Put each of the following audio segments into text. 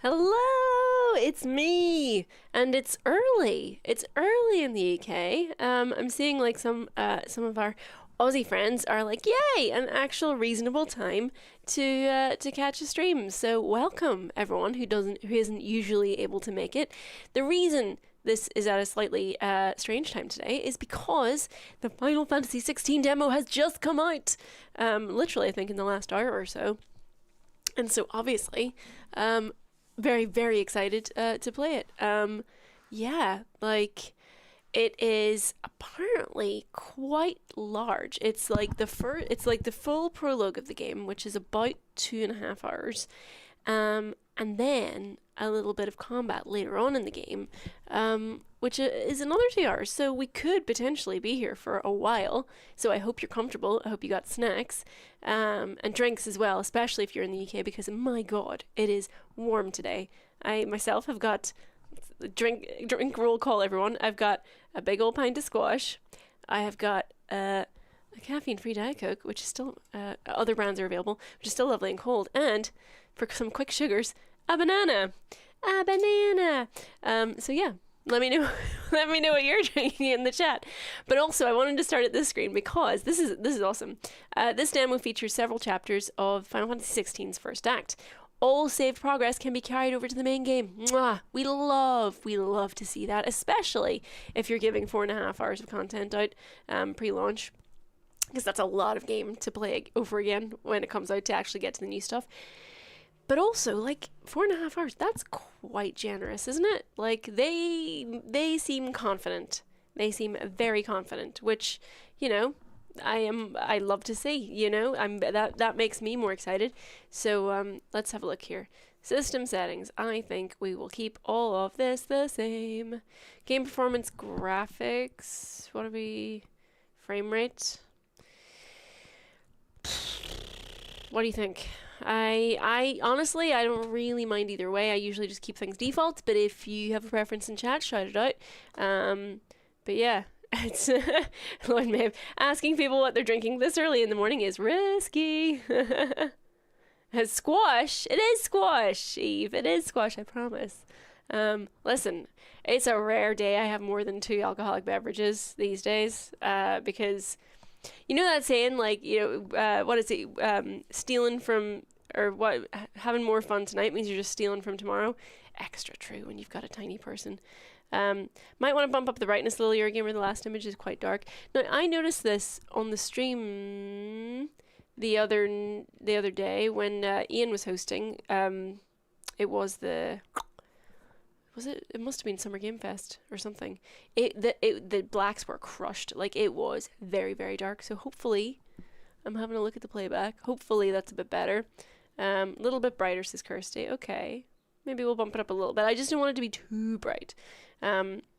Hello, it's me, and it's early. It's early in the UK. I'm seeing like some of our Aussie friends are like, "Yay, an actual reasonable time to catch a stream." So welcome everyone who isn't usually able to make it. The reason this is at a slightly strange time today is because the Final Fantasy XVI demo has just come out. Literally, I think in the last hour or so, and so obviously, very, very excited to play it. Yeah, like it is apparently quite large. It's like it's like the full prologue of the game, which is about 2.5 hours, and then a little bit of combat later on in the game, which is another 2 hours. So we could potentially be here for a while. So I hope you're comfortable. I hope you got snacks and drinks as well, especially if you're in the UK, because my God, it is warm today. I myself have got drink roll call, everyone. I've got a big old pint of squash. I have got a caffeine-free Diet Coke, which is still other brands are available, which is still lovely and cold, and for some quick sugars, a banana. So yeah, let me know let me know what you're drinking in the chat. But also I wanted to start at this screen because this is awesome. This demo features several chapters of Final Fantasy XVI's first act. All saved progress can be carried over to the main game. Mwah! We love to see that, especially if you're giving 4.5 hours of content out pre-launch, because that's a lot of game to play over again when it comes out to actually get to the new stuff. But also, like, 4.5 hours, that's quite generous, isn't it? Like, they seem confident. They seem very confident, which, you know, I love to see, you know. That makes me more excited. So, let's have a look here. System settings. I think we will keep all of this the same. Game performance, graphics. What are we? Frame rate. What do you think? I honestly, I don't really mind either way. I usually just keep things default, but if you have a preference in chat, shout it out. But yeah, it's Lord Maeve asking people what they're drinking this early in the morning is risky. Squash. It is squash, Eve. It is squash, I promise. Listen, it's a rare day I have more than 2 alcoholic beverages these days, because you know that saying, like, you know, what is it? Stealing from, or what? Having more fun tonight means you're just stealing from tomorrow. Extra true when you've got a tiny person. Might want to bump up the brightness a little. Eurogamer, the last image is quite dark. Now I noticed this on the stream the other day when Ian was hosting. It was the. Was it? It must have been Summer Game Fest or something. The blacks were crushed. Like, it was very, very dark. So hopefully, I'm having a look at the playback. Hopefully that's a bit better. A little bit brighter, says Kirsty. Okay, maybe we'll bump it up a little bit. I just don't want it to be too bright. Cepeda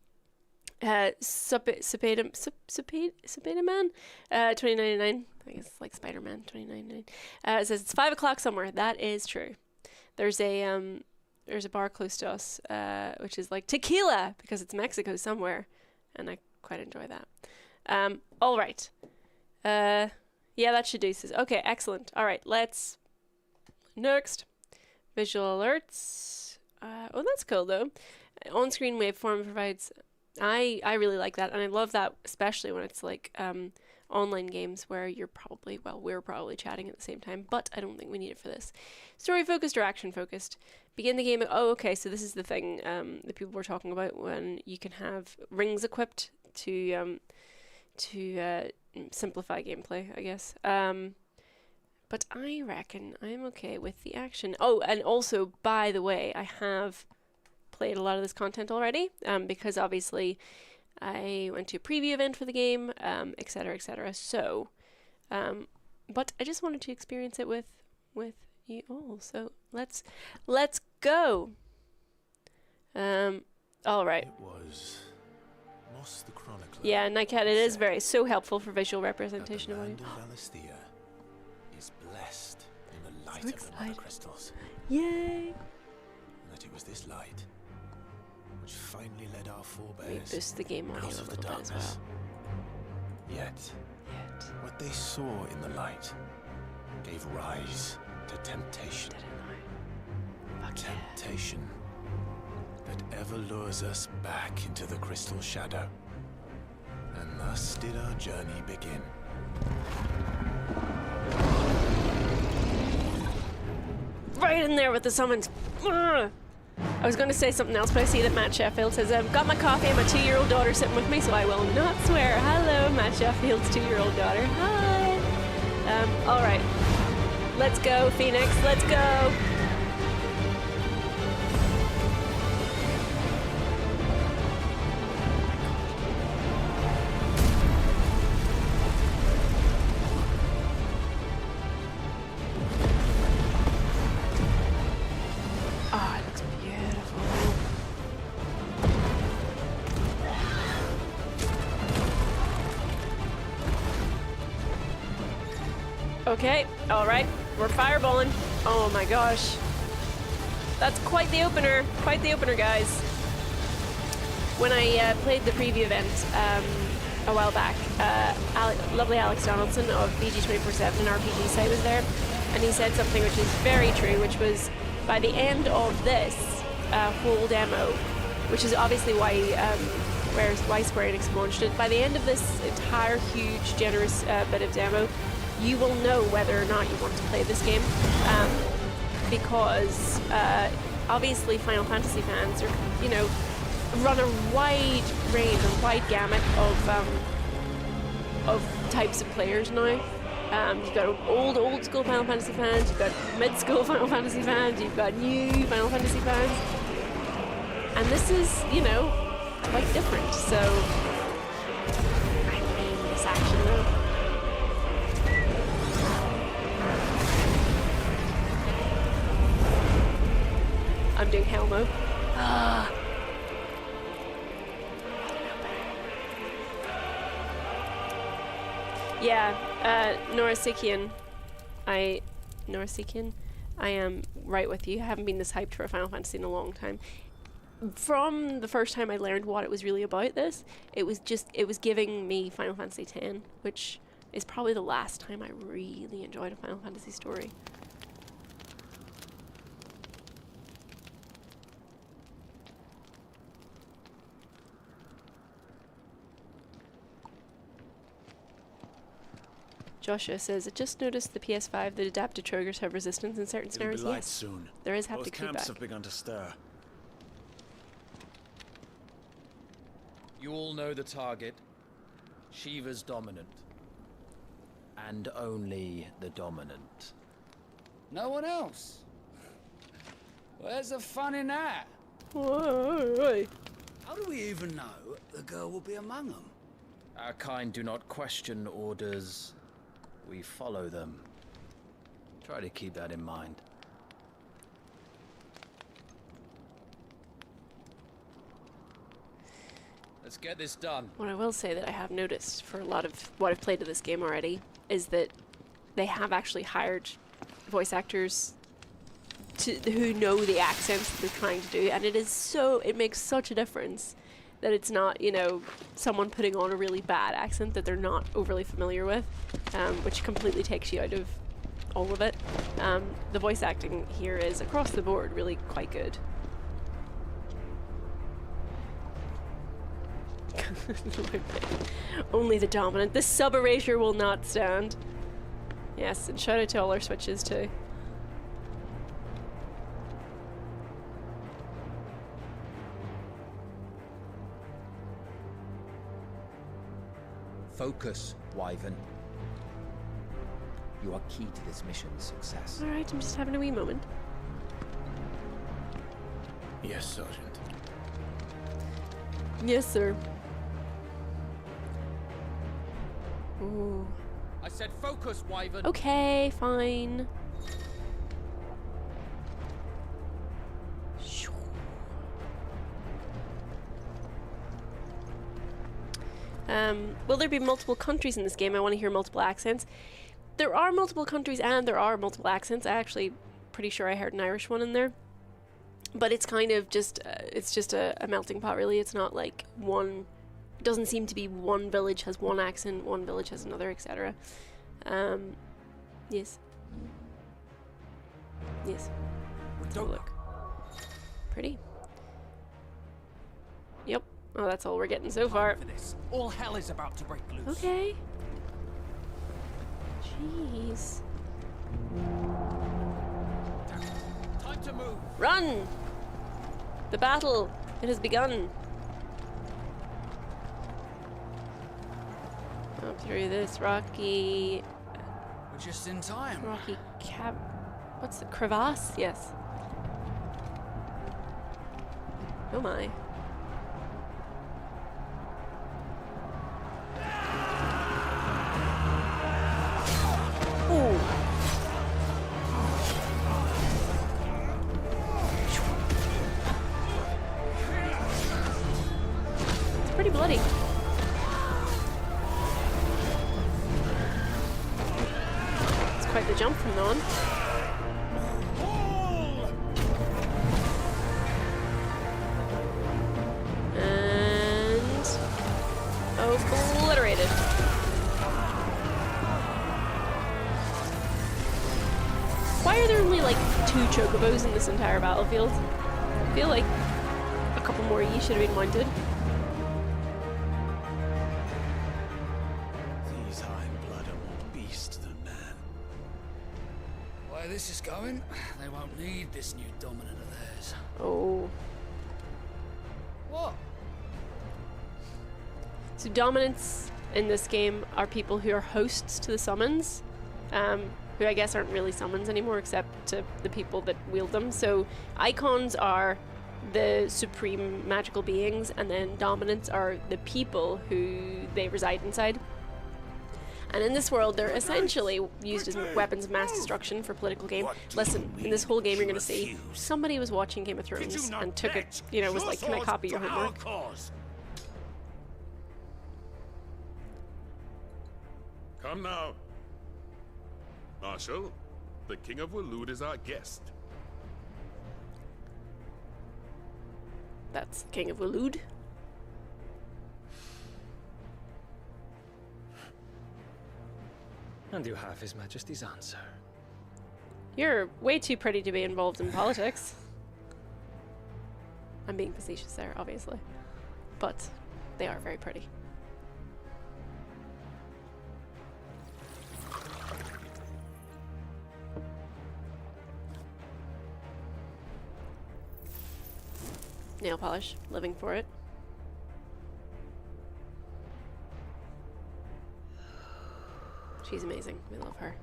Man, 2099. I guess it's like Spider-Man 2099. It says it's 5 o'clock somewhere. That is true. There's a bar close to us, which is like tequila, because it's Mexico somewhere, and I quite enjoy that. All right. Yeah, that should do. Okay, excellent. All right, let's next. Visual alerts. Oh, that's cool though. On-screen waveform provides. I really like that, and I love that, especially when it's like online games where we're probably chatting at the same time, but I don't think we need it for this. Story focused or action focused. Begin the game. Oh, okay, so this is the thing that people were talking about, when you can have rings equipped to simplify gameplay, I guess. But I reckon I'm okay with the action. Oh, and also, by the way, I have played a lot of this content already, because obviously I went to a preview event for the game, etc., etc. So, but I just wanted to experience it with you all. So let's go. All right. It was Moss the Chronicler. Yeah, Nightcat, it is so helpful for visual representation of audio. The land of Valisthea is blessed in the light So of the excited. mother crystals. Yay! And that it was this light which finally led our We forebears boost the game audio out a of the little bit as darkness. well. Yet, what they saw in the light gave rise to temptation. Didn't I? Fuck yeah. temptation that ever lures us back into the crystal shadow. And thus did our journey begin. Right in there with the summons. Ugh. I was going to say something else, but I see that Matt Sheffield says, I've got my coffee and my 2-year-old daughter sitting with me, so I will not swear. Hello, Matt Sheffield's 2-year-old daughter. Hi. All right. Let's go, Phoenix. Let's go. Okay, alright, we're fireballing. Oh my gosh. That's quite the opener, guys. When I played the preview event a while back, lovely Alex Donaldson of VG247 RPG site was there, and he said something which is very true, which was by the end of this whole demo, which is obviously why Square Enix launched it, by the end of this entire huge, generous bit of demo, you will know whether or not you want to play this game, because obviously Final Fantasy fans are, you know, run a wide range, a wide gamut of types of players now. You've got old school Final Fantasy fans, you've got mid-school Final Fantasy fans, you've got new Final Fantasy fans, and this is, you know, quite different. So, I mean, this action though. I'm doing hell mode. Yeah, Norasikian, I am right with you. I haven't been this hyped for a Final Fantasy in a long time. From the first time I learned what it was really about it was giving me Final Fantasy X, which is probably the last time I really enjoyed a Final Fantasy story. Joshua says, I just noticed the PS5 that adapted triggers have resistance in certain scenarios. Yes, soon. There is haptic Both camps feedback. have begun to stir. You all know the target. Shiva's dominant. And only the dominant. No one else? Where's the fun in that? Whoa. How do we even know the girl will be among them? Our kind do not question orders. We follow them. Try to keep that in mind. Let's get this done. What I will say that I have noticed for a lot of what I've played of this game already is that they have actually hired voice actors who know the accents that they're trying to do, and it makes such a difference that it's not, you know, someone putting on a really bad accent that they're not overly familiar with, which completely takes you out of all of it. The voice acting here is across the board really quite good. Only the dominant. The sub-erasure will not stand. Yes, and shout out to all our switches too. Focus, Wyvern. You are key to this mission's success. Alright, I'm just having a wee moment. Yes, Sergeant. Yes, sir. Ooh. I said focus, Wyvern. Okay, fine. Will there be multiple countries in this game? I want to hear multiple accents. There are multiple countries and there are multiple accents. I actually pretty sure I heard an Irish one in there. But it's kind of just, it's just a melting pot really. It's not like one, it doesn't seem to be one village has one accent, one village has another, etc. Yes. Yes. We don't look. Pretty. Yep. Oh, that's all we're getting so far. For this. All hell is about to break loose. Okay. Jeez. Time to move. Run! The battle! It has begun. Up through this rocky We're just in time. What's the crevasse? Yes. Oh my. Ooh. It's pretty bloody. It's quite the jump from on. And obliterated. Why are there only like 2 chocobos in this entire battlefield? I feel like a couple more of you should have been mounted. These Ironblood are more beast than man. Where this is going, they won't need this new dominant of theirs. Oh. What? So dominants in this game are people who are hosts to the summons, who I guess aren't really summons anymore except to the people that wield them. So icons are the supreme magical beings, and then dominants are the people who they reside inside. And in this world, they're essentially used as weapons of mass destruction for political gain. Listen, in this whole game, you're going to see somebody was watching Game of Thrones and took it, you know, was like, can I copy your homework? Come now. Marshal, the King of Waloed is our guest. That's King of Waloed. And you have His Majesty's answer. You're way too pretty to be involved in politics. I'm being facetious there, obviously. But they are very pretty. Nail polish, living for it. She's amazing. We love her.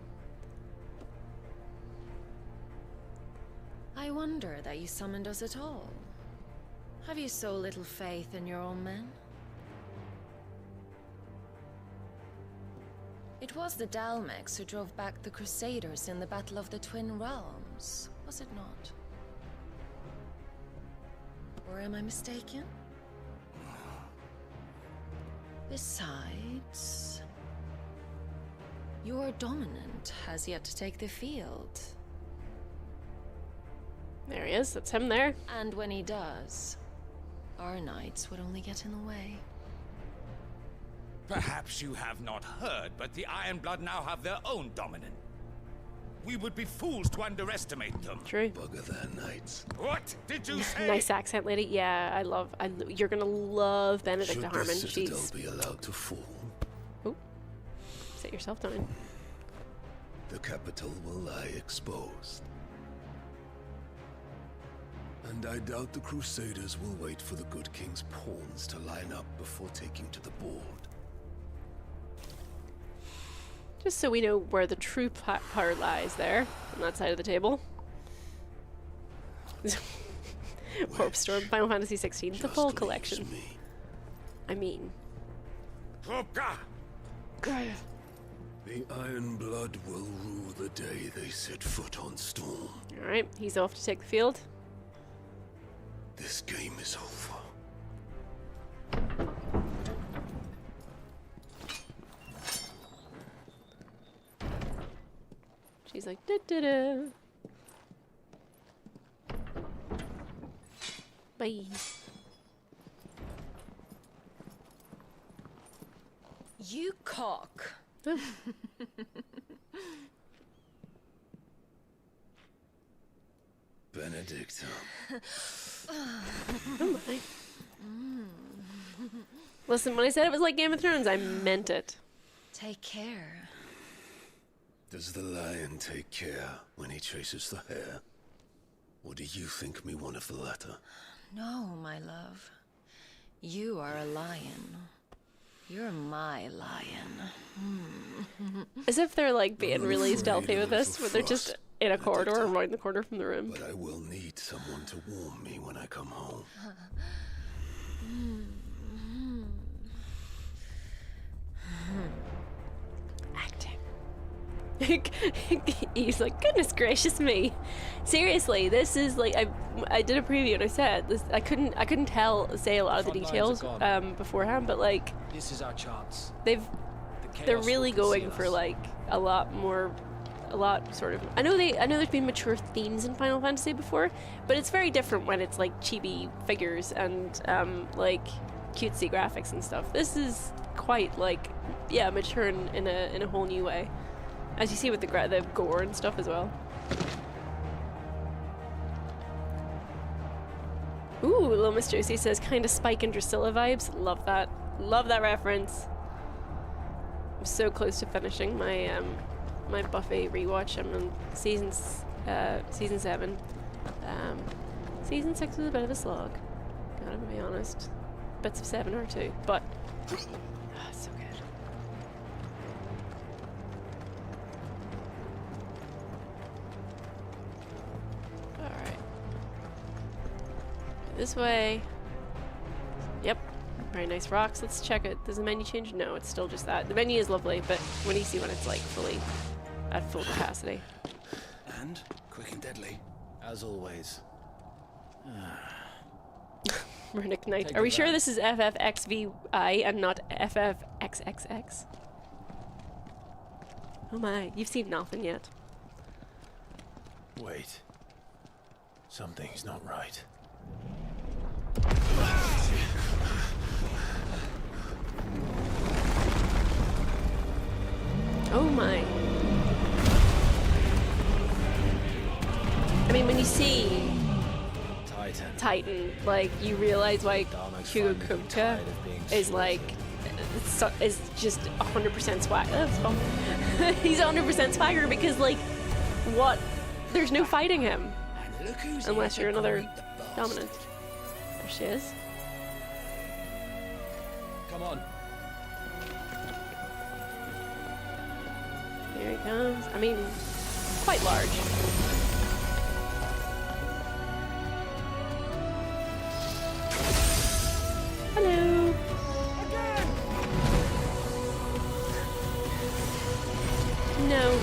I wonder that you summoned us at all. Have you so little faith in your own men? It was the Dalmex who drove back the Crusaders in the Battle of the Twin Realms, was it not? Or am I mistaken? Besides, your dominant has yet to take the field. There he is. That's him there. And when he does, our knights would only get in the way. Perhaps you have not heard, but the Ironblood now have their own dominant. We would be fools to underestimate them. True. Bugger their knights. What did you say? Nice accent, lady. Yeah, you're gonna love Benedicta Should the Harmon. Citadel She's. be allowed to fall, Oh, sit yourself down. the capital will lie exposed. And I doubt the Crusaders will wait for the good king's pawns to line up before taking to the board. Just so we know where the true power lies there, on that side of the table. Warp Storm, Final Fantasy XVI, the Just full leaves collection. me. I mean, Hopka! The Ironblood will rue the day they set foot on Storm. alright, he's off to take the field. This game is over. She's like, da da da. Bye. You cock. Benedicta. Oh my. Listen, when I said it was like Game of Thrones, I meant it. Take care. Does the lion take care when he chases the hare? Or do you think me one of the latter? No, my love. You are a lion. You're my lion. As if they're like being I'm really afraid stealthy a with this, little where they're just frost, in a a corridor dictator. around the corner from the room. But I will need someone to warm me when I come home. Acting. He's like, goodness gracious me. Seriously, this is like I did a preview and I said this. I couldn't say a lot of the Front lines details are gone. beforehand, but like This is our chance. they're chaos really will going conceal for us. like a lot sort of. I know there's been mature themes in Final Fantasy before, but it's very different when it's like chibi figures and like cutesy graphics and stuff. This is quite like mature in a whole new way, as you see with the gore and stuff as well. Ooh, Little Miss Josie says kind of Spike and Drusilla vibes. Love that reference. I'm so close to finishing my my Buffy rewatch. I'm on season 7. Season 6 was a bit of a slog, gotta be honest. Bits of 7 or 2, but it's so good. Alright. This way. Yep. Very nice rocks. Let's check it. Does the menu change? No, it's still just that. The menu is lovely, but when you see when it's like fully at full capacity. And quick and deadly. As always. Runic Knight. Take Are we it sure back. this is FFXVI and not FFXXX? Oh my, you've seen nothing yet. Wait. Something's not right. Oh my. I mean, when you see Titan, like, you realize why Darmok's Hugo finally getting Kupka tired of being is like, is just 100% swag. That's fun. He's 100% swagger because, like, what? There's no fighting him. And look who's Unless here you're to another greet the bastard. dominant. There she is. Come on. Here he comes. I mean, quite large. Hello. No.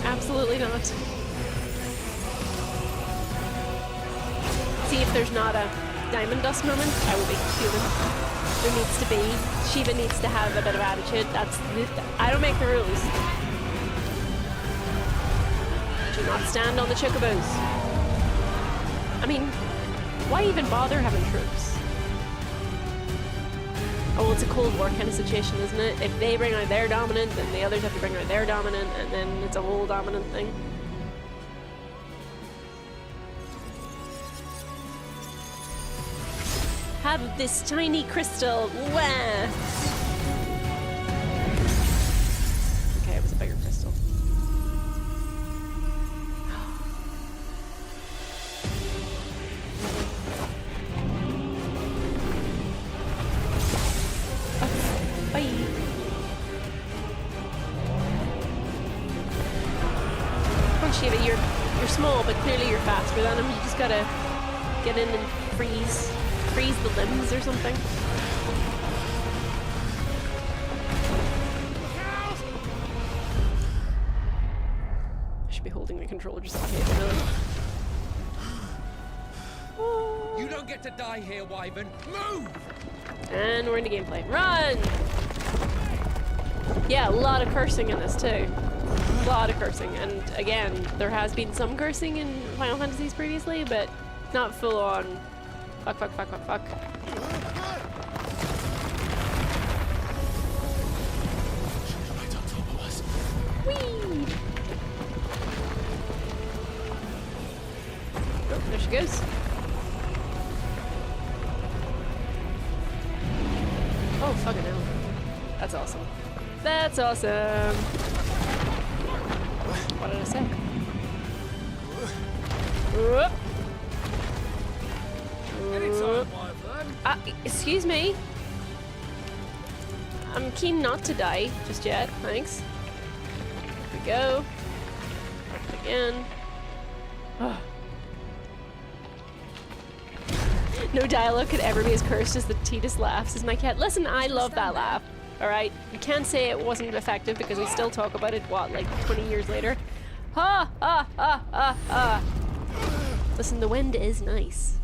Absolutely not. See if there's not a diamond dust moment. I will be human. There needs to be. Shiva needs to have a bit of attitude. I don't make the rules. Do not stand on the chocobos. I mean, why even bother having troops? Oh, well, it's a Cold War kind of situation, isn't it? If they bring out their dominant, then the others have to bring out their dominant, and then it's a whole dominant thing. Have this tiny crystal. Wah! Okay, it was a bigger crystal. Bye. Come on, Shiva, you're small, but clearly you're faster than him. You just gotta get in and freeze the limbs or something. I should be holding the controller just in case, really. You don't get to die here, Wyvern. Move! And we're into gameplay. Run! Yeah, a lot of cursing in this too. A lot of cursing. And again, there has been some cursing in Final Fantasies previously, but not full on fuck. Whee! There she goes. Oh, fucking hell. That's awesome. That's awesome. What did I say? Whoop. Anytime, Wyvern. Excuse me. I'm keen not to die just yet. Thanks. Here we go. Again. Oh. No dialogue could ever be as cursed as the Titus laughs as my cat. Listen, I love that laugh. Alright? You can't say it wasn't effective because we still talk about it, what, like 20 years later? Ha! Ha! Ha! Ha! Ha! Listen, the wind is nice.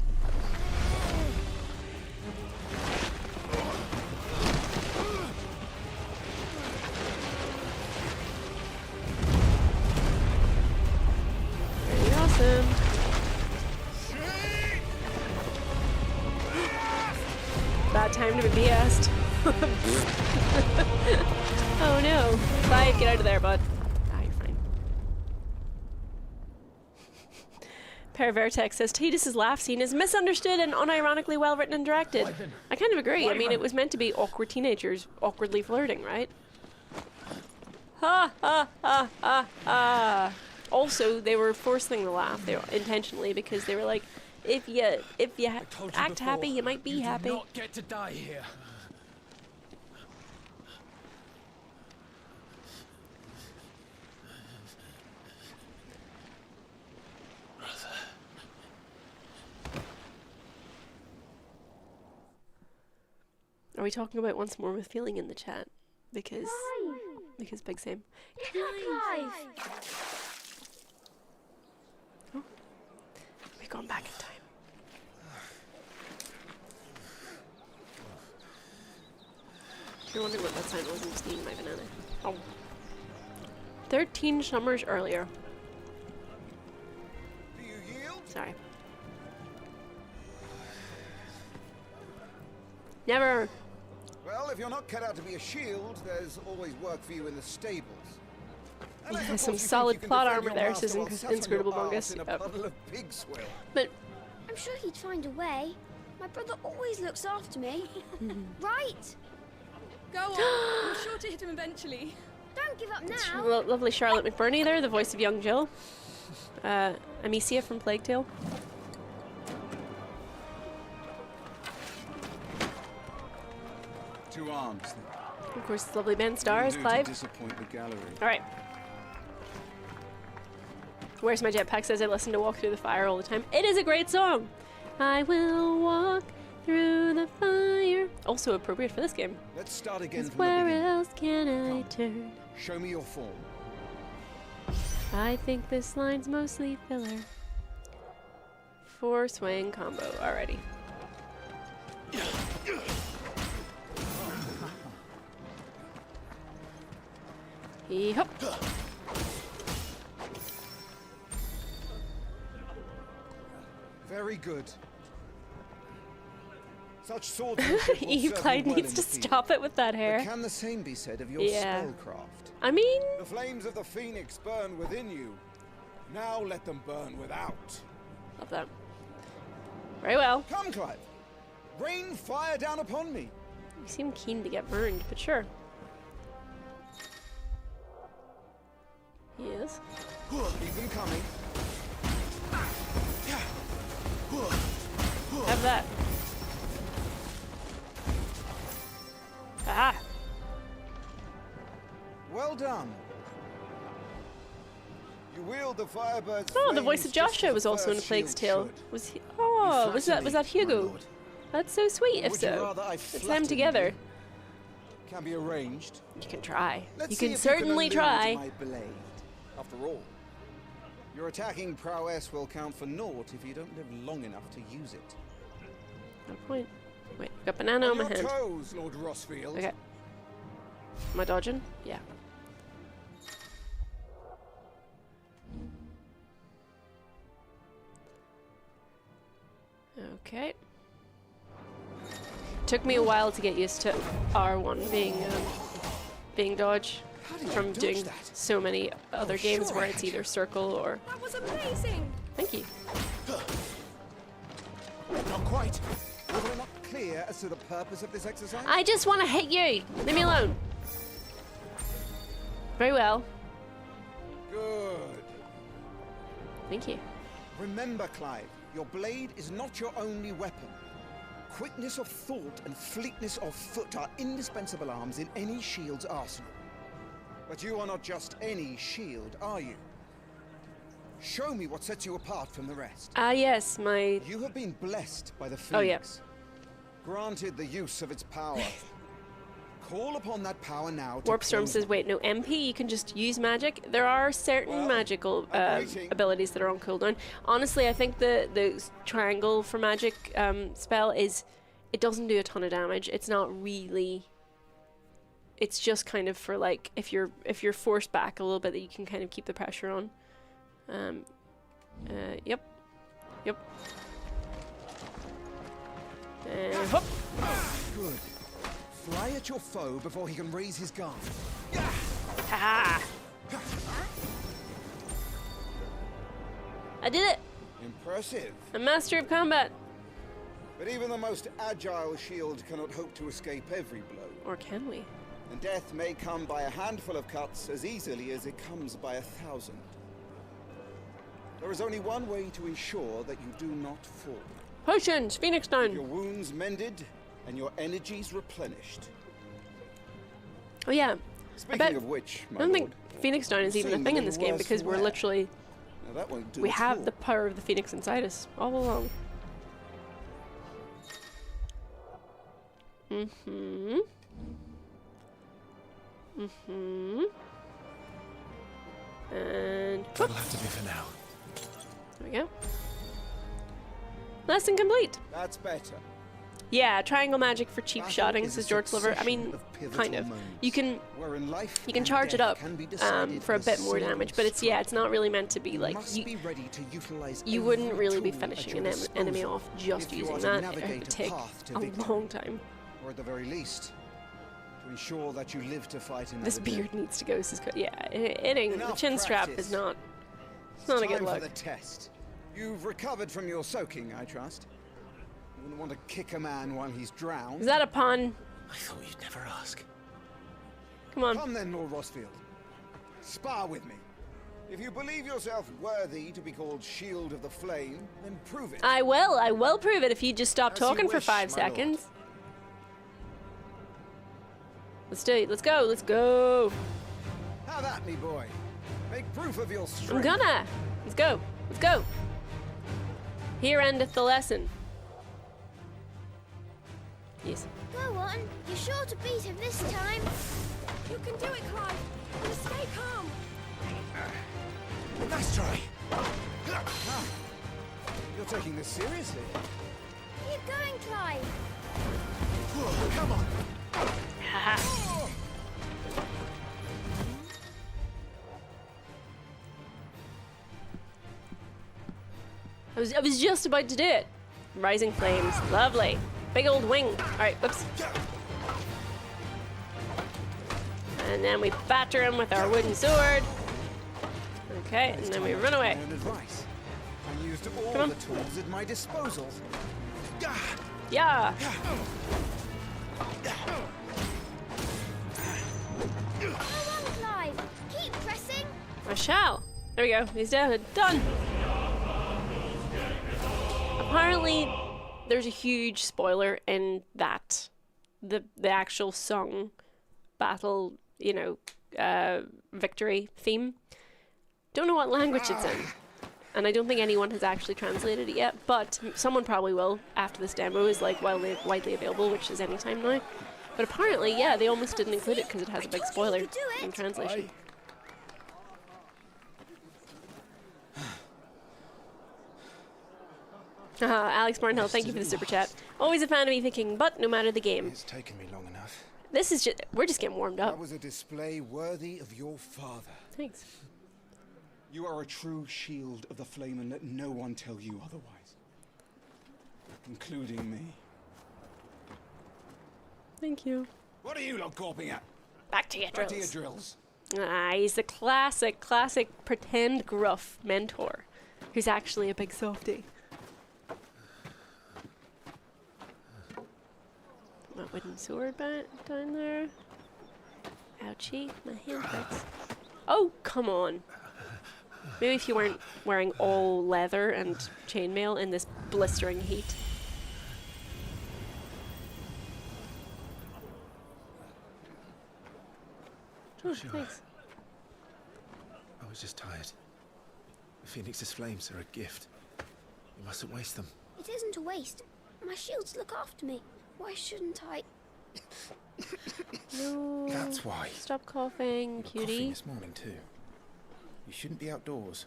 Very awesome. Bad time to be BS'd. Oh no. Clive, get out of there, bud. Ah, you're fine. Paravertex says Titus's laugh scene is misunderstood and unironically well written and directed. I kind of agree. I mean, it was meant to be awkward teenagers awkwardly flirting, right? Ha ha ha ha ha. Also, they were forcing the laugh there intentionally because they were like, if you act happy, you might be happy. Do not get to die here. Are we talking about once more with feeling in the chat? Because Big Sam. Clive! Oh. We've gone back in time. You're wondering what that sign was. I'm just eating my banana. Oh. 13 summers earlier. Do you yield? Sorry. Never. Well, if you're not cut out to be a shield, there's always work for you in the stables. And I Yeah, suppose some you think solid you can plot defend armor your there, master says while sat on your Inscrutable arse Bungus. in a Yep. puddle of pig swill. But I'm sure he'd find a way. My brother always looks after me. Right? Go on. We're sure to hit him eventually. Don't give up now. lovely Charlotte McBurney there, the voice of young Jill. Amicia from Plague Tale. Two arms. Of course, the lovely Ben Starr as Clive. Disappoint the gallery. Alright. Where's My Jetpack says I listen to Walk Through the Fire all the time. It is a great song! I will walk through the fire. Also appropriate for this game. Let's start again 'Cause from where the beginning. else can I turn? Show me your form. I think this line's mostly filler. 4 swing combo. Alrighty. Yep. Very good. Such swordsmanship will Eve serve Clyde you well needs in to the field. stop it with that hair. But can the same be said of your Yeah. spellcraft? I mean, The flames of the phoenix burn within you. Now let them burn without. love that. Very well. Come, Clive. Rain fire down upon me. You seem keen to get burned, but sure. He is. Keep them coming. Have that. Aha! Well done. You wield the firebird's Oh, the voice flames of just Joshua as was a also in A first Plague's shield Tale. should. Was he? Oh, You was flatter that me, Hugo? my lord. That's so sweet. If Would you so, rather I let's flatter them you? together. Can be arranged. You can try. Let's You see can if certainly you can try. elude my blade. After all, your attacking prowess will count for naught if you don't live long enough to use it. No point. Wait, I've got banana on my your hand. toes, Lord Rossfield. Okay. Am I dodging? Yeah. Okay. Took me a while to get used to R1 being dodge from doing so many other games where it's either circle or. That was amazing. Thank you. Not quite. Was I not clear as to the purpose of this exercise? I just want to hit you. Leave me alone. Very well. Good. Thank you. Remember, Clive, your blade is not your only weapon. Quickness of thought and fleetness of foot are indispensable arms in any shield's arsenal. But you are not just any shield, are you? Show me what sets you apart from the rest. Ah, yes, my... You have been blessed by the Phoenix. Oh, yeah. Granted the use of its power. Call upon that power now to Warpstorm says, wait, no, MP, you can just use magic. There are certain magical abilities that are on cooldown. Honestly, I think the triangle for magic spell is... It doesn't do a ton of damage. It's not really... It's just kind of for, like, if you're forced back a little bit, that you can kind of keep the pressure on. Yep. And hop. Good. Fly at your foe before he can raise his guard. Ha! I did it! Impressive. A master of combat. But even the most agile shield cannot hope to escape every blow. Or can we? And death may come by a handful of cuts as easily as it comes by 1,000. There is only one way to ensure that you do not fall. Potions! Phoenix Down! Your wounds mended and your energies replenished. Oh yeah. Speaking of which, I don't think Phoenix Down is even a thing in this game because we're literally... Now that won't do we at have all. the power of the Phoenix inside us all along. And... That'll have to be for now. There we go. Lesson complete. That's better. Yeah, triangle magic for cheap Battle shotting, is a says George Lover. I mean, succession of kind of. pivotal You can moments, wherein life you can and charge it death up can be decided for a with bit more single damage, but it's it's not really meant to be like must be ready to utilize you wouldn't every really be tool finishing at an your enemy disposal off just if you using are to that. It navigate would a take path to a victory. long time. Or at the very least, to ensure that you live to fight another This day. beard needs to go. Yeah, hitting the Enough chin strap practice. is not. It's not a good Time look. for the test. You've recovered from your soaking, I trust. You wouldn't want to kick a man while he's drowned. Is that a pun? I thought you'd never ask. Come on. Come then, Lord Rossfield. Spar with me. If you believe yourself worthy to be called Shield of the Flame, then prove it. I will prove it if you just stop As you talking for wish, 5 my lord. seconds. Let's do it. Let's go. Let's go. Have at me, boy. Make proof of your strength. I'm gonna. Let's go. Let's go. Here endeth the lesson. Yes. Go on. You're sure to beat him this time. You can do it, Clive. Just stay calm. Nice try. You're taking this seriously. Keep going, Clive. Come on. I was just about to do it. Rising flames. Lovely. Big old wing. Alright, whoops. And then we batter him with our wooden sword. Okay, and then we run away. My own advice. I used all Come on. the tools at my disposal. Yeah. Go on, Clive. Keep pressing. I shall. There we go. He's dead. Done. Apparently, there's a huge spoiler in that. The actual song, battle, victory theme. Don't know what language it's in. And I don't think anyone has actually translated it yet, but someone probably will after this demo is like widely available, which is anytime now. But apparently, yeah, they almost didn't include it because it has a big spoiler in translation. Alex Barnhill, thank you for the super chat. Always a fan of me thinking, but no matter the game. It's taken me long enough. This is just, we're just getting warmed up. That was a display worthy of your father. Thanks. You are a true shield of the flame, and let no one tell you otherwise. Including me. Thank you. What are you lot gawping at? Back to your Back to your drills. drills. He's the classic pretend gruff mentor who's actually a big softie. wooden sword down there. Ouchie, my hand hurts. Oh, come on. Maybe if you weren't wearing all leather and chainmail in this blistering heat. Oh, thanks. I was just tired. The Phoenix's flames are a gift. You mustn't waste them. It isn't a waste. My shields look after me. Why shouldn't I? No. That's why. Stop coughing, You were cutie. coughing this morning too. You shouldn't be outdoors.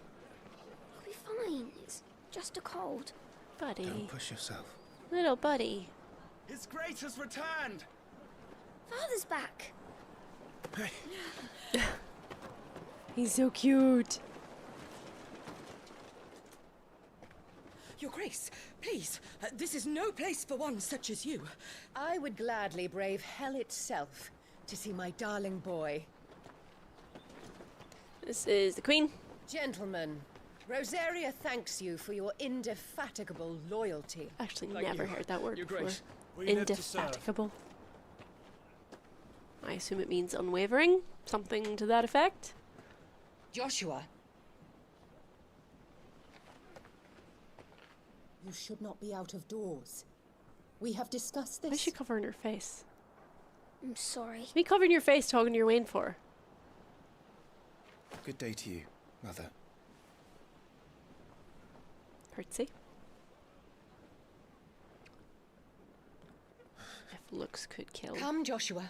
I'll be fine. It's just a cold. Buddy. Don't push yourself. Little buddy. His Grace has returned! Father's back. Hey. He's so cute. Your Grace, please, this is no place for one such as you. I would gladly brave hell itself to see my darling boy. This is the Queen. Gentlemen, Rosaria thanks you for your indefatigable loyalty. Actually, Thank never you. heard that word Your before. Grace, we live to serve. Indefatigable. I assume it means unwavering. Something to that effect. Joshua. You should not be out of doors. We have discussed this. Why is she covering her face? I'm sorry. What are you covering your face talking to your Wayne for? Good day to you, Mother. Curtsy. If looks could kill. Come, Joshua.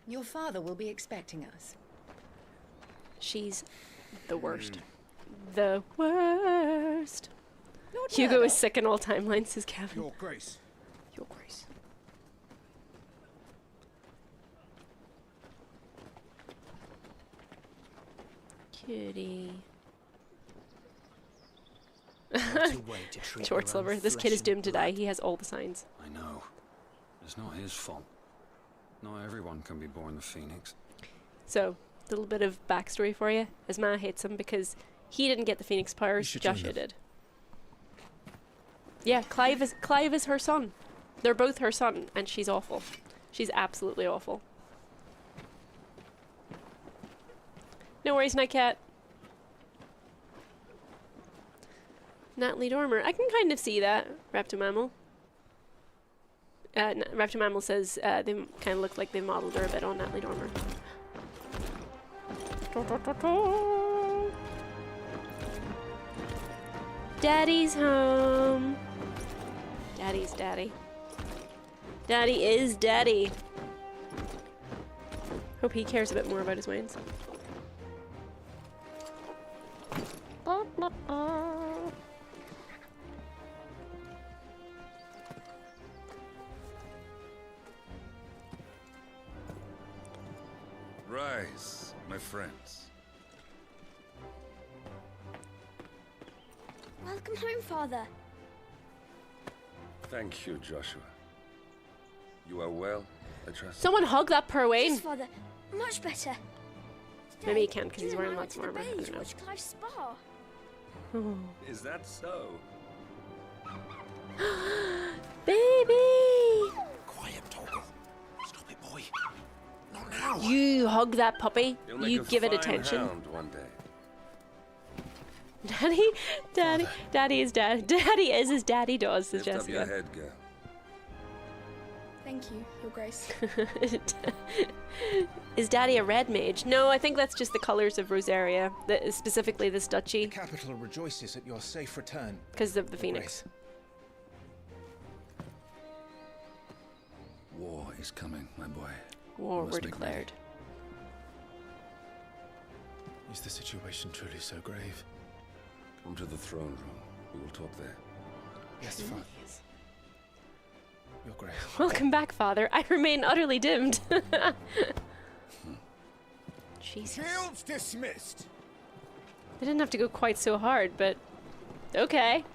Your father will be expecting us. She's the worst. The worst. Lord Hugo Murdoch. is sick in all timelines, says Kevin. Your Grace. Your Grace. Cutie. Short Sliver. This kid is doomed to die. He has all the signs. I know. It's not his fault. Not everyone can be born the Phoenix. So, a little bit of backstory for you. His ma hates him because he didn't get the Phoenix powers, Joshua did. Yeah, Clive is her son. They're both her son, and she's awful. She's absolutely awful. No worries, Nightcat. Natalie Dormer. I can kind of see that. Reptomammal. Reptomammal says they kind of look like they modeled her a bit on Natalie Dormer. Daddy's home. Daddy's daddy. Daddy is daddy. Hope he cares a bit more about his wains. Rise, my friends. Welcome home, Father. Thank you, Joshua. You are well, I trust. Someone hug that poor Wayne. Yes, Father. Much better. Maybe he can because You he's and wearing I lots went of to armor. the I bay don't to know. watch Clive's spa. Is that so? Baby! Quiet, Toggle. Stop it, boy. Not now. You hug that puppy. You'll make You a give it fine attention. hound one day. Daddy is dad. Daddy is as daddy does, says Lift up your Jessica. head, girl. Thank you, Your Grace. Is Daddy a red mage? No, I think that's just the colors of Rosaria, specifically this duchy, The capital rejoices at your safe return. because of the Your phoenix. Grace. War is coming, my boy. War Must were make declared. Is the situation truly so grave? Come to the throne room. We will talk there. Yes, Father. Your Grace. Welcome back, Father. I remain utterly dimmed. Jesus. Shields dismissed. They didn't have to go quite so hard, but okay.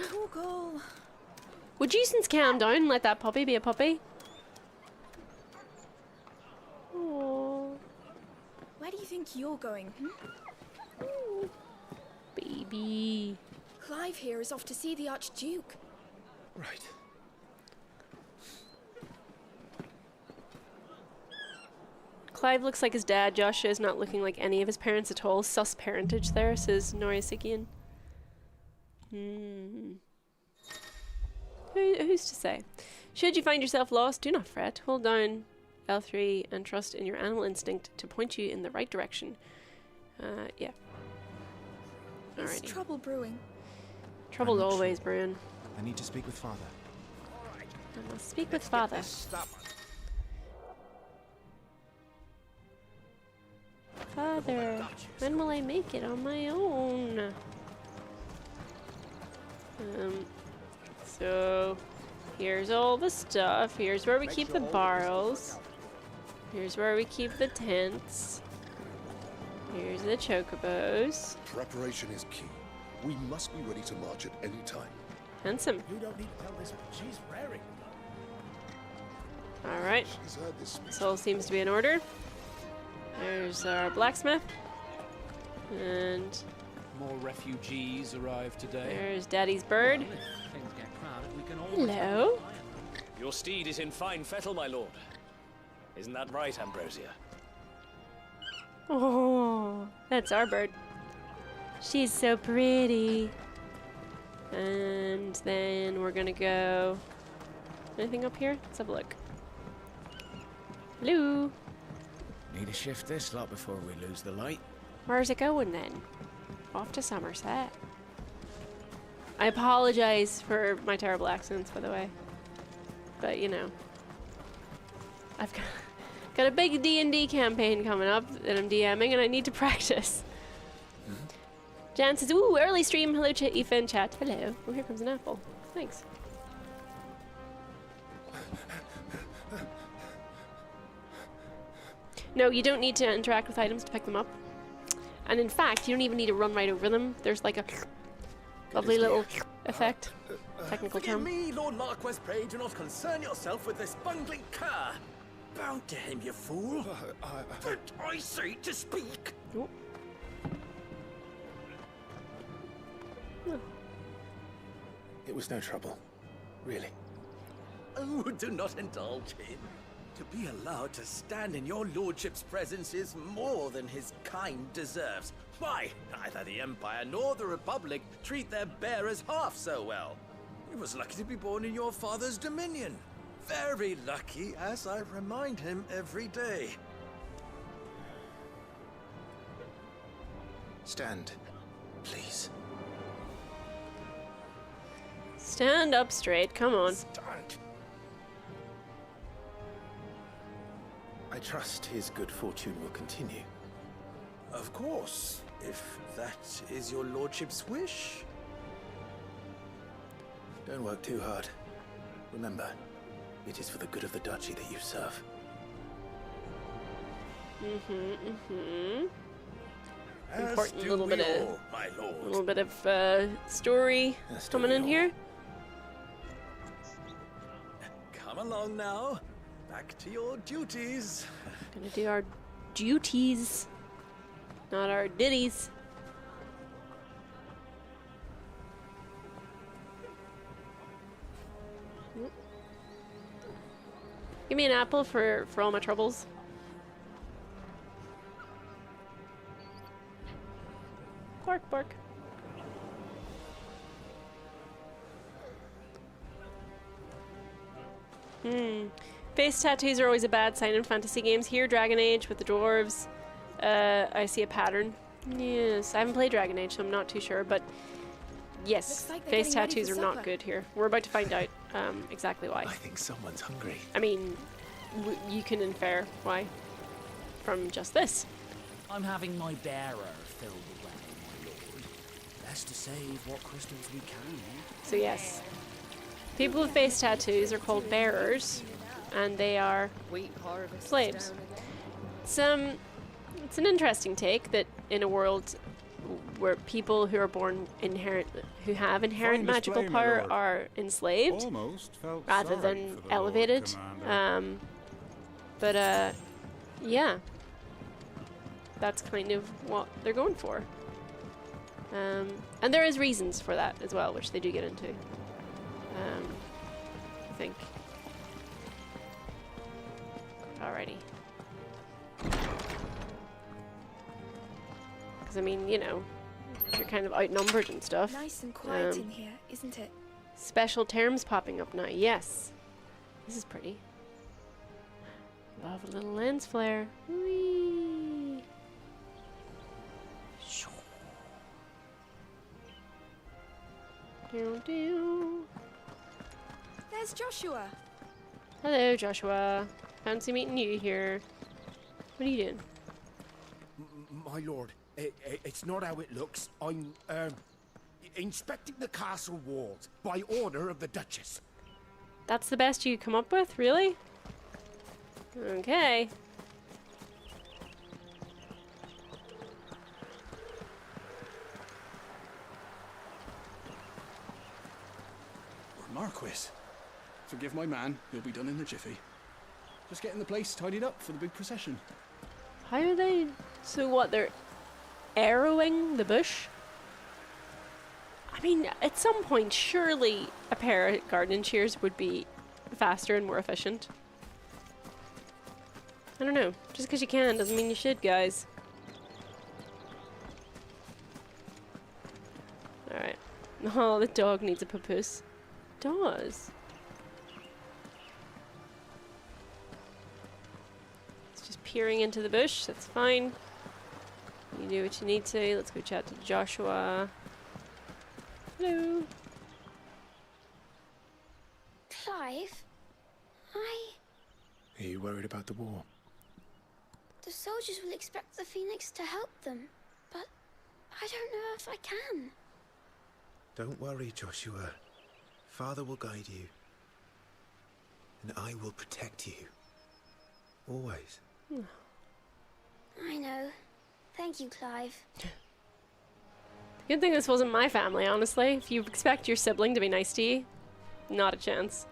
Google. Would you since calm down and let that puppy be a puppy? Aww. Where do you think you're going? Baby. baby. Clive here is off to see the Archduke. Right. Clive looks like his dad. Joshua is not looking like any of his parents at all. Sus parentage there, says Norisigian. Who's to say? Should you find yourself lost, do not fret. Hold down L3 and trust in your animal instinct to point you in the right direction. Yeah. Is Alrighty. trouble brewing? Trouble's always brewing. I need to speak with Father. I must speak with Father. Father, when will I make it on my own? So here's all the stuff. Here's where we keep the barrels. Here's where we keep the tents. Here's the chocobos. Preparation is key. We must be ready to march at any time. Handsome. You don't need to tell this, but she's raring. Alright. This all seems to be in order. There's our blacksmith. And more refugees arrived today. there's Daddy's bird. Well, if things get crowded, we can always Hello. Your steed is in fine fettle, my lord. Isn't that right, Ambrosia? Oh, that's our bird. She's so pretty. And then we're gonna go... Anything up here? Let's have a look. Hello. Need to shift this lot before we lose the light. Where's it going then? Off to Somerset. I apologize for my terrible accents, by the way. But, you know. I've got a big D&D campaign coming up that I'm DMing, and I need to practice. Jan says, ooh, early stream. Hello, Aoife in chat. Hello. Oh, here comes an apple. Thanks. No, you don't need to interact with items to pick them up. And in fact, you don't even need to run right over them. There's like a lovely little effect. Technical Forgive term. me, Lord Marquess, pray do not concern yourself with this bungling cur. Bow to him, you fool. But I say to speak. Oh. It was no trouble. Really. Oh, do not indulge him. To be allowed to stand in your lordship's presence is more than his kind deserves. Why, neither the Empire nor the Republic treat their bearers half so well. He was lucky to be born in your father's dominion. Very lucky, as I remind him every day. Stand, please. Stand up straight. Come on. Stand. I trust his good fortune will continue. Of course, if that is your lordship's wish. Don't work too hard. Remember, it is for the good of the duchy that you serve. Important little bit of my lord. little bit of story coming in here. Come along now. Back to your duties. Gonna do our duties, not our ditties. Give me an apple for all my troubles. Bark, bark. Face tattoos are always a bad sign in fantasy games. Here, Dragon Age with the dwarves. I see a pattern. Yes, I haven't played Dragon Age, so I'm not too sure, but yes, like face getting ready tattoos for are not supper. good here. We're about to find out exactly why. I think someone's hungry. I mean, you can infer why from just this. I'm having my bearer filled away, my lord. Best to save what crystals we can, eh? So yes, people with face tattoos are called bearers, and they are slaves. It's an interesting take that in a world where people who are born who have inherent Fine magical display, my power lord. are enslaved Almost felt rather sorry than for the Lord elevated. Commander. Yeah, that's kind of what they're going for. And there is reasons for that as well, which they do get into. I think. Alrighty. Because I mean, you know, you're kind of outnumbered and stuff. Nice and quiet in here, isn't it? Special terms popping up now. Yes. This is pretty. Love a little lens flare. Whee! There's Joshua. Hello, Joshua. Fancy meeting you here. What are you doing? My lord, it's not how it looks. I'm, inspecting the castle walls by order of the Duchess. That's the best you come up with, really? Okay. Marquis. Forgive my man, he'll be done in a jiffy. Just getting the place tidied up for the big procession. How are they? So what, they're arrowing the bush? I mean, at some point, surely a pair of gardening shears would be faster and more efficient. I don't know. Just because you can doesn't mean you should, guys. Alright. Oh, the dog needs a papoose. Does. It's just peering into the bush. That's fine. You do what you need to. Let's go chat to Joshua. Hello. Clive? Are you worried about the war? The soldiers will expect the Phoenix to help them, but I don't know if I can. Don't worry, Joshua. Father will guide you. And I will protect you. Always. I know. Thank you, Clive. Good thing this wasn't my family, honestly. If you expect your sibling to be nice to you, not a chance.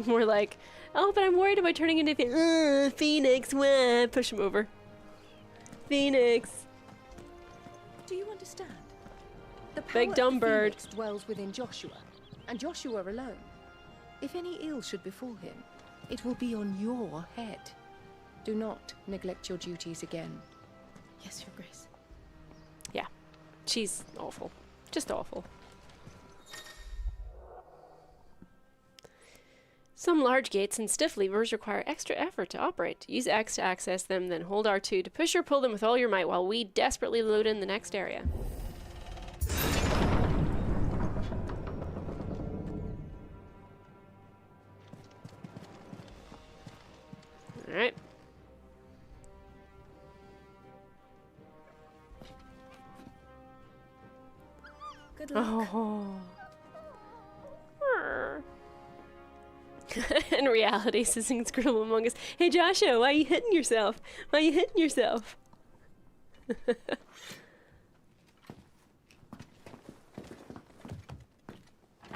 More like, oh, but I'm worried about turning into Phoenix. Wah, push him over. Phoenix. Do you understand? The power Big dumb of the bird Phoenix dwells within Joshua, and Joshua alone. If any ill should befall him, it will be on your head. Do not neglect your duties again. Yes, Your Grace. Yeah. She's awful. Just awful. Some large gates and stiff levers require extra effort to operate. Use X to access them, then hold R2 to push or pull them with all your might while we desperately load in the next area. Alright. Good luck. Oh. In reality, sissing scribble among us. Hey Joshua, why are you hitting yourself? Why are you hitting yourself?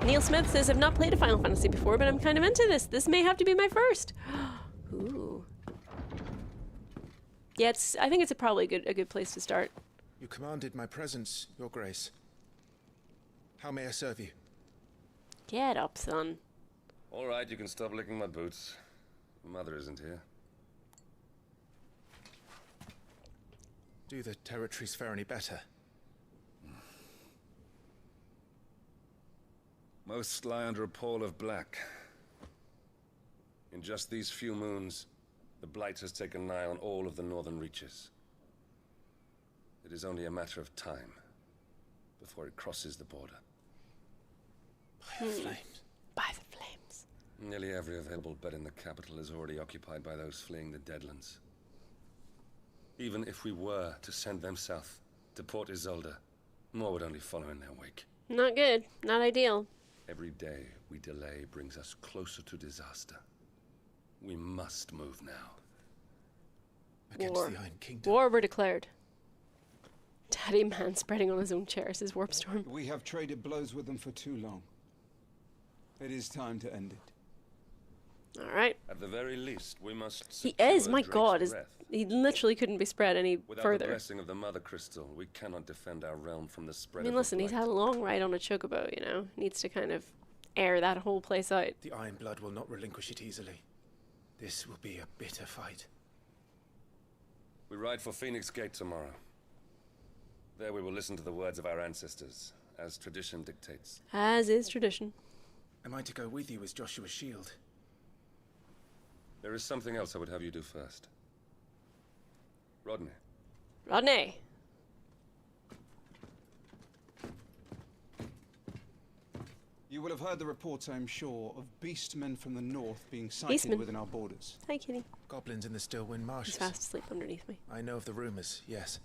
Neil Smith says, I've not played a Final Fantasy before, but I'm kind of into this. This may have to be my first. Ooh. Yeah, I think it's probably a good place to start. You commanded my presence, Your Grace. How may I serve you? Get up, son. All right, you can stop licking my boots. Mother isn't here. Do the territories fare any better? Most lie under a pall of black. In just these few moons, the Blight has taken nigh on all of the northern reaches. It is only a matter of time before it crosses the border. By the flames. By the flames. Nearly every available bed in the capital is already occupied by those fleeing the Deadlands. Even if we were to send them south to Port Isolde, more would only follow in their wake. Not good. Not ideal. Every day we delay brings us closer to disaster. We must move now. Against the Iron Kingdom. War were declared. Daddy man spreading on his own chairs, his warp storm. We have traded blows with them for too long. It is time to end it. All right. At the very least, we must He is, secure my Drake's God. breath. He literally couldn't be spread any Without further. the blessing of the Mother Crystal, we cannot defend our realm from the I spread mean, of listen, the he's blight. had a long ride on a chocobo, you know? Needs to kind of air that whole place out. The Iron Blood will not relinquish it easily. This will be a bitter fight. We ride for Phoenix Gate tomorrow. There we will listen to the words of our ancestors, as tradition dictates. As is tradition. Am I to go with you as Joshua's shield? There is something else I would have you do first. Rodney. Rodney! You will have heard the reports, I'm sure, of beastmen from the north being sighted Beastmen. within our borders. Hi, kitty. Goblins in the Stillwind Marshes. He's fast asleep underneath me. I know of the rumors, yes.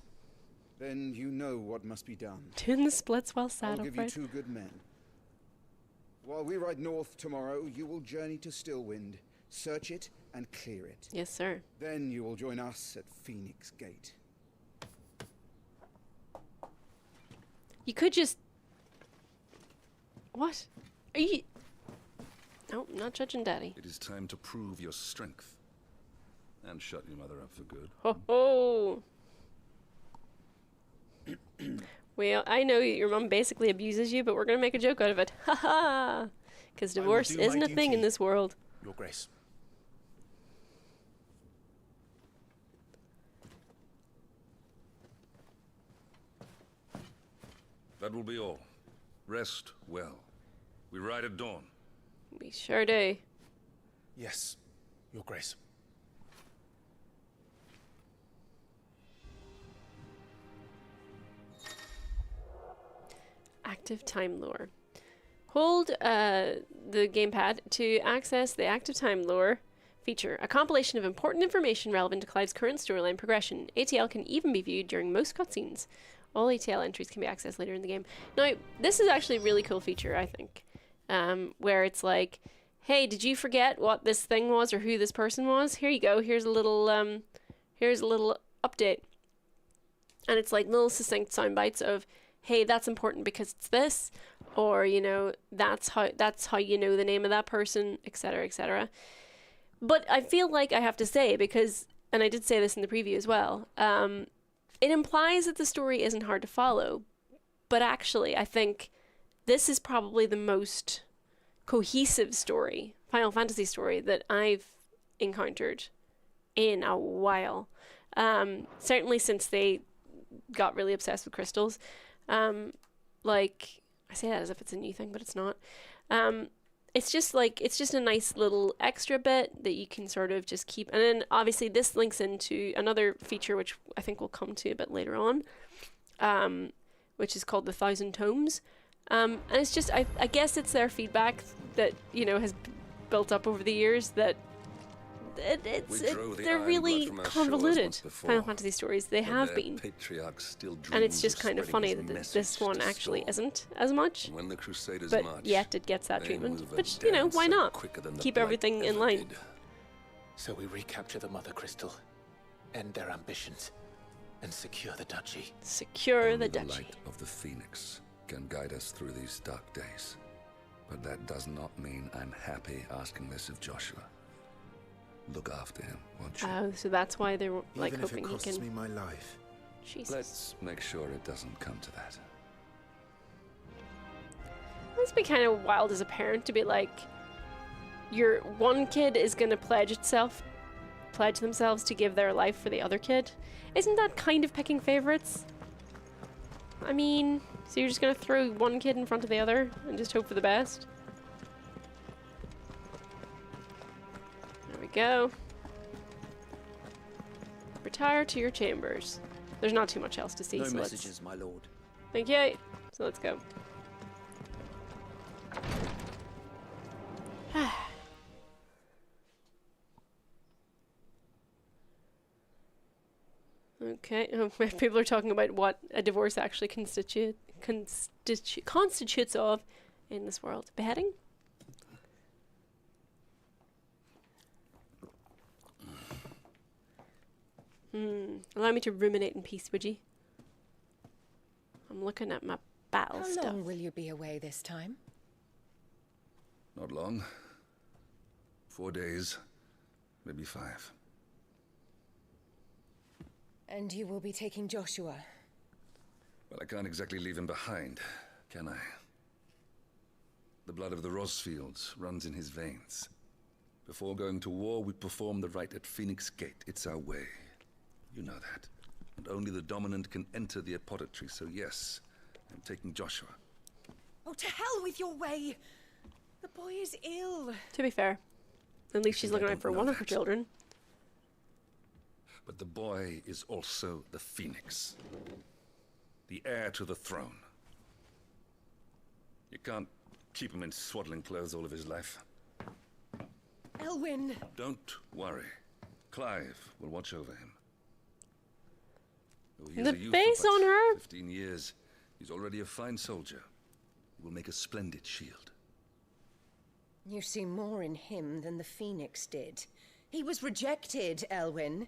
Then you know what must be done. Doing the splits while I'll sat give you upright. 2 good men. While we ride north tomorrow, you will journey to Stillwind, search it, and clear it. Yes, sir. Then you will join us at Phoenix Gate. You could just... What? Are you... No, not judging Daddy. It is time to prove your strength. And shut your mother up for good. Ho ho! Well, I know your mum basically abuses you, but we're gonna make a joke out of it. Ha ha! Because divorce do my isn't a thing in duty. this world. Your Grace. That will be all. Rest well. We ride at dawn. We sure do. Yes, Your Grace. Active time lore. Hold the gamepad to access the active time lore feature, a compilation of important information relevant to Clive's current storyline progression. ATL can even be viewed during most cutscenes. All ATL entries can be accessed later in the game. Now, this is actually a really cool feature, I think, where it's like, hey, did you forget what this thing was or who this person was? Here you go. Here's a little update. And it's like little succinct sound bites of, hey, that's important because it's this, or, you know, that's how you know the name of that person, etc., etc. But I feel like I have to say, because, and I did say this in the preview as well, it implies that the story isn't hard to follow, but actually I think this is probably the most cohesive story, Final Fantasy story, that I've encountered in a while. Certainly since they got really obsessed with crystals. Like, I say that as if it's a new thing, but it's not. It's just a nice little extra bit that you can sort of just keep. And then obviously this links into another feature, which I think we'll come to a bit later on, which is called the 1,000 Tomes. And it's just, I guess it's their feedback that, you know, has built up over the years that they're really convoluted Final Fantasy stories. They have been. And it's just kind of funny that this one actually isn't as much. When the Crusaders but march, yet it gets that they treatment. move a But, you know, why dance not? quicker than the Keep blight everything in ever line. did. So we recapture the Mother Crystal, end their ambitions, and secure the duchy. Secure Only the duchy. light of the Phoenix can guide us through these dark days. But that does not mean I'm happy asking this of Joshua. Look after him, won't you? Oh, so that's why they're like Even if hoping it he costs can. me my life. Jesus. Let's make sure it doesn't come to that. It must be kind of wild as a parent to be like, your one kid is going to pledge themselves to give their life for the other kid. Isn't that kind of picking favorites? I mean, so you're just going to throw one kid in front of the other and just hope for the best? There we go. Retire to your chambers. There's not too much else to see. No so messages, my lord. Thank you. So let's go. Okay. People are talking about what a divorce actually constitutes of in this world. Beheading? Allow me to ruminate in peace, would you? I'm looking at my battle How stuff. long will you be away this time? Not long. 4 days, maybe 5. And you will be taking Joshua? Well, I can't exactly leave him behind, can I? The blood of the Rosfields runs in his veins. Before going to war, we perform the rite at Phoenix Gate. It's our way. You know that. And only the dominant can enter the apothecary, so yes, I'm taking Joshua. Oh, to hell with your way! The boy is ill. To be fair, at least she's looking out for one of her children. But the boy is also the Phoenix. The heir to the throne. You can't keep him in swaddling clothes all of his life. Elwyn! Don't worry. Clive will watch over him. Though he is The a youth of face but on her. 15 years. He's already a fine soldier. He will make a splendid shield. You see more in him than the Phoenix did. He was rejected, Elwyn.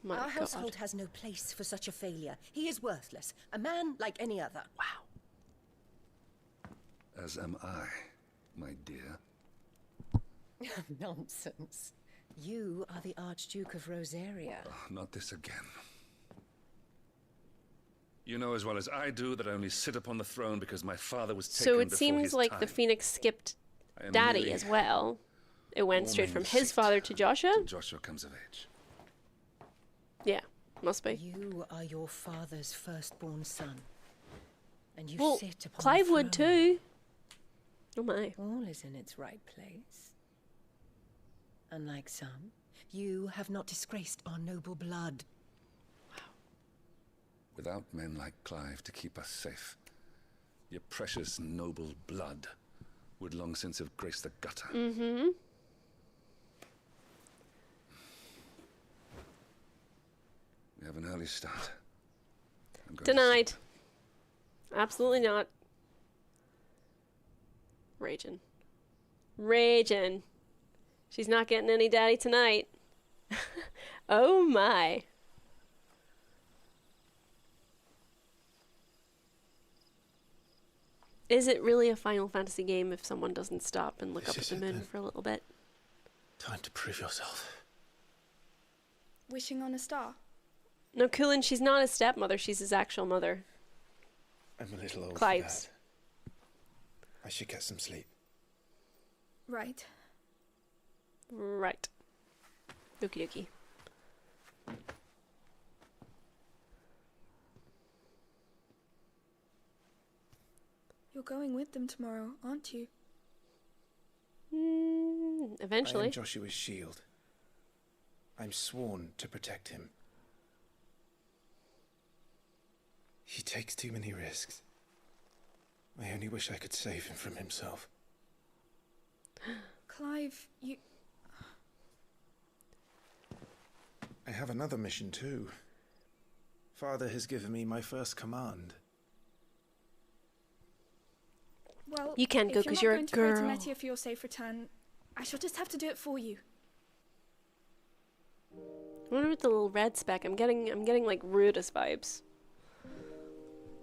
My Our God. household has no place for such a failure. He is worthless. A man like any other. Wow. As am I, my dear. Nonsense. You are the Archduke of Rosaria. Oh, not this again. You know as well as I do that I only sit upon the throne because my father was taken So it before seems his like time. the Phoenix skipped I am Daddy merely as well. It went straight from warming his seat father to Joshua. till Joshua comes of age. Yeah, must be. You are your father's firstborn son. And you Well, sit upon Clive the would throne. too. Oh my. All is in its right place. Unlike some, you have not disgraced our noble blood. Without men like Clive to keep us safe, your precious noble blood would long since have graced the gutter. Mm-hmm. We have an early start. I'm going Denied. Absolutely not. Raging. Raging. She's not getting any daddy tonight. Oh my. Is it really a Final Fantasy game if someone doesn't stop and look This up at is the it moon then. for a little bit? Time to prove yourself. Wishing on a star. No, Cullen, she's not his stepmother. She's his actual mother. I'm a little old Clive's. for that. I should get some sleep. Right. Right. Okie dokie. You're going with them tomorrow, aren't you? I Eventually. am Joshua's shield. I'm sworn to protect him. He takes too many risks. I only wish I could save him from himself. Clive, you... I have another mission too. Father has given me my first command. Well, You can't go if 'cause you're you're not a going to girl. pray to Metia for your safe return, I shall just have to do it for you. I wonder what the little red speck. I'm getting like Rudis vibes.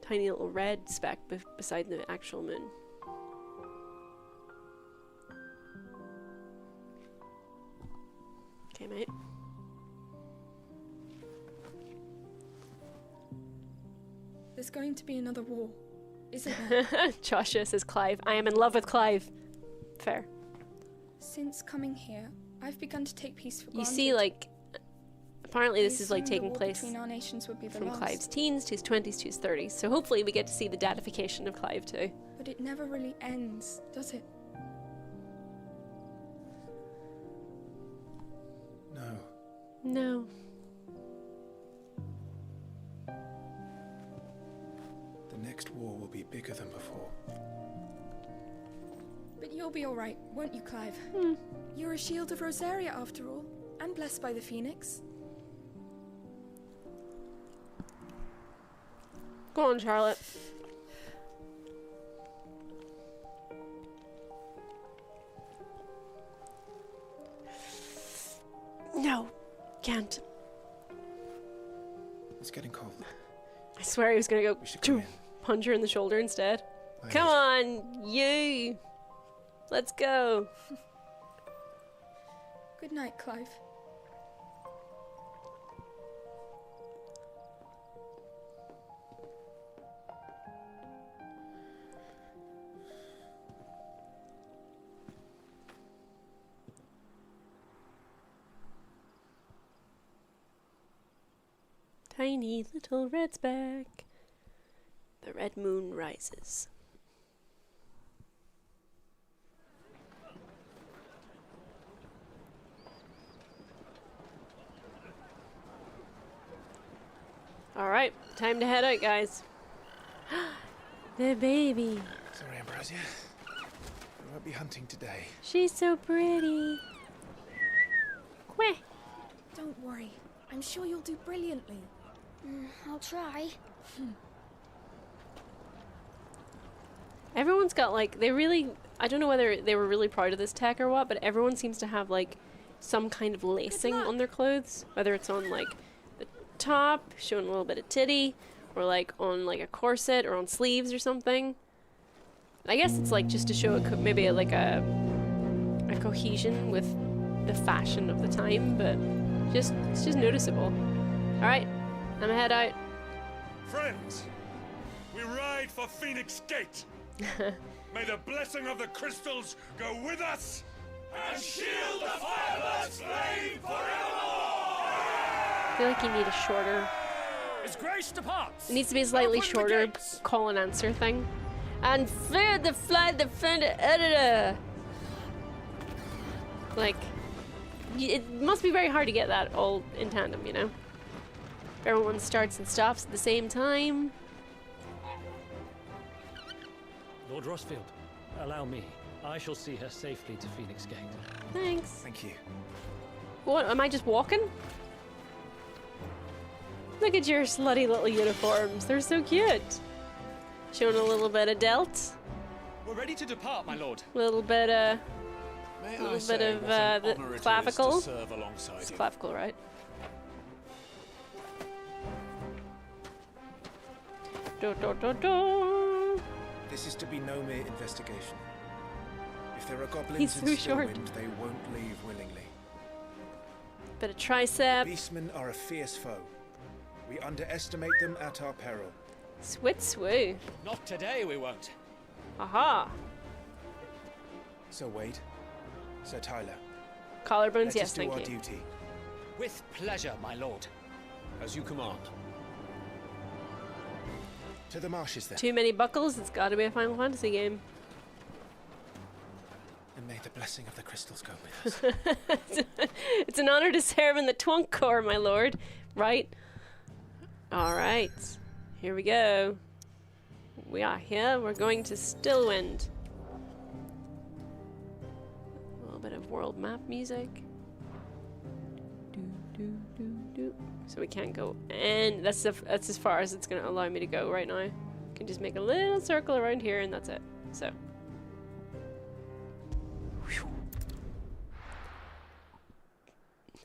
Tiny little red speck beside the actual moon. Okay, mate. There's going to be another war, isn't there? Joshua says Clive. I am in love with Clive. Fair. Since coming here, I've begun to take peace for You granted. see, like, apparently this I is like assumed the taking war place between our nations would be the from last. Clive's teens to his 20s to his 30s. So hopefully we get to see the dadification of Clive too. But it never really ends, does it? No. No. The next war will be bigger than before. But you'll be alright, won't you, Clive? You're a shield of Rosaria after all, and blessed by the Phoenix. Go on, Charlotte. No, can't. It's getting cold. I swear he was gonna go should go in. punch her in the shoulder instead. I Come on, you. Let's go. Good night, Clive. Tiny little red's back. The red moon rises. Alright, time to head out, guys. The baby. Sorry, Ambrosia. We won't be hunting today. She's so pretty. Queh. Don't worry. I'm sure you'll do brilliantly. I'll try. Everyone's got like, they really, I don't know whether they were really proud of this tech or what, but everyone seems to have like some kind of lacing on their clothes. Whether it's on like the top, showing a little bit of titty, or like on like a corset or on sleeves or something. I guess it's like just to show maybe like a cohesion with the fashion of the time, but it's just noticeable. Alright, I'm gonna head out. Friends, we ride for Phoenix Gate. May the blessing of the crystals go with us and shield the firebird's flame forevermore! I feel like you need a shorter... His Grace departs! It needs to be a slightly shorter call and answer thing. And fear the flight defender editor! Like, it must be very hard to get that all in tandem, you know? Everyone starts and stops at the same time. Lord Rossfield, allow me. I shall see her safely to Phoenix Gate. Thanks. Thank you. What, am I just walking? Look at your slutty little uniforms. They're so cute. Showing a little bit of delt. We're ready to depart, my lord. A little bit, the clavicle. It's clavicle, right? This is to be no mere investigation. If there are goblins in Stillwind, they won't leave willingly. Bit of tricep. Beastmen are a fierce foe. We underestimate them at our peril. Swit swoo. Not today, we won't. Aha. Sir Wade, Sir Tyler. Collarbones, let yes, us do thank our you. duty. With pleasure, my lord. As you command. To the marshes then. Too many buckles, it's gotta be a Final Fantasy game. And may the blessing of the crystals go with us. It's an honor to serve in the Twunk Corps, my lord. Right? Alright. Here we go. We are here. We're going to Stillwind. A little bit of world map music. So we can't go, and that's as far as it's going to allow me to go right now. I can just make a little circle around here, and that's it. So.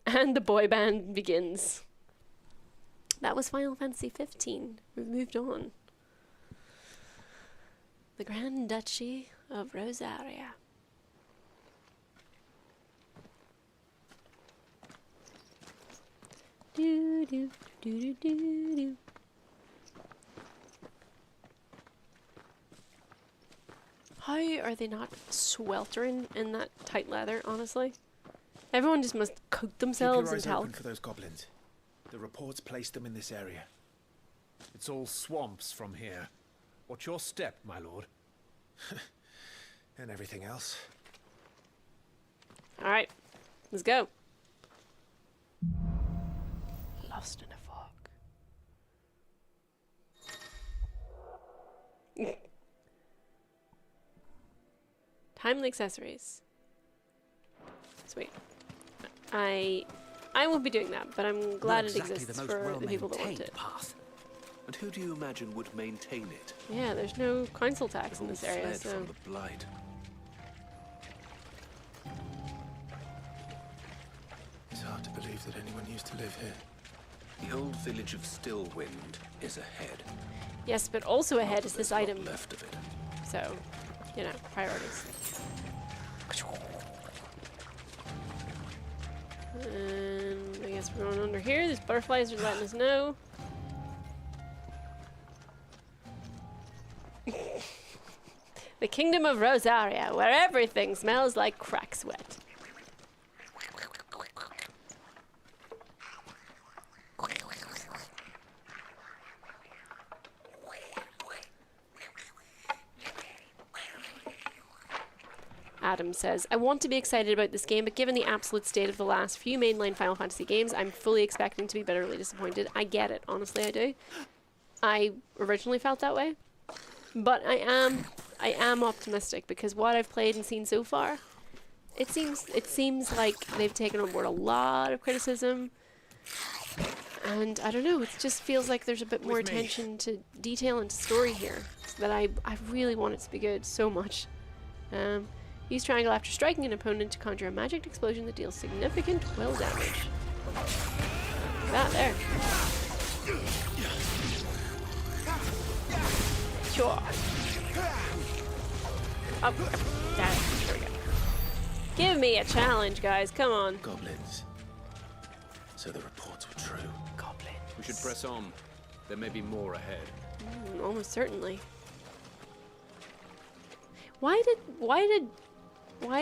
And the boy band begins. That was Final Fantasy 15. We've moved on. The Grand Duchy of Rosaria. Do do do do do do. How are they not sweltering in that tight leather, honestly? Everyone just must coat themselves in Keep your eyes open talc. for those goblins. The reports placed them in this area. It's all swamps from here. What's your step, my lord? And everything else. Alright, let's go. Lost in a fog. Timely accessories. Sweet. I won't be doing that, but I'm glad it exists for the people that want it. Path. And who do you imagine would maintain it? Yeah, there's no council tax in All this area, fled so... from the blight. It's hard to believe that anyone used to live here. The old village of Stillwind is ahead. Yes, but also ahead is this item. Left of it. So, you know, priorities. And I guess we're going under here. These butterflies are letting us know. The Kingdom of Rosaria, where everything smells like crack sweat. Adam says, I want to be excited about this game, but given the absolute state of the last few mainline Final Fantasy games, I'm fully expecting to be bitterly disappointed. I get it, honestly I do. I originally felt that way, but I am optimistic because what I've played and seen so far, it seems like they've taken on board a lot of criticism, and I don't know, it just feels like there's a bit more attention to detail and to story here, so that I really want it to be good so much. Use triangle after striking an opponent to conjure a magic explosion that deals significant will damage. That there. Sure. Up. Down. There we go. Give me a challenge, guys. Come on. Goblins. So the reports were true. Goblins. We should press on. There may be more ahead. Almost certainly. Why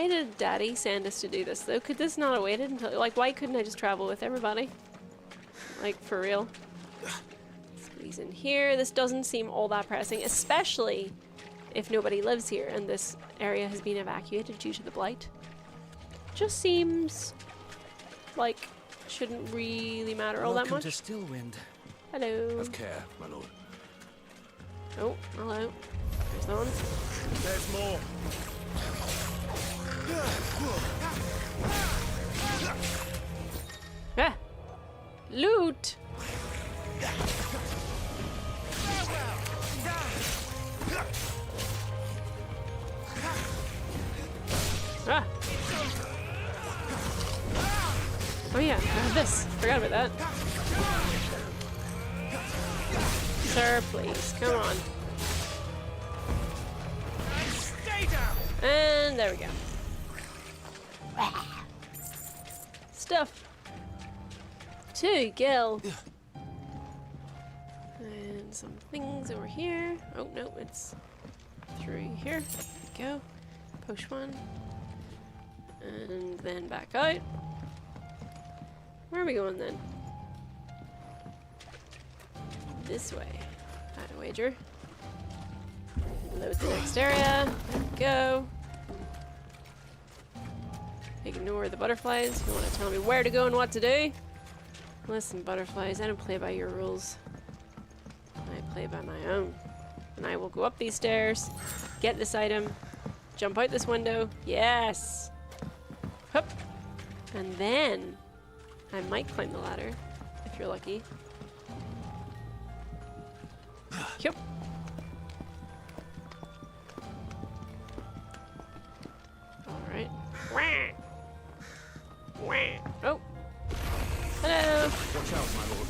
did Daddy send us to do this though? Could this not have waited until, like, why couldn't I just travel with everybody? Like, for real. Squeeze in here. This doesn't seem all that pressing, especially if nobody lives here and this area has been evacuated due to the blight. Just seems like it shouldn't really matter all that much. Welcome to Stillwind. Hello. Have care, my lord. Oh, hello. There's that one. There's more. Ah! Loot! Ah! Oh yeah, I have this. Forgot about that. Sir, please, come on. And there we go. Stuff. 2 gil. And some things over here. Oh no, it's through here. There we go. Push 1. And then back out. Where are we going then? This way. I'd wager. Load the next area. There we go. Ignore the butterflies. You want to tell me where to go and what to do? Listen, butterflies, I don't play by your rules. I play by my own. And I will go up these stairs, get this item, jump out this window. Yes! Hup! And then I might climb the ladder, if you're lucky. Yup. Alright. Oh. Hello. Watch out, my lord.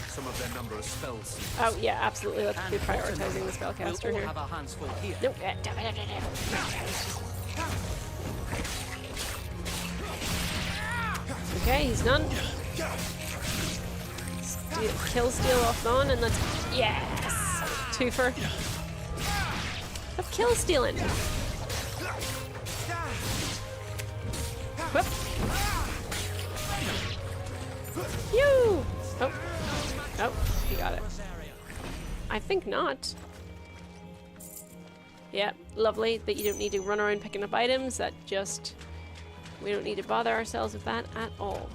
Some of their number of spells. Oh yeah, absolutely. Let's be prioritizing the spellcaster here. Have our hands full here. Nope. Okay, he's done. Kill steal off on, and let's yes, twofer. Of kill stealing. Whoop. Phew! Oh. Oh, you got it. I think not. Yeah, lovely that you don't need to run around picking up items. That just... we don't need to bother ourselves with that at all.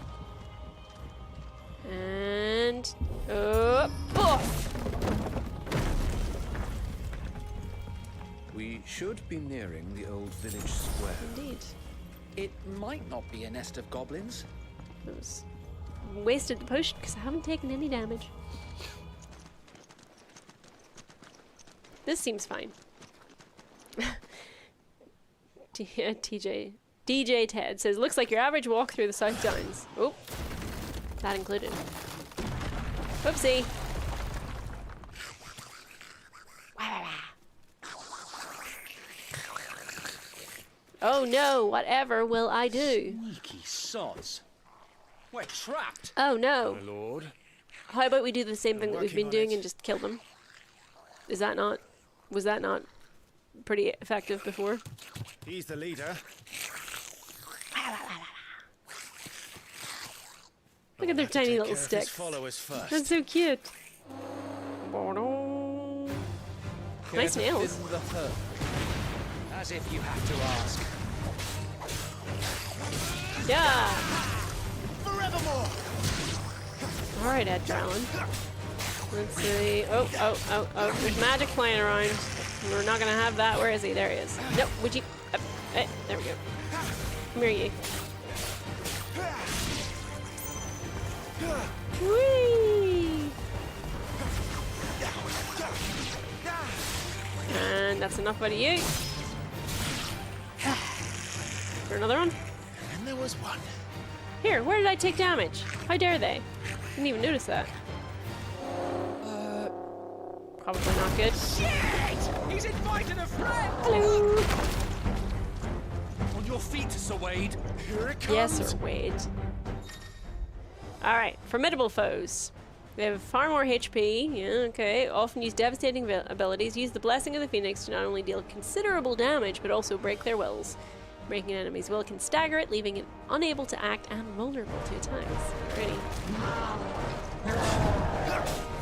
And... oh! We should be nearing the old village square. Indeed. It might not be a nest of goblins. It was wasted the potion because I haven't taken any damage. This seems fine. DJ Ted says, looks like your average walk through the South Downs. Oh, that included. Whoopsie. Oh no, whatever will I do? Sneaky sods. We're trapped. Oh no. My lord. How about we do the same thing that we've working been on doing it. and just kill them? Is that not... Was that not pretty effective before? He's the leader. Look at their tiny little sticks. Followers first. That's so cute. Nice nails. As if you have to ask. Yeah. Forevermore. All right, Edgar Allan. Let's see. Oh. There's magic flying around. We're not gonna have that. Where is he? There he is. Nope. Would you? Hey, there we go. Come here, you. Whee! And that's enough out of you. For another one? And there was one. Here, where did I take damage? How dare they? Didn't even notice that. Probably not good. Shit! He's invited a friend! Hello! On your feet, Sir Wade. Here it comes. Yes, Sir Wade. Alright, formidable foes. They have far more HP, yeah, okay. Often use devastating abilities. Use the Blessing of the Phoenix to not only deal considerable damage, but also break their wills. Breaking an enemy's will can stagger it, leaving it unable to act and vulnerable to attacks. Alrighty.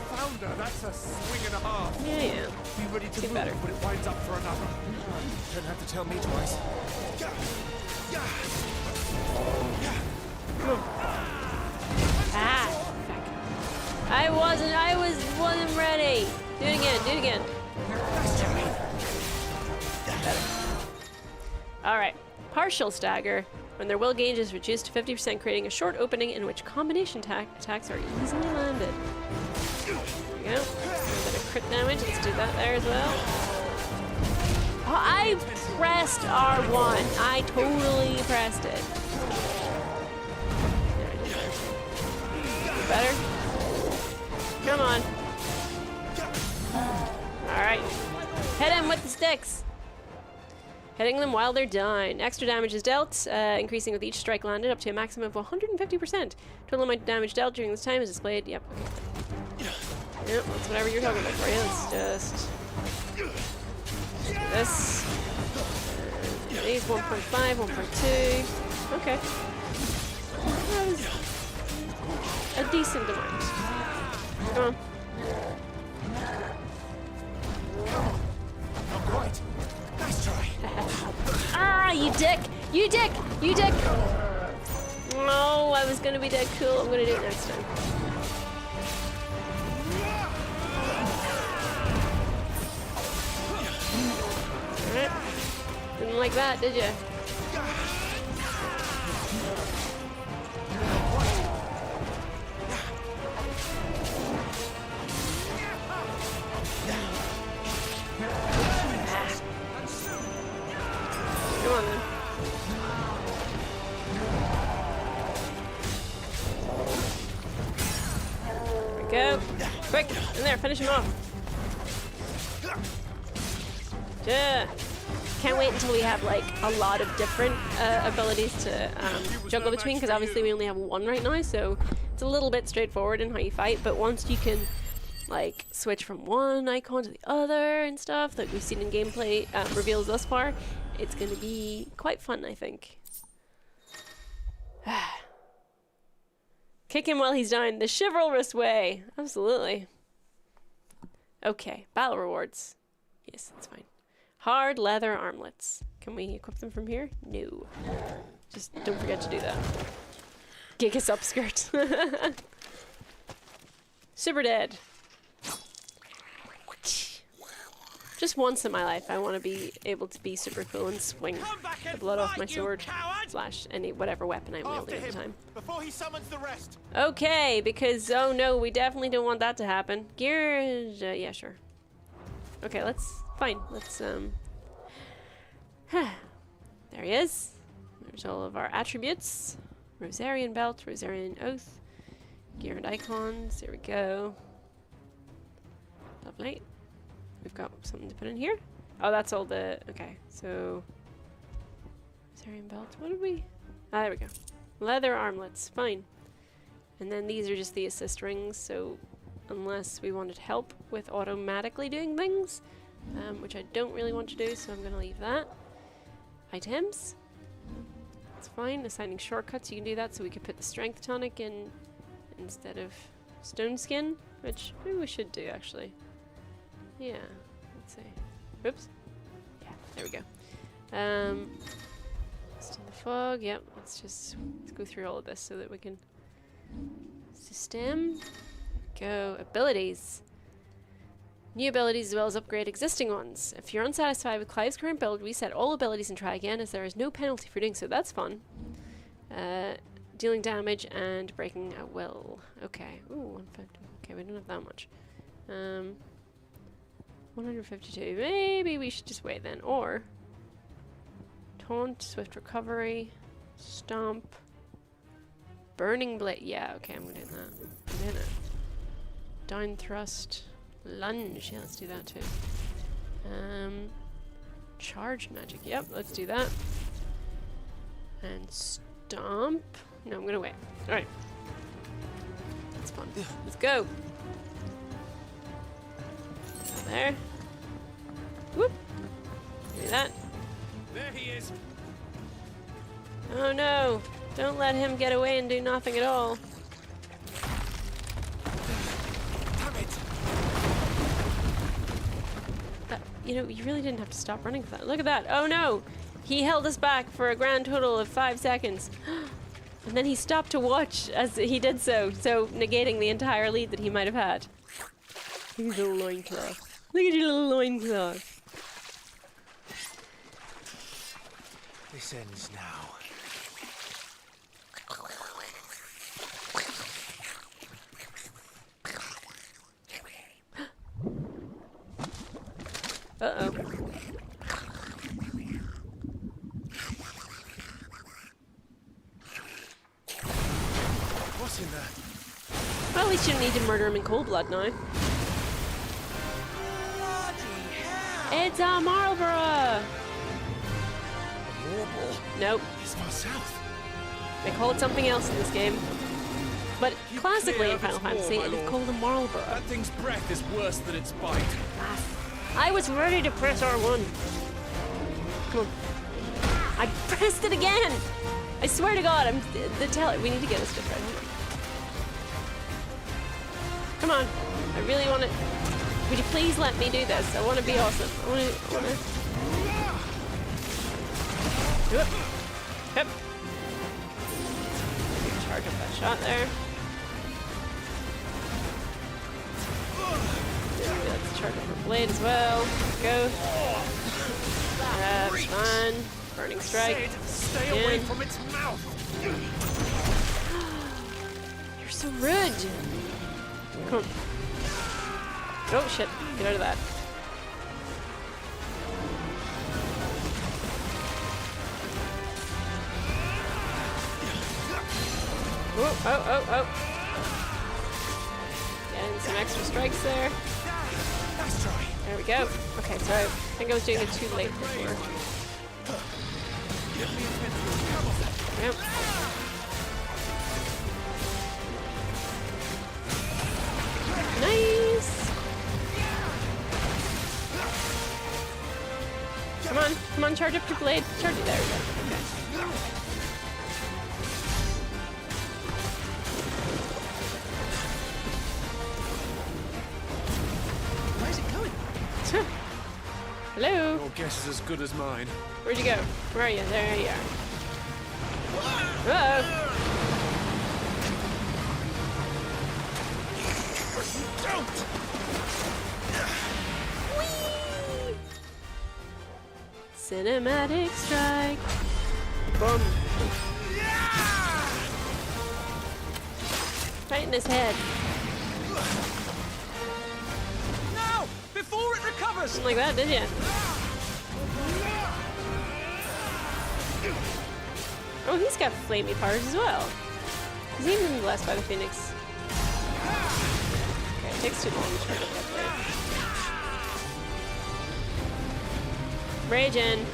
Founder, that's a swing and a half. Yeah. Be ready to move, better. but it winds up for another. Don't have to tell me twice. Ah! Fuck. I wasn't ready! Do it again. Alright. Partial stagger. When their will gauge is reduced to 50%, creating a short opening in which combination attacks are easily landed. There we go. A bit of crit damage. Let's do that there as well. Oh, I pressed R1. I totally pressed it. Better? Come on. Alright. Hit him with the sticks. Hitting them while they're down. Extra damage is dealt, increasing with each strike landed up to a maximum of 150%. Total amount of damage dealt during this time is displayed. Yep. Okay. Yep, that's whatever you're talking about for you. Let's just do this. These 1.5, 1.2. Okay. That was a decent amount. Come on. Not quite. Nice try. Ah, you dick! You dick! You dick! No, I was gonna be dead cool. I'm gonna do it next time. Alright. Didn't like that, did you? Come on then. There we go. Quick, in there, finish him off. Yeah. Can't wait until we have like a lot of different abilities to juggle between, because obviously we only have one right now, so it's a little bit straightforward in how you fight, but once you can like switch from one icon to the other and stuff that we've seen in gameplay reveals thus far, it's going to be quite fun, I think. Kick him while he's down the chivalrous way. Absolutely. Okay, battle rewards. Yes, that's fine. Hard leather armlets. Can we equip them from here? No. Just don't forget to do that. Gigas upskirt. Super dead. Just once in my life, I want to be able to be super cool and swing the blood off my sword / any whatever weapon I'm wielding at the time. Before he summons the rest. Okay, because oh no, we definitely don't want that to happen. Gears, yeah, sure. Okay, fine. Let's there he is. There's all of our attributes. Rosarian belt, Rosarian oath, gear and icons. There we go. Lovely. We've got something to put in here. Oh, that's all the... Okay, so... Rosarian belt. What did we... Ah, there we go. Leather armlets. Fine. And then these are just the assist rings, so unless we wanted help with automatically doing things, which I don't really want to do, so I'm going to leave that. Items. It's fine. Assigning shortcuts, you can do that, so we could put the strength tonic in instead of stone skin, which maybe we should do, actually. Yeah, let's see. Oops. Yeah, there we go. Mist in the fog, yep, let's go through all of this so that we can... System. Go. Abilities. New abilities as well as upgrade existing ones. If you're unsatisfied with Clive's current build, reset all abilities and try again, as there is no penalty for doing so. That's fun. Dealing damage and breaking at will. Okay. Ooh, 150. Okay, we don't have that much. 152. Maybe we should just wait then. Or taunt, swift recovery, stomp, burning blade. Yeah, okay, I'm doing that. I'm doing it. Down thrust, lunge. Yeah, let's do that too. Charge magic. Yep, let's do that. And stomp. No, I'm gonna wait. All right. That's fun. Let's go. There. Whoop. Do that. There he is. Oh no! Don't let him get away and do nothing at all. Damn it! You know, you really didn't have to stop running for that. Look at that! Oh no! He held us back for a grand total of 5 seconds. And then he stopped to watch as he did so, negating the entire lead that he might have had. Look at his little loincloth. Look at your little loincloth. This ends now. Uh-oh. What's in there? Well, at least you don't need to murder him in cold blood now. It's a Marlborough! Warble. Nope. It's myself. They call it something else in this game. But classically in Final Fantasy, it's called a Marlborough. That thing's breath is worse than its bite. I was ready to press R1. Come on. I pressed it again! I swear to God, we need to get this stuff right. Come on. I really want to... Would you please let me do this? I want to be awesome. I want to... Yep. Yep. Charge up that shot there. Let's charge up her blade as well. Go. That's fine. Burning strike. Stay away from its mouth. You're so rude. Come on. Oh shit! Get out of that. Oh. Getting some extra strikes there. Nice try. There we go. Okay, sorry. I think I was doing it too late before. Yep. Nice! Come on, charge up your blade. Charge it. There we go. Okay. Where's it going? Hello? Your guess is as good as mine. Where'd you go? Where are you? There you are. Uh-oh. Don't! Whee! Cinematic strike. Boom. Right in his head. No! Before it recovers! Something like that, did you? Oh, he's got flamey powers as well. He's even blessed by the Phoenix. Okay, it takes too long to try to get there. Raging.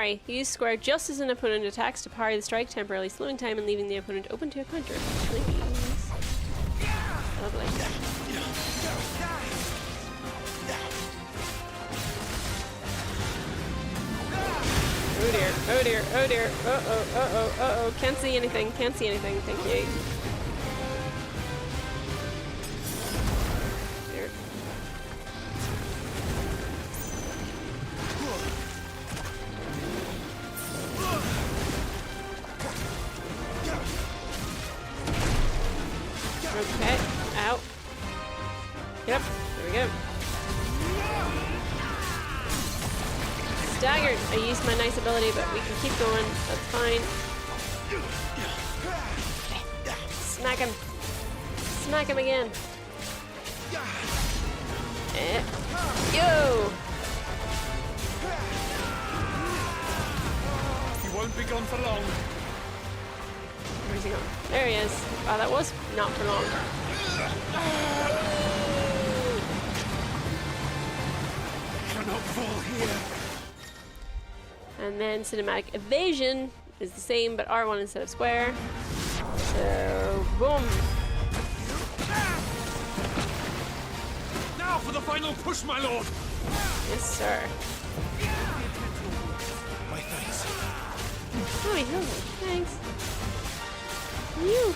Parry. Use square just as an opponent attacks to parry the strike, temporarily slowing time and leaving the opponent open to a counter. Please. Lovely. Oh dear, oh dear, oh dear. Uh-oh, uh-oh, uh-oh. Can't see anything, can't see anything. Thank you. There. Okay, out. Yep, there we go. Staggered. I used my nice ability, but we can keep going. That's fine. Smack him. Smack him again. Yo! You won't be gone for long. Where's he going? There he is. Wow, that was not for long. Cannot fall here. And then cinematic evasion is the same, but R1 instead of square. So, boom. Now for the final push, my lord. Yes, sir. My thanks. Oh, he healed me. Thanks. You.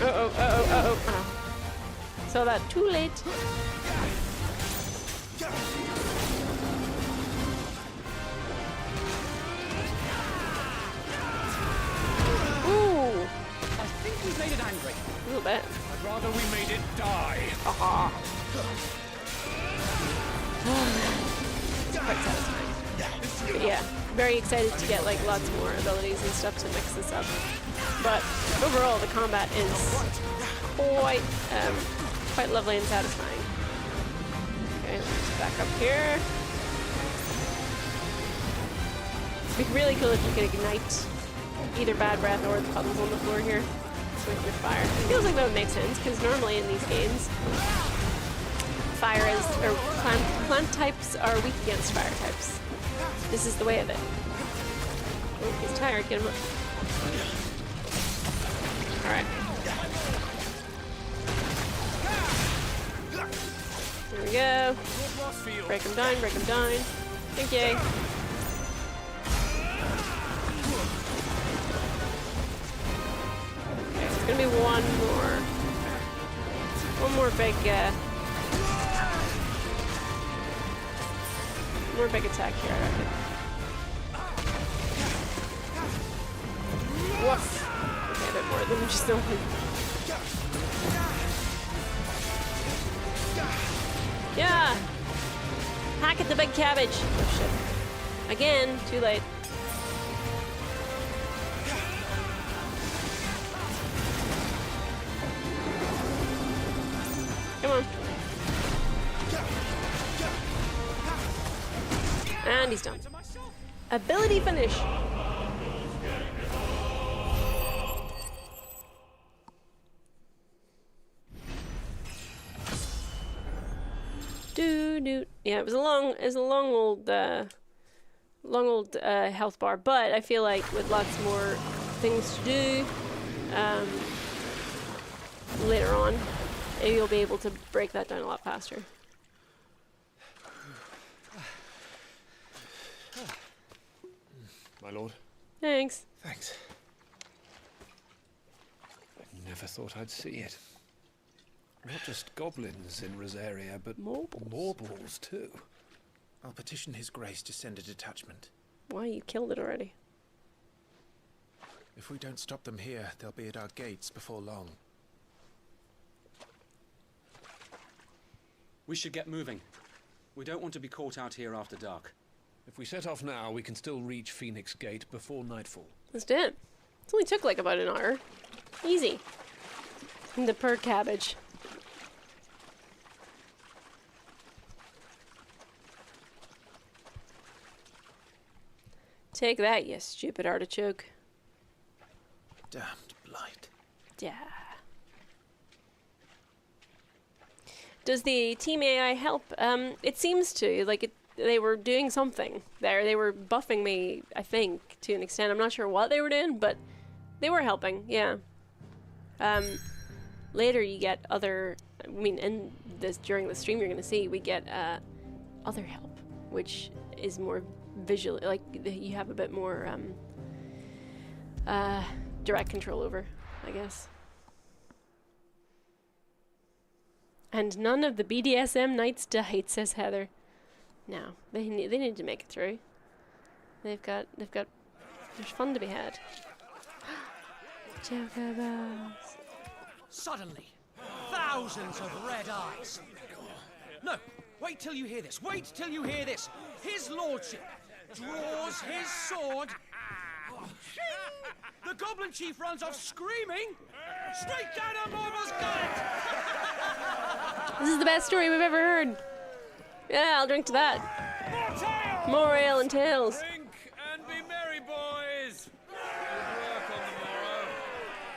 Uh-oh, uh-oh, uh-oh. Oh. Saw that too late. Ooh. I think we made it angry. A little bit. I'd rather we made it die. Aha. It's quite satisfying. But yeah, very excited to get like lots more abilities and stuff to mix this up. But overall, the combat is quite lovely and satisfying. Okay, let's back up here. It'd be really cool if you could ignite either Bad Breath or the puddles on the floor here with your fire. It feels like that would make sense, because normally in these games, fire is, or plant types are weak against fire types. This is the way of it. Oh, he's tired, get him up. Alright. There we go. Break him down, break him down. Thank you. Okay, it's gonna be one more big, more big attack here, I reckon. Woof. Okay, a bit more than just the one. Yeah! Hack at the big cabbage! Oh shit. Again, too late. Come on. And he's done. Ability finish! Yeah, it was a long old health bar, but I feel like with lots more things to do later on, you'll be able to break that down a lot faster. My lord. Thanks. Thanks. I never thought I'd see it. Not just goblins in Rosaria, but morbals too. I'll petition His Grace to send a detachment. Why, you killed it already. If we don't stop them here, they'll be at our gates before long. We should get moving. We don't want to be caught out here after dark. If we set off now, we can still reach Phoenix Gate before nightfall. Let's do it. It only took like about an hour. Easy. And the per cabbage. Take that, you stupid artichoke. Damned blight. Yeah. Does the team AI help? It seems to. Like, they were doing something there. They were buffing me, I think, to an extent. I'm not sure what they were doing, but they were helping, yeah. Later you get other... I mean, during the stream you're going to see, we get other help, which is more visual. Like, you have a bit more direct control over, I guess. And none of the BDSM knights died, says Heather. No, they need to make it through. There's fun to be had. Suddenly, thousands of red eyes. No, wait till you hear this. Wait till you hear this. His lordship draws his sword. The goblin chief runs off screaming, straight down a Morval's gullet. This is the best story we've ever heard. Yeah, I'll drink to that. More ale and tales. Drink and be merry, boys. Good work on the morrow.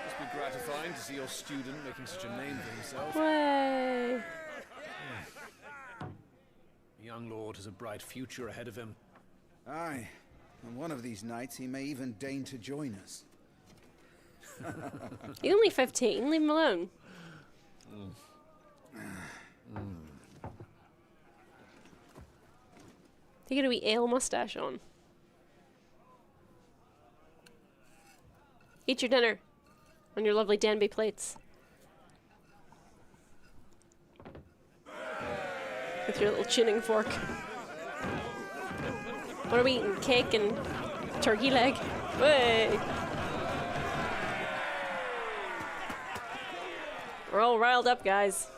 Must be gratifying to see your student making such a name for himself. Way. The young lord has a bright future ahead of him. Aye, and one of these nights he may even deign to join us. He's only 15, leave him alone. You got a wee ale mustache on. Eat your dinner on your lovely Danby plates. With your little tuning fork. What are we eating? Cake and turkey leg? Way! We're all riled up, guys.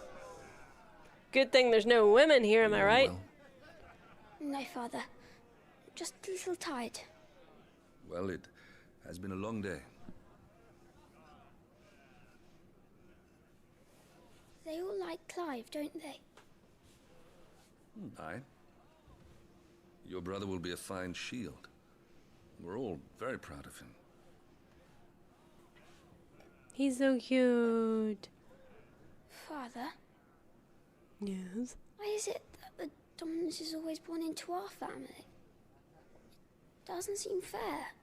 Good thing there's no women here, am I right? No, Father. Just a little tired. Well, it has been a long day. They all like Clive, don't they? Aye. Your brother will be a fine shield. We're all very proud of him. He's so cute. Father? Yes? Why is it that the dominance is always born into our family? It doesn't seem fair.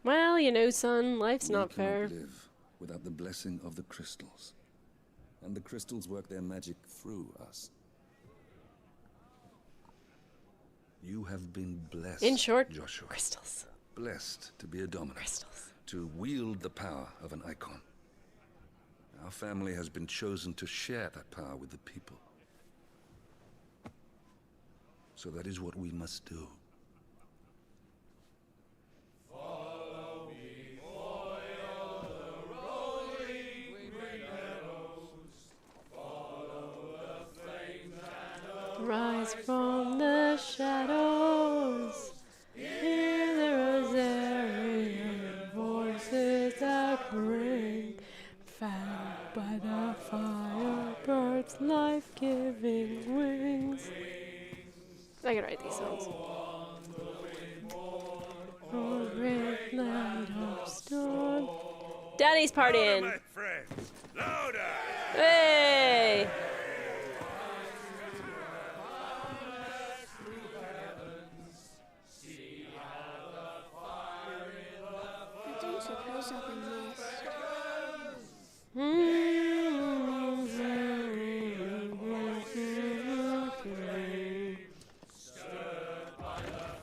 Well, you know, son, life's not We cannot fair. live without the blessing of the crystals. And the crystals work their magic through us. You have been blessed, In short, Joshua. crystals. Blessed to be a dominant. Crystals. To wield the power of an icon. Our family has been chosen to share that power with the people. So that is what we must do. Rise from the shadows, hear the Rosarian voices echoing, fanned by the firebird's life-giving wings. I can write these songs. Oh, great light of storm. Daddy's partying. My friends, louder! Hey! I don't suppose I'll be missed.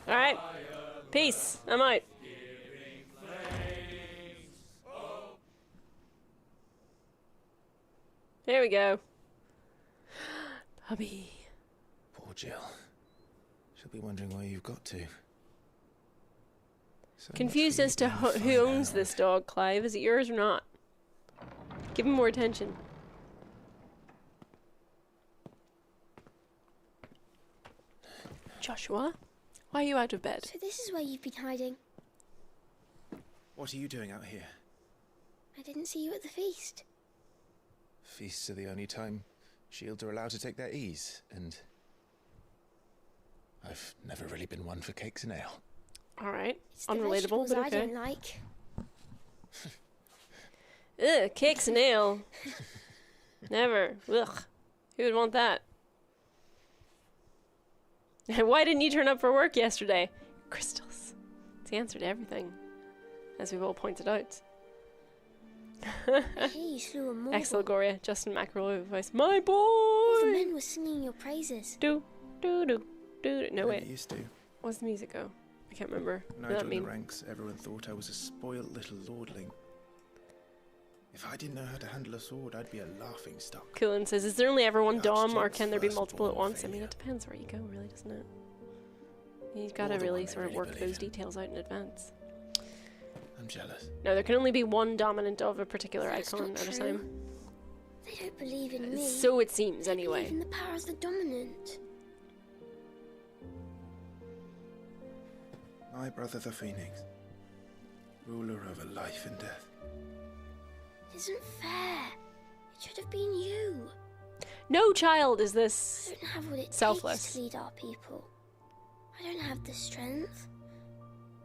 Alright. Peace. I'm out. There we go. Puppy. Poor Jill. She'll be wondering where you've got to. So Confused as to who owns this dog, Clive. Is it yours or not? Give him more attention. Joshua, why are you out of bed? So this is where you've been hiding. What are you doing out here? I didn't see you at the feast. Feasts are the only time shields are allowed to take their ease, and I've never really been one for cakes and ale. Alright. It's the Unrelatable, vegetables but I okay. don't like. Ugh, cake snail. Never. Ugh. Who would want that? Why didn't you turn up for work yesterday? Crystals. It's the answer to everything, as we've all pointed out. I hear you slew a Morgul. Ex-Logoria, Justin McElroy voice. My boy! All the men were singing your praises. Do. No, When wait. it used to. What's the music go? I can't remember. When What I does that joined the mean? ranks, everyone thought I was a spoiled little lordling. If I didn't know how to handle a sword, I'd be a laughing stock. Coolin says, is there only ever one Dom, or Archduke's can there be multiple at firstborn once? I mean, it depends where you go, really, doesn't it? You've got to You're the really one they sort of really work believe those in. details out in advance. I'm jealous. No, there can only be one dominant of a particular That's icon not at a true. time. They don't believe in me. So it seems, They believe anyway. in the power of the dominant. My brother the Phoenix, ruler over life and death. It isn't fair. It should have been you. No child is this I don't have what it selfless. takes to lead our people. I don't have the strength.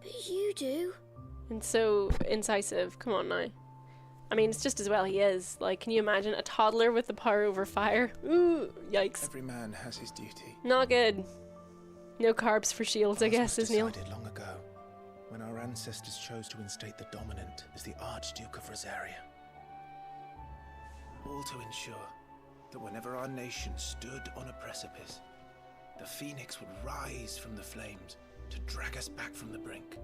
But you do. And so incisive. Come on now. I mean, it's just as well he is. Like, can you imagine a toddler with the power over fire? Ooh, yikes. Every man has his duty. Not good. No carbs for shields, I guess, is Neil. Decided long ago, when our ancestors chose to instate the dominant as the Archduke of Rosaria. All to ensure that whenever our nation stood on a precipice, the Phoenix would rise from the flames to drag us back from the brink.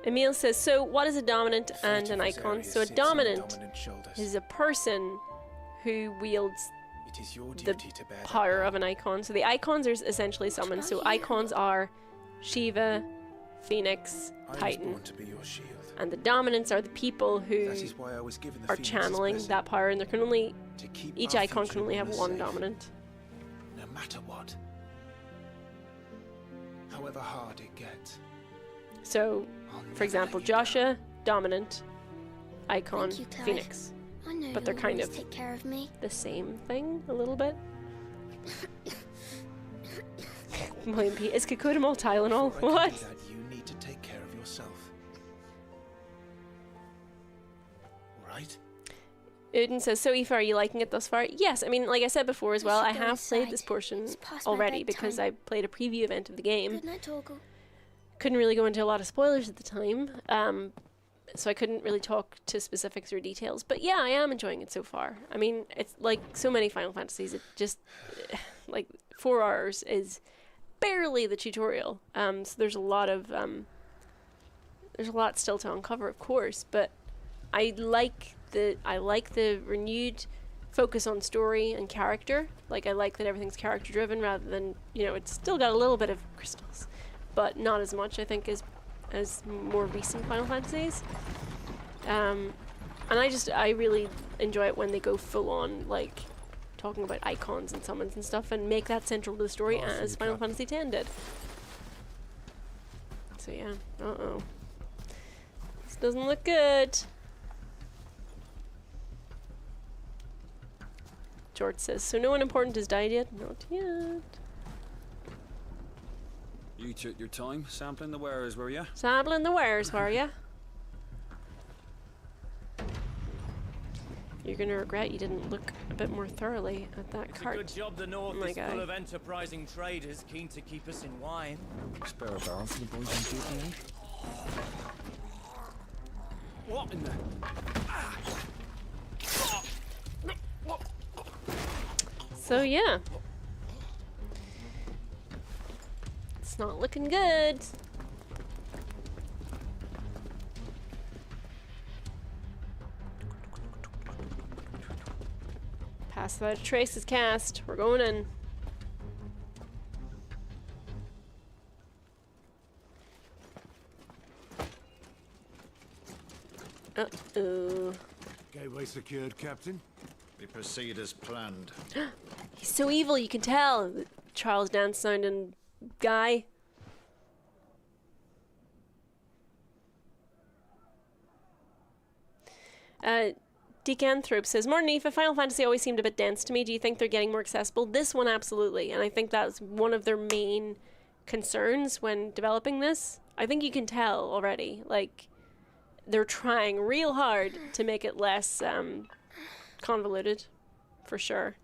Emil says, so what is a dominant and Fate an of icon? Rosaria So a sits on dominant dominant's shoulders. is a person who wields It is your the duty to bear that power of an icon. So the icons are essentially summoned. So icons are Shiva, Phoenix, I was Titan. born to be your shield. And the dominants are the people who That is why I was given the are Phoenix's channeling blessing. that power, and there can only To keep each our icon future can only have rulers one safe. dominant. No matter what. However hard it gets. So, for example, Joshua, dominant, icon, Thank you, Clive. Phoenix. I know But they're you'll kind always of take care of me. the same thing, a little bit. William P. Is Kakutamol Tylenol? Before I What? can do that, you need to take care of yourself. Right? Uden says, so Aoife, are you liking it thus far? Yes, I mean, like I said before as well, I should go have played inside. this portion It's past my already because I bedtime. played a preview event of the game. Good night, Torgal. Couldn't really go into a lot of spoilers at the time, so I couldn't really talk to specifics or details. But yeah, I am enjoying it so far. I mean, it's like so many Final Fantasies, it just, like, 4 hours is barely the tutorial. So there's a lot still to uncover, of course, but I like the renewed focus on story and character. Like, I like that everything's character driven rather than, you know, it's still got a little bit of crystals, but not as much, I think, as more recent Final Fantasies. And I really enjoy it when they go full on, like, talking about icons and summons and stuff and make that central to the story as Final Fantasy X did. So yeah, uh-oh. This doesn't look good. George says, so no one important has died yet? Not yet. You took your time sampling the wares, were ya? Sampling the wares, were ya? You're gonna regret you didn't look a bit more thoroughly at that It's cart. a good job the North my is guy. full of enterprising traders keen to keep us in wine. Spare a barrel for the boys on duty, eh? What in the... So yeah. It's not looking good. Pass without a trace is cast. We're going in. Uh-oh. Gateway secured, Captain. We proceed as planned. He's so evil, you can tell. The Charles Dance sounding guy. Decanthrope says, Morning Aoife, Final Fantasy always seemed a bit dense to me. Do you think they're getting more accessible? This one, absolutely. And I think that's one of their main concerns when developing this. I think you can tell already. Like, they're trying real hard to make it less convoluted, for sure.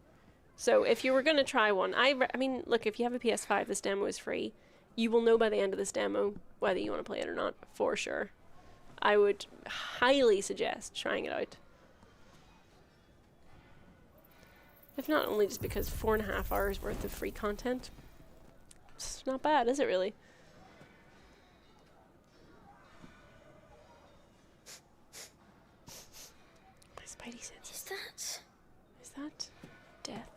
So if you were going to try one, I mean, look, if you have a PS5, this demo is free. You will know by the end of this demo whether you want to play it or not, for sure. I would highly suggest trying it out. If not only just because 4.5 hours worth of free content. It's not bad, is it really? My spidey sense. Is that death?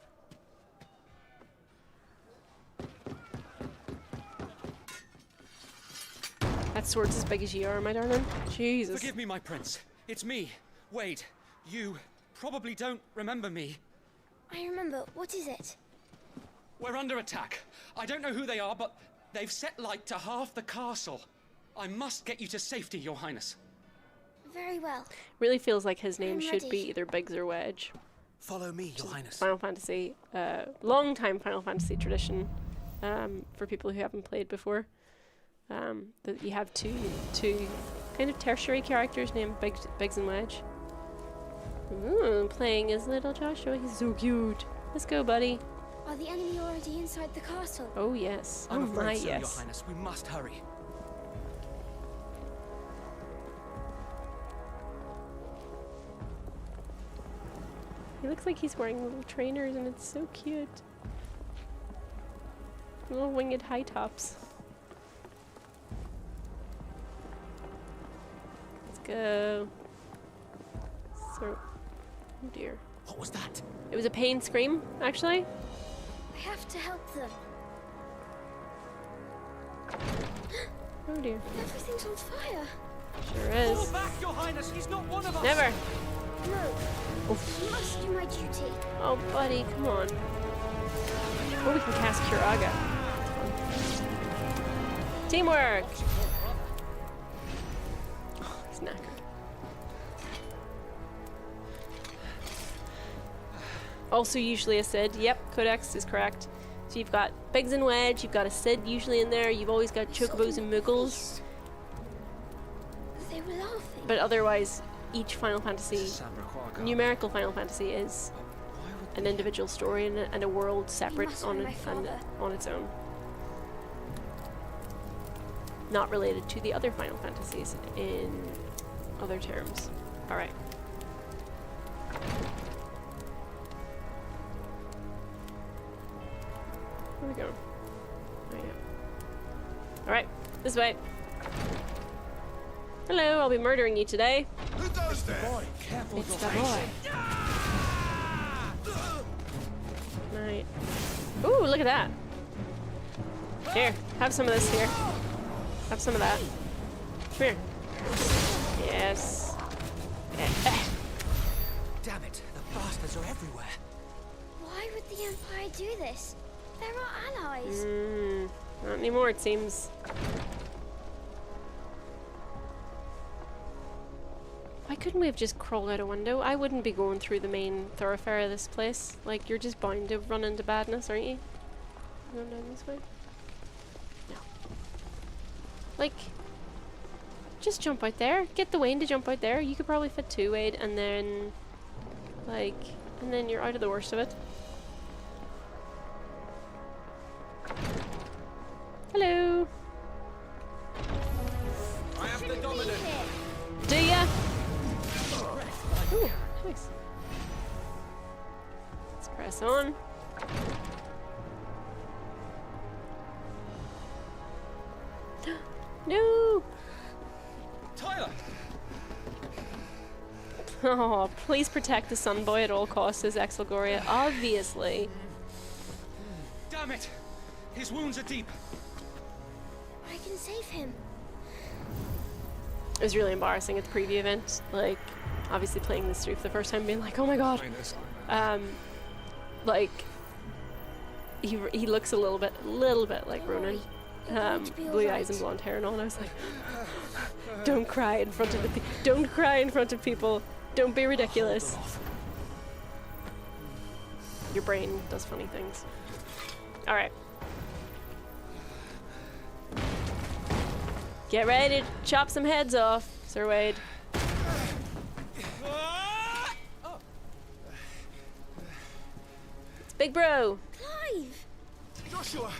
That sword's as big as you are, my darling. Jesus. Forgive me, my prince. It's me, Wade. You probably don't remember me. I remember. What is it? We're under attack. I don't know who they are, but they've set light to half the castle. I must get you to safety, Your Highness. Very well. Really feels like his name I'm should ready. be either Biggs or Wedge. Follow me, Your Highness. Final Fantasy, long-time Final Fantasy tradition, for people who haven't played before. That you have two kind of tertiary characters named Biggs and Wedge. Ooh, playing as little Joshua. He's so cute. Let's go, buddy. Are the enemy already inside the castle? Oh yes. I'm oh afraid my so, yes. Your Highness. We must hurry. He looks like he's wearing little trainers, and it's so cute. Little winged high tops. Let's go. So, oh dear. What was that? It was a pain scream, actually. I have to help them. Oh dear. Everything's on fire. Sure is. Fall back, Your Highness. He's not one of us. Never. No. I must do my duty. Oh, buddy, come on. Or we can cast Curaga. Teamwork! Oh, he's knackered. Also usually a Cid. Yep, Codex is correct. So you've got Biggs and Wedge, you've got a Cid usually in there, you've always got Chocobos and Muggles. They were laughing. But otherwise, each Final Fantasy, numerical Final Fantasy, is an individual story and a world separate on its own. Not related to the other Final Fantasies in other terms. Alright. Where are we going? Oh, yeah. Alright, this way. Hello, I'll be murdering you today. Who does that? Boy, careful, It's Your the Highness. boy. Right. Ooh, look at that. Here, have some of this here. Have some of that. Come here. Yes. Damn it, the bastards are everywhere. Why would the Empire do this? They're our allies. Not anymore, it seems. Why couldn't we have just crawled out a window? I wouldn't be going through the main thoroughfare of this place. Like, you're just bound to run into badness, aren't you? Going down this way? No. Like, just jump out there. Get the Wayne to jump out there. You could probably fit 2, Wade, and then, like, and then you're out of the worst of it. Hello. I am the dominant. Do ya? Ooh, nice. Let's press on. No! Tyler! Oh, please protect the sun boy at all costs, says Exalgoria. Obviously. Damn it! His wounds are deep. I can save him. It was really embarrassing at the preview event. Like, obviously playing this through for the first time, being like, oh my god. Like, he looks a little bit like Ronan. Blue eyes and blonde hair and all, and I was like, don't cry in front of don't cry in front of people. Don't be ridiculous. Your brain does funny things. Alright. Get ready to chop some heads off, Sir Wade. big bro. Clive! Joshua!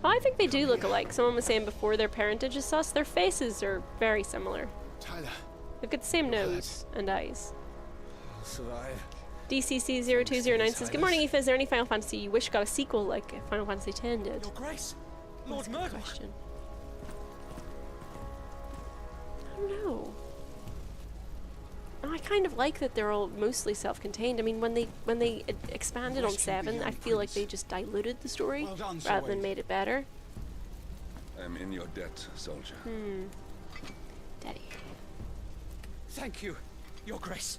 I think they do look alike. Someone was saying before their parentage is sus. Their faces are very similar. Tyler. They've got the same nose and eyes. I'll survive. DCC0209 says, good morning, Aoife. Is there any Final Fantasy you wish got a sequel like Final Fantasy X did? Your Grace, Lord That's a good Murdoch. question. I don't know. I kind of like that they're all mostly self-contained. I mean, when they expanded on 7, I feel like they just diluted the story rather than made it better. I'm in your debt, soldier. Daddy. Thank you, Your Grace.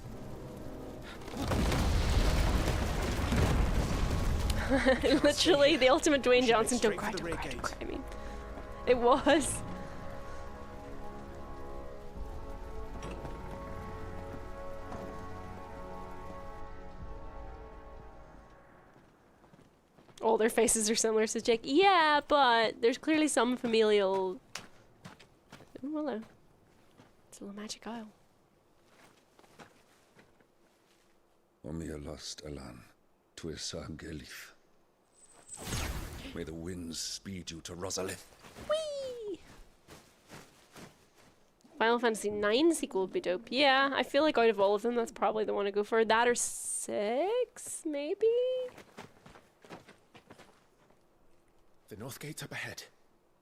Literally, the ultimate Dwayne Johnson. Don't cry, don't cry, don't cry. I mean, it was. All their faces are similar, says Jake. Yeah, but there's clearly some familial... Oh, hello. It's a little magic isle. Omia lost Alan, Tuisa Gelith. May the winds speed you to Rosalith. Whee! Final Fantasy IX sequel would be dope. Yeah, I feel like out of all of them, that's probably the one to go for. That or 6, maybe? The north gate's up ahead.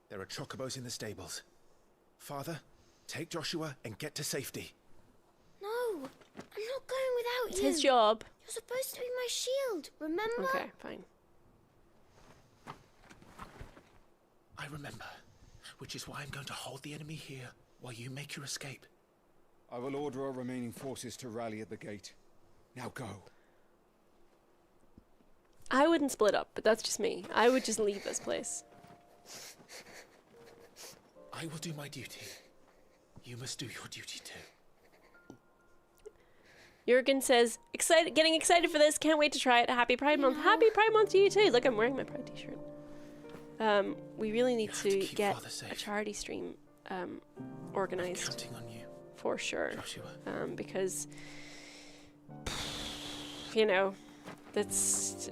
There are chocobos in the stables. Father, take Joshua and get to safety. No, I'm not going without It's you. his job. You're supposed to be my shield, remember? Okay, fine. I remember, which is why I'm going to hold the enemy here while you make your escape. I will order our remaining forces to rally at the gate. Now go. I wouldn't split up, but that's just me. I would just leave this place. I will do my duty. You must do your duty too. Jurgen says, getting excited for this. Can't wait to try it. Happy Pride Month. Happy Pride Month to you too. Look, I'm wearing my Pride t-shirt. We really need to get a charity stream organized. I'm counting on you. For sure. Joshua. Because, you know, that's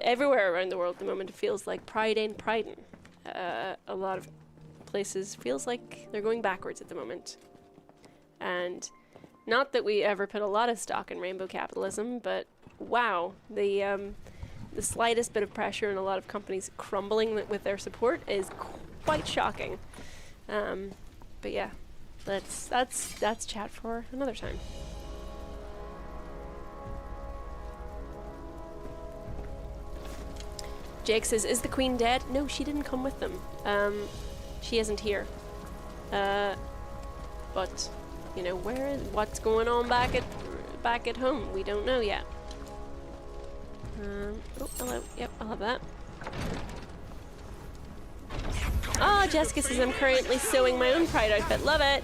everywhere around the world at the moment. It feels like Pride ain't Priding. A lot of places feels like they're going backwards at the moment. And not that we ever put a lot of stock in rainbow capitalism, but wow, the slightest bit of pressure and a lot of companies crumbling with their support is quite shocking. But yeah, that's chat for another time. Jake says, is the queen dead? No, she didn't come with them. She isn't here. But you know, what's going on back at home? We don't know yet. Oh, hello. Yep, I'll have that. Oh, Jessica says, I'm currently sewing my own Pride outfit. Love it.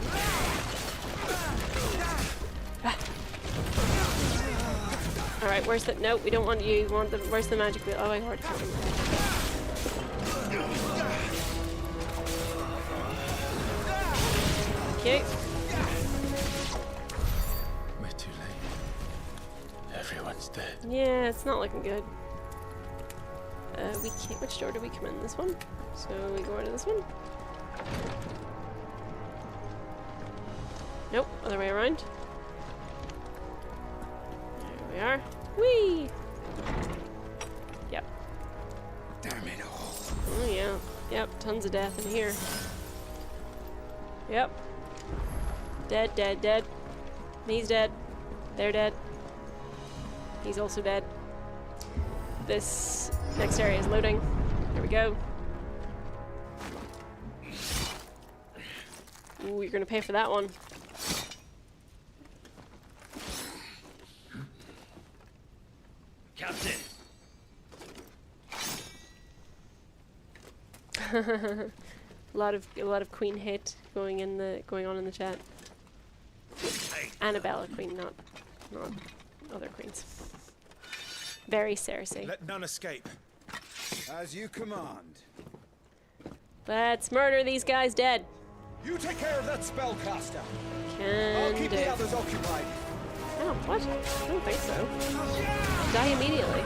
Alright, where's the... No, we don't want you. We want the... Where's the magic wheel? Oh, I already found him. Okay. We're too late. Everyone's dead. Yeah, it's not looking good. We can't... Which door do we come in? This one? So we go into this one? Nope, other way around. There we are. Whee! Yep. Damn it all. Oh yeah. Yep, tons of death in here. Yep. Dead, dead, dead. He's dead. They're dead. He's also dead. This next area is loading. Here we go. Ooh, you're gonna pay for that one. Captain. a lot of queen hate going on in the chat. Annabella queen, not other queens. Very Cersei. Let none escape. As you command. Let's murder these guys dead. You take care of that spellcaster. I'll keep the others occupied. Oh, what? I don't think so. Die immediately.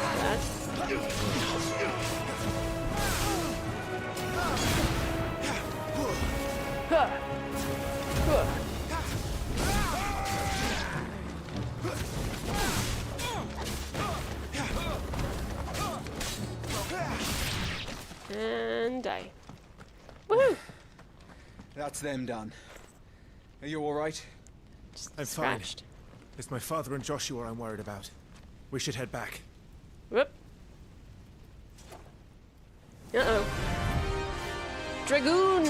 that. Huh. Huh. And die. Woohoo! That's them done. Are you all right? I'm scratched. fine. It's my father and Joshua I'm worried about. We should head back. Whoop. Uh-oh. Dragoon!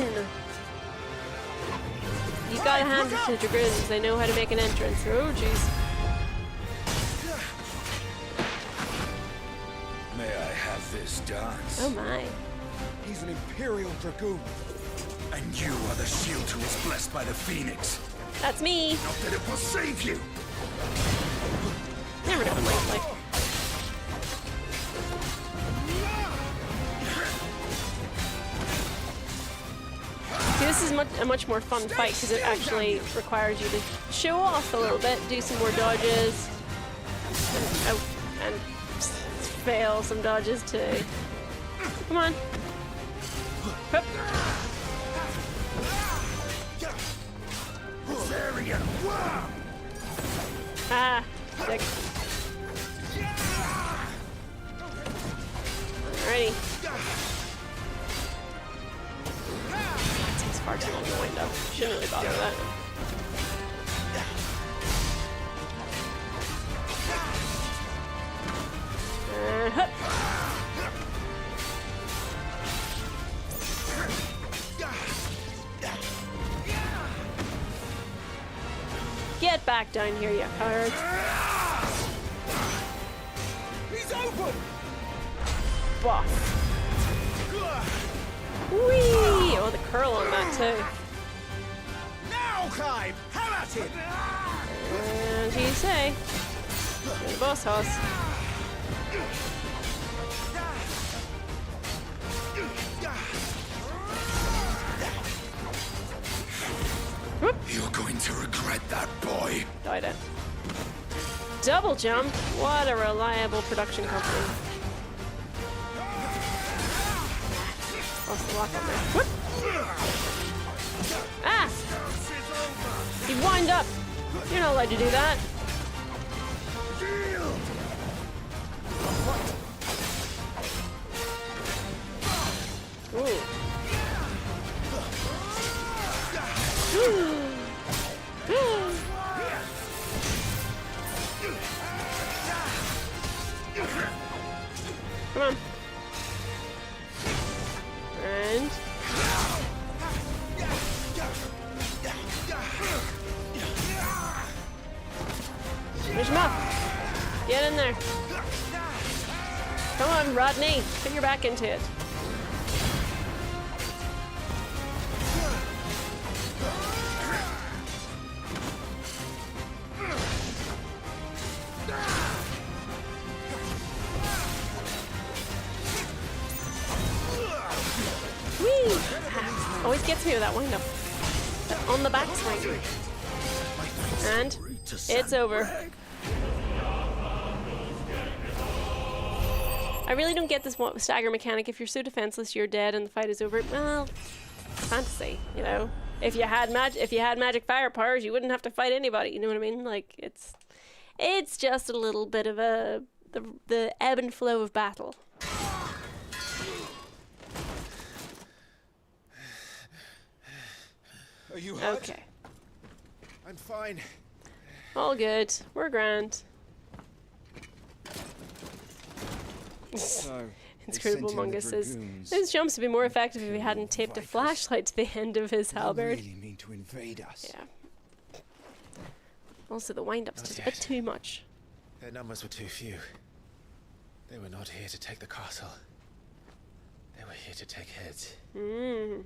You gotta hand it to Dragoons. They know how to make an entrance. Oh, jeez. May I have this dance? Oh my. He's an Imperial Dragoon. And you are the shield who was blessed by the Phoenix. That's me. Not that it will save you. Never know in life. See, this is a much more fun fight because it actually requires you to show off a little bit, do some more dodges, and fail some dodges too. Come on. Hup. Ah, sick. Alrighty. That takes far too long to wind up. Shouldn't really bother with that. Hup. Get back down here, you coward. He's open! Boff. Whee! Oh, the curl on that too. Now, Clive! Have at it! As you say. You're the boss hoss. Whoop. You're going to regret that, boy. Died it. Double jump. What a reliable production company. Lost the lock on there. Whoop. Ah! You wind up. You're not allowed to do that. Ooh. Come on. And finish him up. Get in there. Come on, Rodney. Put your back into it. Whee! Always gets me with that wind up. On the back swing. And it's over. I really don't get this stagger mechanic. If you're so defenseless, you're dead and the fight is over. Well, fantasy, you know. If you had magic fire powers, you wouldn't have to fight anybody. You know what I mean? Like it's just a little bit of the ebb and flow of battle. Are you hurt? Okay. I'm fine. All good. We're grand. So, Inscrutable Mungus says those jumps would be more effective if he hadn't taped a flashlight to the end of his halberd. They really mean to invade us. Yeah. Also, the wind-up's just a bit too much. Their numbers were too few. They were not here to take the castle. They were here to take heads. Mm.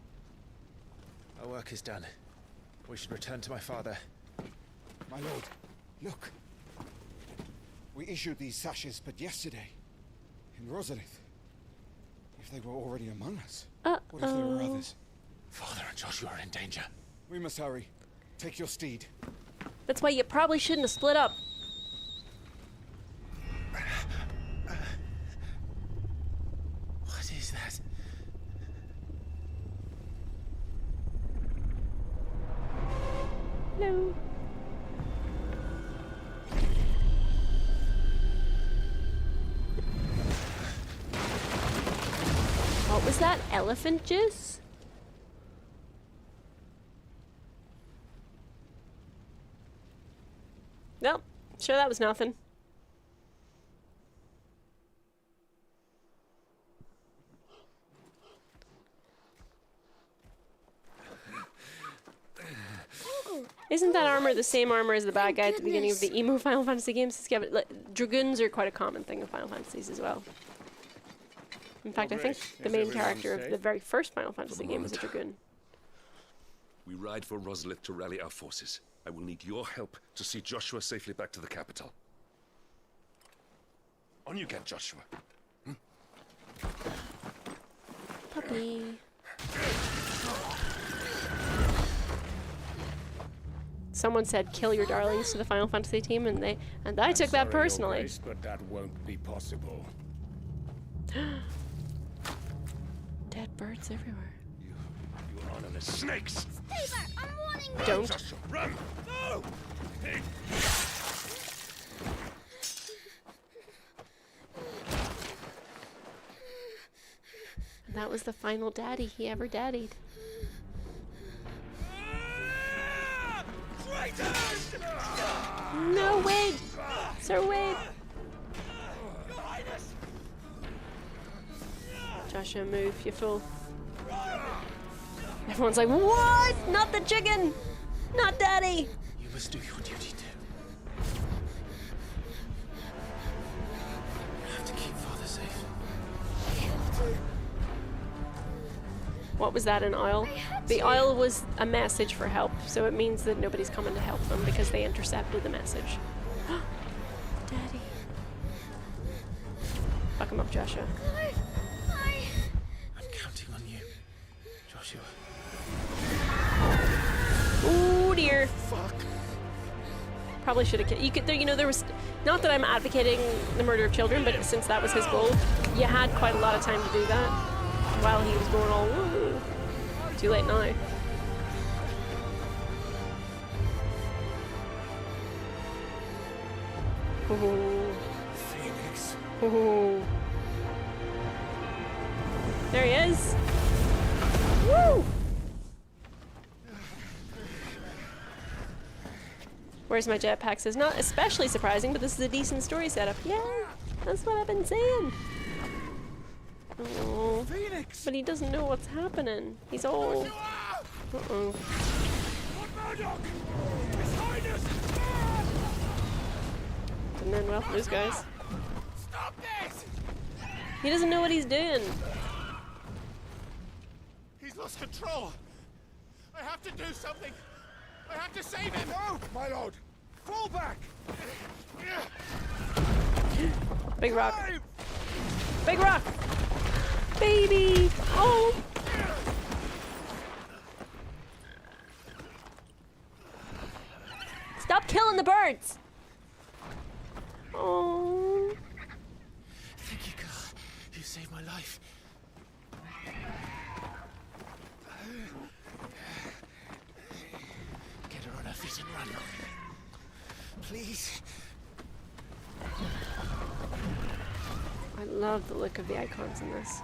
Our work is done. We should return to my father. My lord, look. We issued these sashes but yesterday. In Rosalith. If they were already among us. What if there were others? Father and Joshua are in danger. We must hurry. Take your steed. That's why you probably shouldn't have split up. Hello. What was that? Elephant juice? Nope. Sure that was nothing. Isn't that armor the same armor as the bad guy at the beginning of the emo Final Fantasy games? Yeah, but like, dragoons are quite a common thing in Final Fantasies as well. In fact, I think the main character of the very first Final Fantasy game is a dragoon. We ride for Rosalith to rally our forces. I will need your help to see Joshua safely back to the capital. On you get, Joshua. Puppy. Someone said kill your darlings to the Final Fantasy team, and I took that personally. Grace, but that won't be possible. Dead birds everywhere. You honorless snakes! Stay back! I'm warning you! Don't. Joshua, run! No! That was the final daddy he ever daddied. No, Wade! Sir Wade! Joshua, move, you fool. Everyone's like, what? Not the chicken! Not daddy! You must do your duty too. You have to keep father safe. What was that, an oil? The oil was a message for help, so it means that nobody's coming to help them because they intercepted the message. Daddy. Fuck him up, Joshua. I'm counting on you, Joshua. Ooh, dear. Fuck. Probably should have killed. You could, you know, there was. Not that I'm advocating the murder of children, but since that was his goal, you had quite a lot of time to do that while he was going all. Woo. Too late now. Ooh. Phoenix. Ooh. There he is. Woo! Where's my jetpack? Says not especially surprising, but this is a decent story setup. Yeah, that's what I've been saying. Oh, Phoenix! but he doesn't know what's happening. He's all. Uh-oh. Didn't end well for those guys. Stop this! He doesn't know what he's doing. He's lost control. I have to do something. I have to save him. No, my lord. Fall back. Big rock. Big rock. Baby. Oh. Stop killing the birds. Oh. Thank you, God. You saved my life. Get her on her feet and run. Please. I love the look of the icons in this.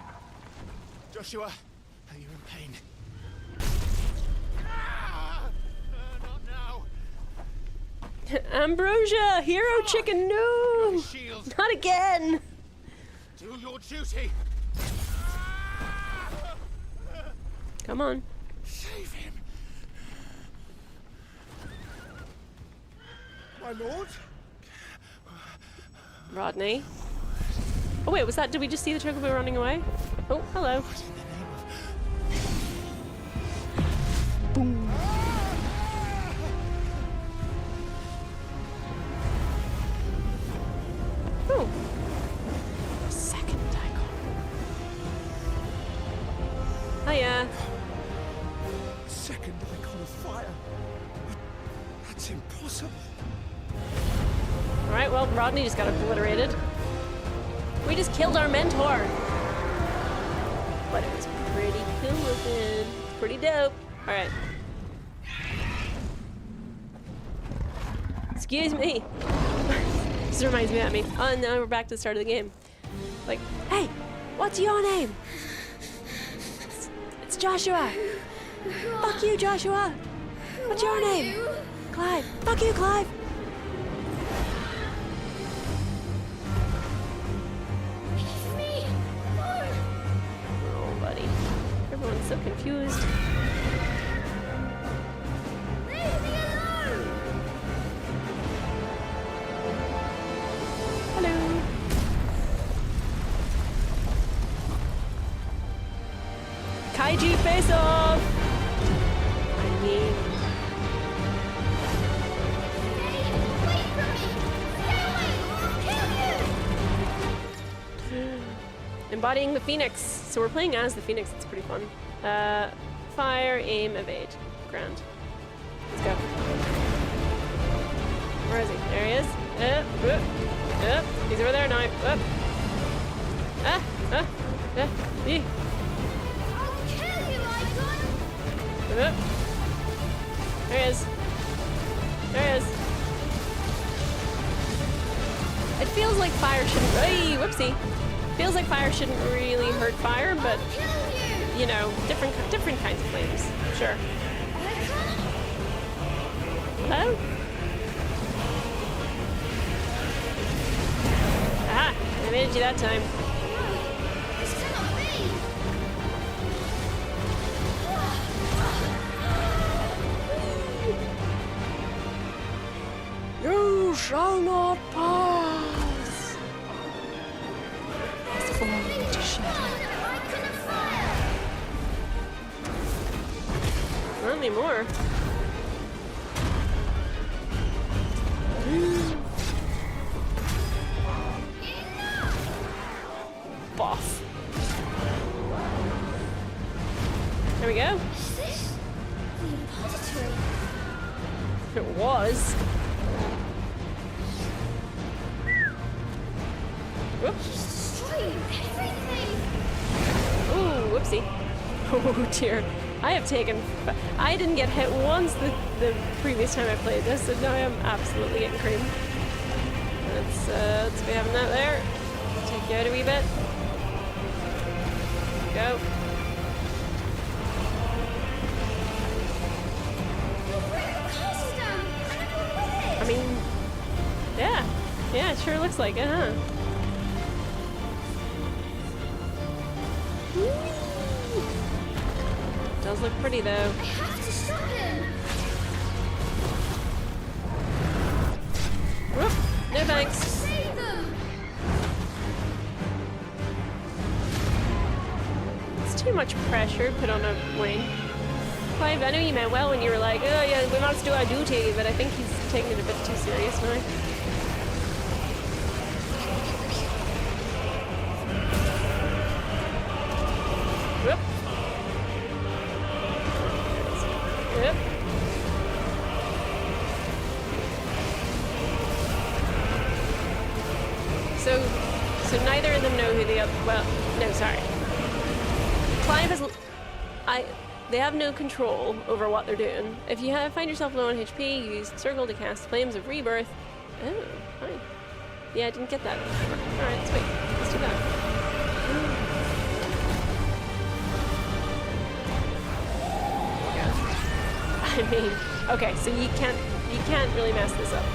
Joshua, are you in pain? Not now. Ambrosia, hero chicken, no! Not again! Do your duty. Come on. Save him. My lord? Rodney. Oh wait, was that, did we just see the chocobo running away? Oh, hello. Boom. Oh. Second icon. Hiya. Second icon of fire. That's impossible. Alright, well, Rodney just got obliterated. We just killed our mentor. But it was pretty cool looking. Pretty dope. Alright. Excuse me. This reminds me of me. Oh, now we're back to the start of the game. Like, hey, what's your name? It's Joshua. Fuck you, Joshua. What's your name? Clive. Fuck you, Clive. Me. Oh, buddy. Everyone's so confused. Leave me alone. Hello. Kaiji face off. I mean, Wait for me. Stay away or I'll kill you. embodying the Phoenix. So we're playing as the Phoenix. It's pretty fun. Fire, aim, evade. Grand. Let's go. Where is he? There he is. He's over there now. There he is. There he is. It feels like fire shouldn't. Hey, whoopsie. Feels like fire shouldn't really hurt fire, but you know, different kinds of flames. Sure. Hello. Aha! I made you that time. You shall not pass. Fall into shadow. Not anymore. Boss. There we go. Is this the repository? It was. Whoops. Destroying everything. Ooh, whoopsie. Oh dear. I have taken. I didn't get hit once the previous time I played this, so now I'm absolutely getting creamed. Let's be having that there. Take you out a wee bit. Go. I mean, yeah, it sure looks like it, huh? Does look pretty though. I have to stop him. Whoop, no thanks. Save them. It's too much pressure put on a Wayne. Clive, I know you meant well when you were like, oh yeah, we must do our duty, but I think he's taking it a bit too serious now. Whoop. Yep. So neither of them know who the other. Well, no, sorry. Clive has. They have no control over what they're doing. If you find yourself low on HP, use circle to cast Flames of Rebirth. Oh, fine. Yeah, I didn't get that. All right, sweet. Let's do that. I mean, okay, so you can't really mess this up.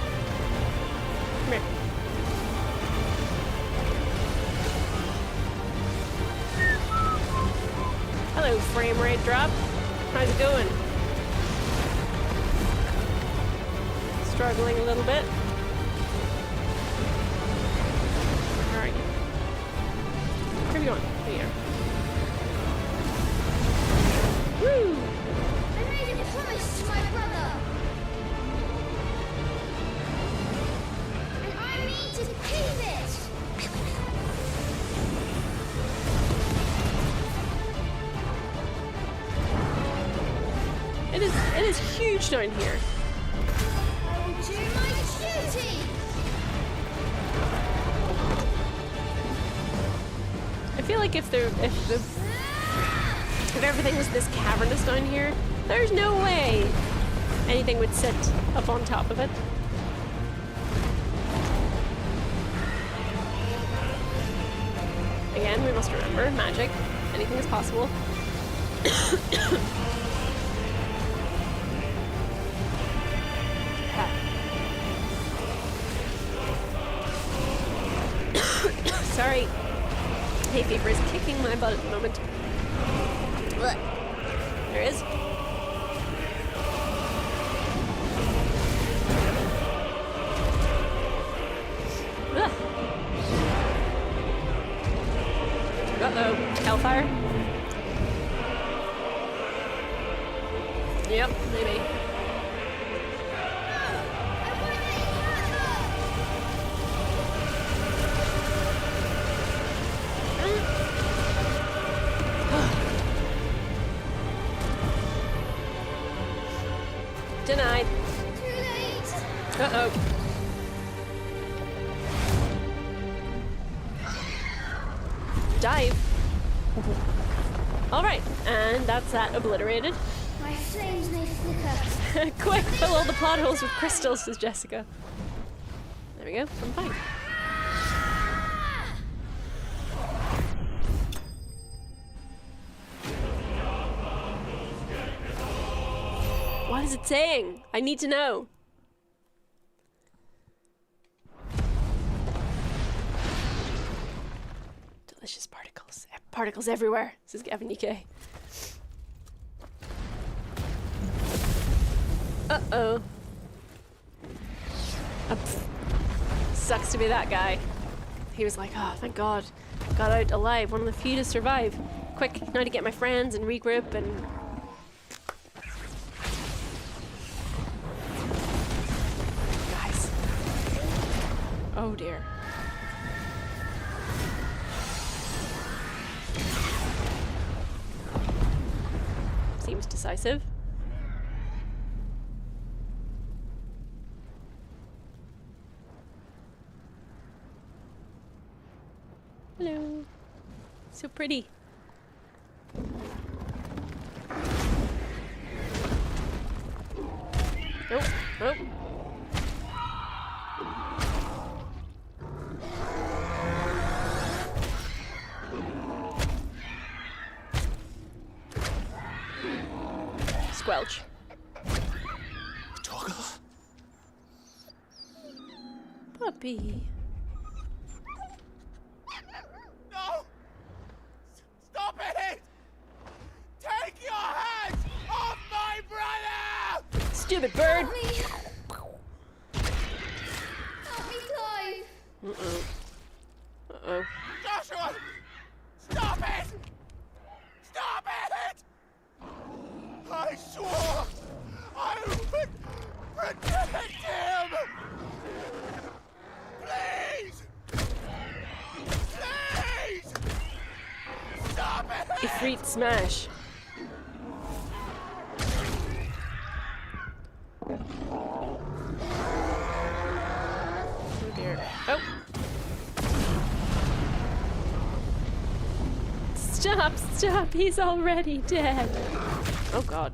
Come here. Hello, frame rate drop. How's it going? Struggling a little bit. Where are you? Where are you going? Here. Woo! I made a promise to my brother. And I mean to keep it. It is huge down here. I will do my duty. I feel like if everything was this cavernous down here, there's no way anything would sit up on top of it. again, we must remember, magic. Anything is possible. Sorry. Hay fever is kicking my butt at the moment. Blech. There it is. Ugh. Uh-oh. Hellfire? Yep, maybe. Denied. Too late. Uh-oh. Dive. Alright, and that's that obliterated. My flames may flicker. Quick, fill all the plot holes with crystals, says Jessica. There we go, I'm fine. What is it saying? I need to know. Delicious particles. Particles everywhere, says Gavin UK. Uh-oh. Sucks to be that guy. He was like, oh, thank God. Got out alive, one of the few to survive. Quick, now to get my friends and regroup and... Guys. Oh dear. Seems decisive. Hello. So pretty. Nope. Nope. Squelch. Toggle? Puppy. No! Stop it! Take your hands off my brother! Stupid bird! Help me, Clive! Uh-oh. Uh-oh. Joshua! Stop it! Stop it! I swore I would protect him! Please! Please! Stop it! Ifrit smash. Oh dear. Oh! Stop! Stop! He's already dead! Oh god.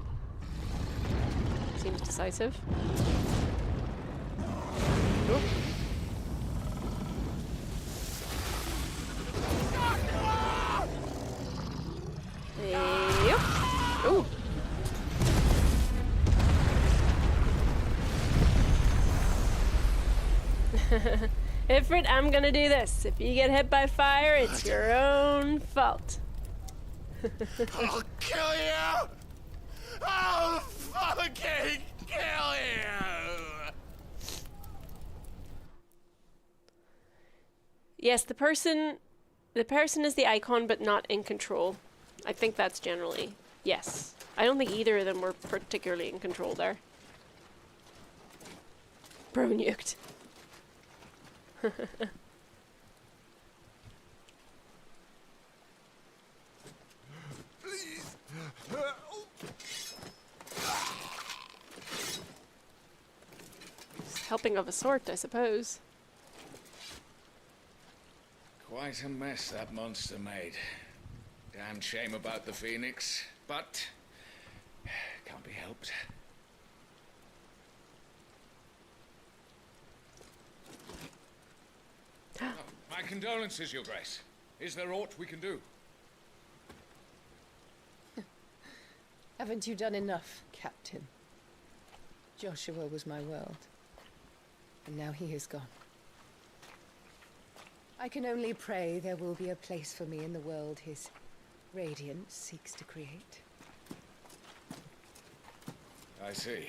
Seems decisive. Ooh. Yep. Ooh. Ifrit, I'm gonna do this. If you get hit by fire, it's your own fault. I'll kill you! I'll fucking kill you! Yes, the person is the icon, but not in control. I think that's generally yes. I don't think either of them were particularly in control there. Bro nuked. Please! Helping of a sort, I suppose. Quite a mess that monster made. Damn shame about the Phoenix, but can't be helped. My condolences, Your Grace. Is there aught we can do? Haven't you done enough, Captain? Joshua was my world, and now he is gone. I can only pray there will be a place for me in the world his radiance seeks to create. I see.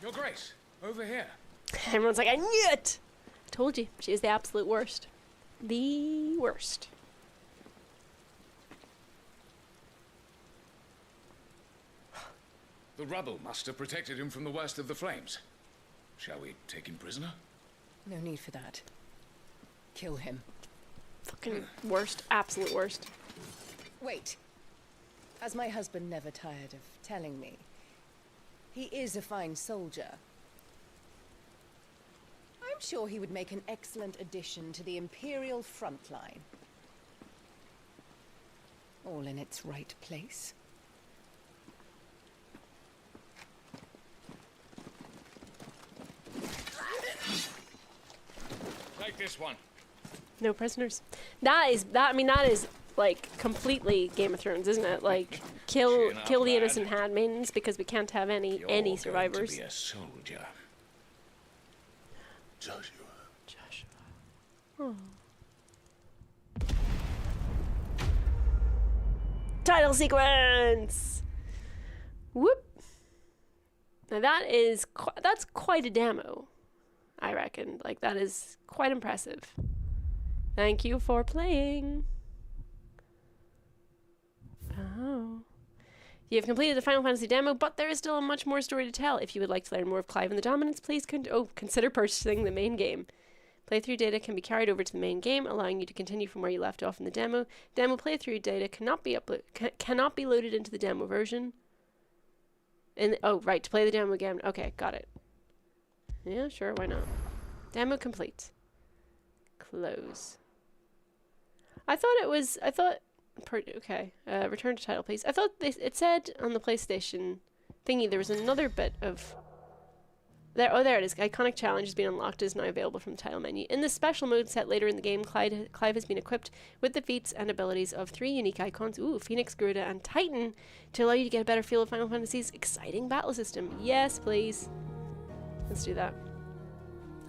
Your Grace, over here. Everyone's like, I knew it! I told you, she is the absolute worst. The worst. The rubble must have protected him from the worst of the flames. Shall we take him prisoner? No need for that. Kill him. Fucking worst. Absolute worst. Wait. As my husband never tired of telling me, he is a fine soldier. I'm sure he would make an excellent addition to the Imperial front line. All in its right place. Take this one. No prisoners. That is like completely Game of Thrones, isn't it? Like kill the innocent handmaidens because we can't have any survivors. You're going to be a soldier. Joshua. Oh. Title sequence. Whoop. Now that's quite a demo, I reckon. Like that is quite impressive. Thank you for playing. Oh. You have completed the Final Fantasy demo, but there is still much more story to tell. If you would like to learn more of Clive and the Dominants, please consider purchasing the main game. Playthrough data can be carried over to the main game, allowing you to continue from where you left off in the demo. Demo playthrough data cannot be loaded into the demo version. Oh, right, to play the demo again. Okay, got it. Yeah, sure, why not? Demo complete. Close. Okay, return to title, please. I thought it said on the PlayStation thingy there was another bit of... There it is. Iconic Challenge has been unlocked. It is now available from the title menu. In the special mode set later in the game, Clive has been equipped with the feats and abilities of 3 unique icons, Phoenix, Garuda, and Titan, to allow you to get a better feel of Final Fantasy's exciting battle system. Yes, please. Let's do that.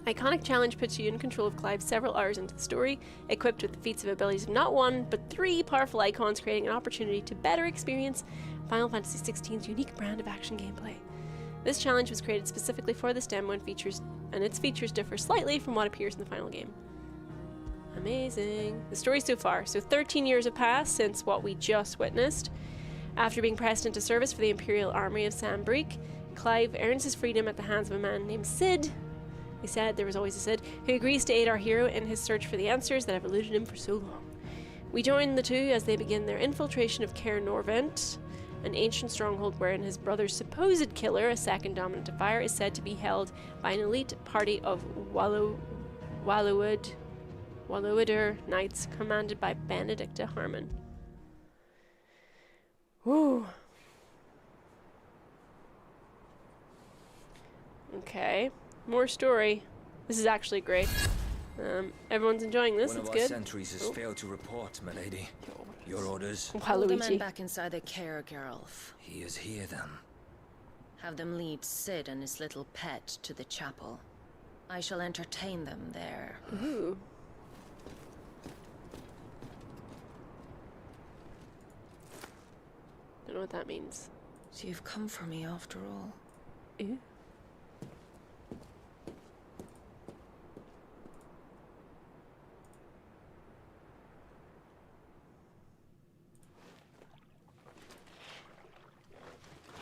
Iconic Challenge puts you in control of Clive several hours into the story, equipped with the feats of abilities of not 1, but 3 powerful icons, creating an opportunity to better experience Final Fantasy XVI's unique brand of action gameplay. This challenge was created specifically for this demo and its features differ slightly from what appears in the final game. Amazing. The story so far. So 13 years have passed since what we just witnessed. After being pressed into service for the Imperial Army of Sanbreek, Clive earns his freedom at the hands of a man named Cid. They said there was always a Cid, who agrees to aid our hero in his search for the answers that have eluded him for so long. We join the two as they begin their infiltration of Caer Norvent, an ancient stronghold wherein his brother's supposed killer, a second dominant of fire, is said to be held by an elite party of Wallowoder knights commanded by Benedicta Harmon. Woo. Okay, more story. This is actually great. Everyone's enjoying this. It's good. One of our sentries has failed to report, milady. Your orders? Hold the man back inside the care, Geralf. He is here, then. Have them lead Cid and his little pet to the chapel. I shall entertain them there. Ooh. Don't know what that means. So you've come for me after all. Ooh.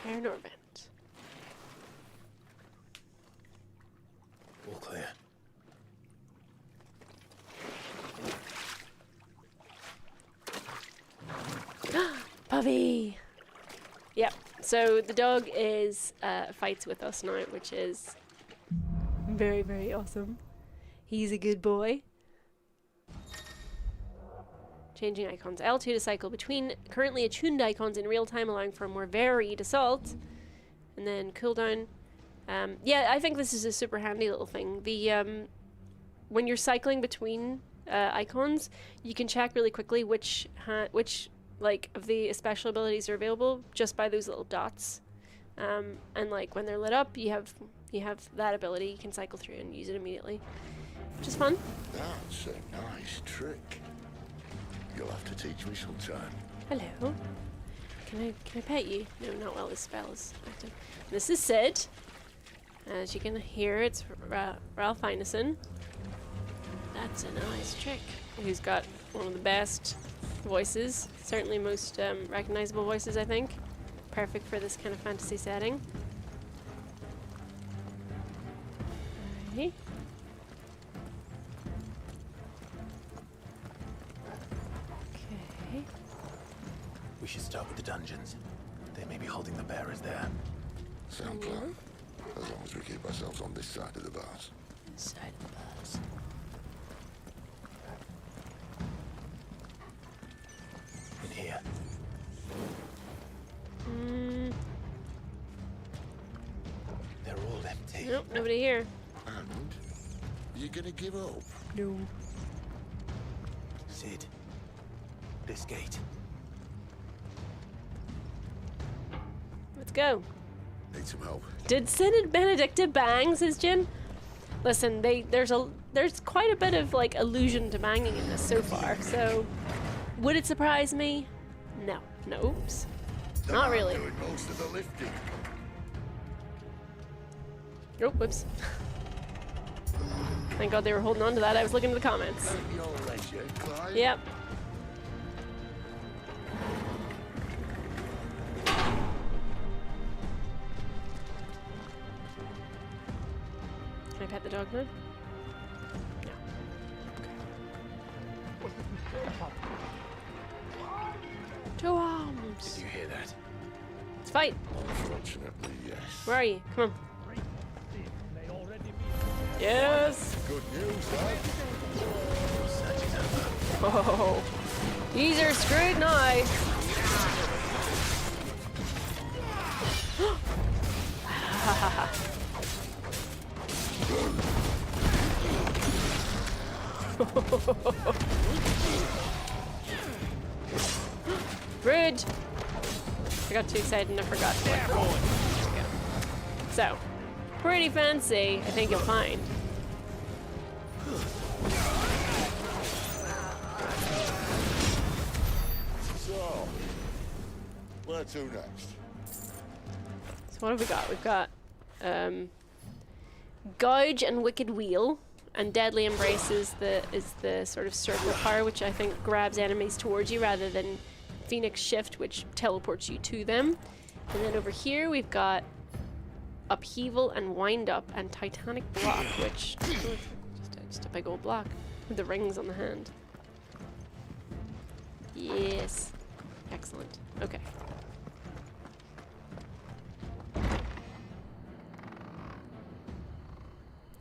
Caer Norvent. All clear. Puppy! Yep, so the dog is fights with us now, which is very, very awesome. He's a good boy. Changing icons. L2 to cycle between currently attuned icons in real time, allowing for a more varied assault. And then cooldown. Yeah, I think this is a super handy little thing. The when you're cycling between icons, you can check really quickly which like of the special abilities are available just by those little dots. And like when they're lit up, you have that ability. You can cycle through and use it immediately, which is fun. That's a nice trick. You'll have to teach me sometime. Hello. Can I pet you? No, not while this spell is active. This is Sid. As you can hear, it's Ralph Ineson. That's a nice trick. Who's got one of the best voices. Certainly most recognizable voices, I think. Perfect for this kind of fantasy setting. Alrighty. Okay. We should start with the dungeons. They may be holding the bearers there. Sound plan. As long as we keep ourselves on this side of the bars. Side of the bars. In here. They're all empty. Nope, nobody here. And you gonna give up? No. Sid. This gate. Let's go. Need some help. Did Sid and Benedicta bang, says Jin? Listen, there's quite a bit of like allusion to banging in this so far, so would it surprise me? No. No, oops. Not really. Doing most of the lifting. Oh, whoops. Thank God they were holding on to that. I was looking at the comments. Yep. Can I pet the dog now? No. Two arms. Did you hear that? Let's fight. Unfortunately, yes. Where are you? Come on. Yes. Good news, lad. Oh, these are screwed now. Rude. I got too excited and I forgot to let go. So, pretty fancy, I think you'll find. So, where to next? So what have we got? We've got Gouge and Wicked Wheel, and Deadly Embrace is the sort of circle power, which I think grabs enemies towards you rather than Phoenix Shift, which teleports you to them. And then over here we've got Upheaval and Wind Up and Titanic Block, which just a big old block with the rings on the hand. Yes. Excellent. Okay.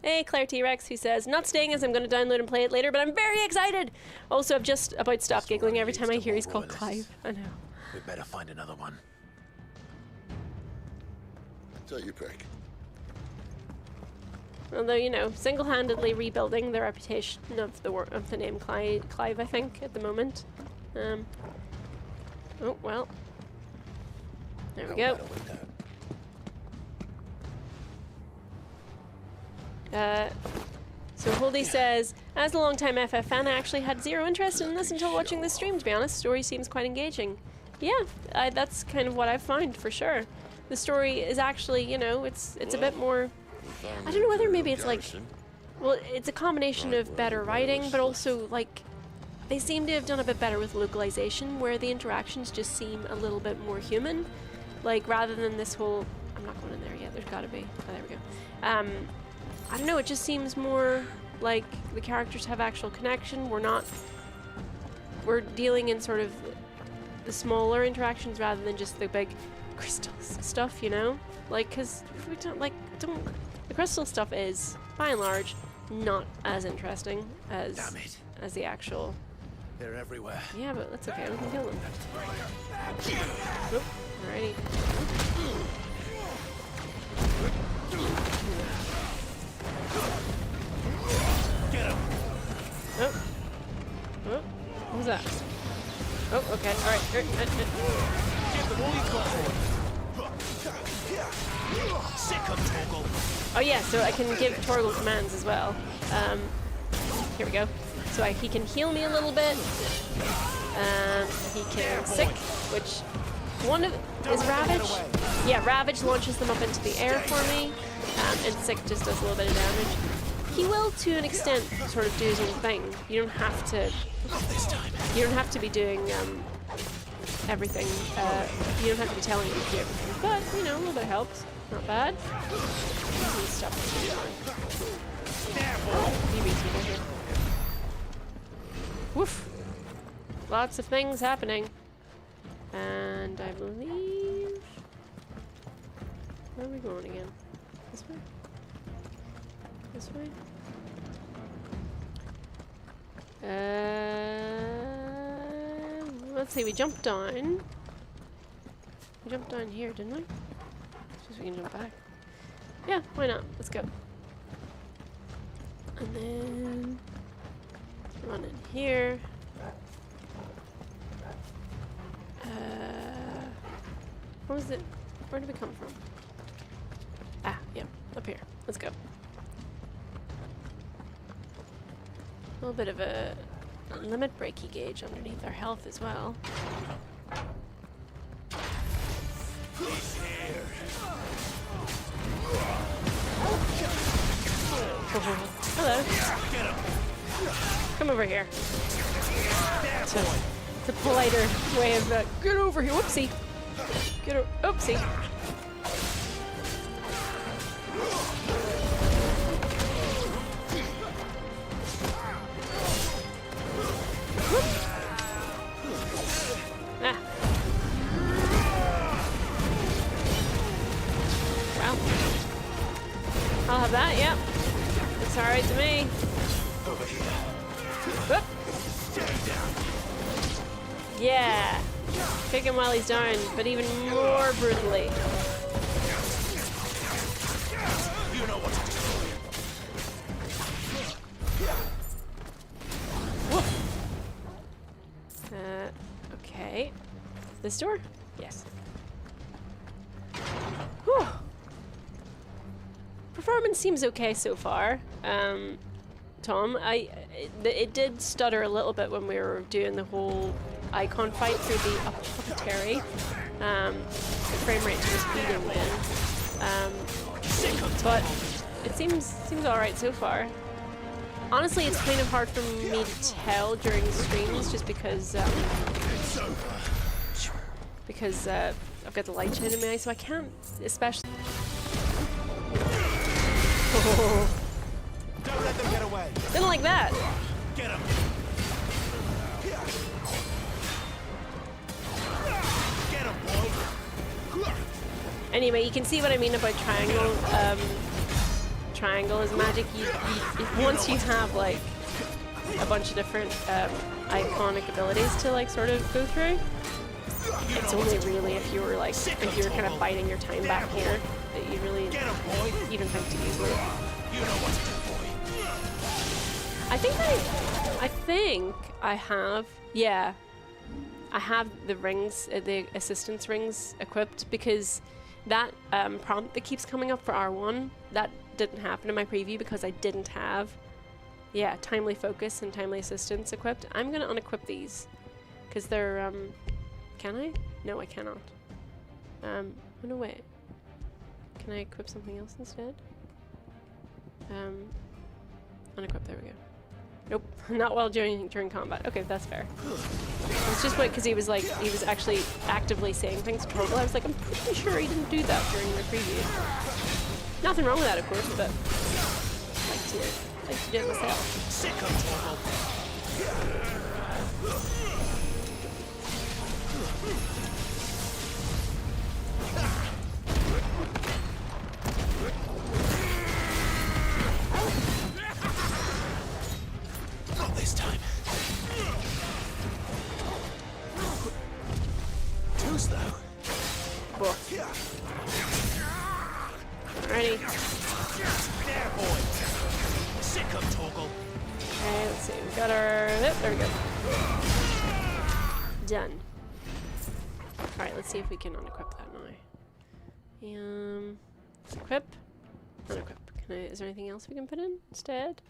Hey, Claire T-Rex, who says, not staying as I'm going to download and play it later, but I'm very excited! Also, I've just about stopped giggling every time I hear he's called Clive. I know. We better find another one. Take your pick. Although, you know, single-handedly rebuilding the reputation of the name Clive, I think, at the moment. Oh, well. There we go. So Holdy says, as a long-time FF fan, I actually had zero interest in this until watching this stream, to be honest. The story seems quite engaging. Yeah, that's kind of what I've found, for sure. The story is actually, you know, it's a bit more... I don't know whether maybe it's like... Well, it's a combination of better writing, but also, like, they seem to have done a bit better with localization, where the interactions just seem a little bit more human. Like, rather than this whole... I'm not going in there yet, there's gotta be. Oh, there we go. I don't know, it just seems more like the characters have actual connection. We're dealing in sort of the smaller interactions rather than just the big crystal stuff, you know? Like, because we the crystal stuff is, by and large, not as interesting as the actual They're everywhere. Yeah, but that's okay. We can kill them. Nope. Alrighty. Get him. Oh. Oh. What was that? Oh, okay. Alright. Give them all you got for Sick of Torgal. Oh yeah, so I can give Torgal commands as well. Here we go. So he can heal me a little bit. He can sick, which one of is Ravage. Yeah, Ravage launches them up into the air for me, and sick just does a little bit of damage. He will, to an extent, sort of do his own thing. You don't have to. You don't have to be doing everything. You don't have to be telling him to do everything, but you know, a little bit helps. Not bad. Some stuff. You beat people here. Woof. Lots of things happening. And I believe... Where are we going again? This way? This way? Let's see, we jumped down. We jumped down here, didn't we? We can jump back. Yeah, why not? Let's go. And then run in here. What was it? Where did we come from? Ah, yeah, up here. Let's go. A little bit of a limit breaky gauge underneath our health as well. He's here. Hello. Come over here. It's a politer way of get over here. Whoopsie. Get over. Oopsie. Ah. Well, I'll have that. Yep. Looks all right to me. Over here. Whoop. Yeah. Kick him while he's down, but even more brutally. You know what to do. Okay. This door? Yes. Whew. Performance seems okay so far. Tom, it did stutter a little bit when we were doing the whole icon fight through the apothecary. The frame rate was beating then. But it seems alright so far. Honestly, it's kind of hard for me to tell during streams just because I've got the light shine in my eyes, so I can't especially. Oh. Don't let them get away. Didn't like that. Get him. Get him, boy. Anyway, you can see what I mean about triangle. Triangle is magic. Once you have like a bunch of different iconic abilities to like sort of go through, it's only really if you were kind of biding your time back here that you really even think to use it. You know what to do, boy. I think I have. Yeah, I have the rings, the assistance rings equipped because that prompt that keeps coming up for R1 that didn't happen in my preview because I didn't have, timely focus and timely assistance equipped. I'm gonna unequip these because they're can I? No, I cannot. Oh no, wait. Can I equip something else instead? Unequip. There we go. Nope, not while during combat. Okay, that's fair. It's just because he was actually actively saying things to Torgal. I was like, I'm pretty sure he didn't do that during the preview. Nothing wrong with that, of course, but I like to do it myself. Sick of Torgal. Not this time. close, though. Cool. Alrighty. There, boy. Sick of Torgal. Okay, let's see. We got our... Oh, there we go. Done. Alright, let's see if we can unequip that now. Equip. Unequip. Is there anything else we can put in instead?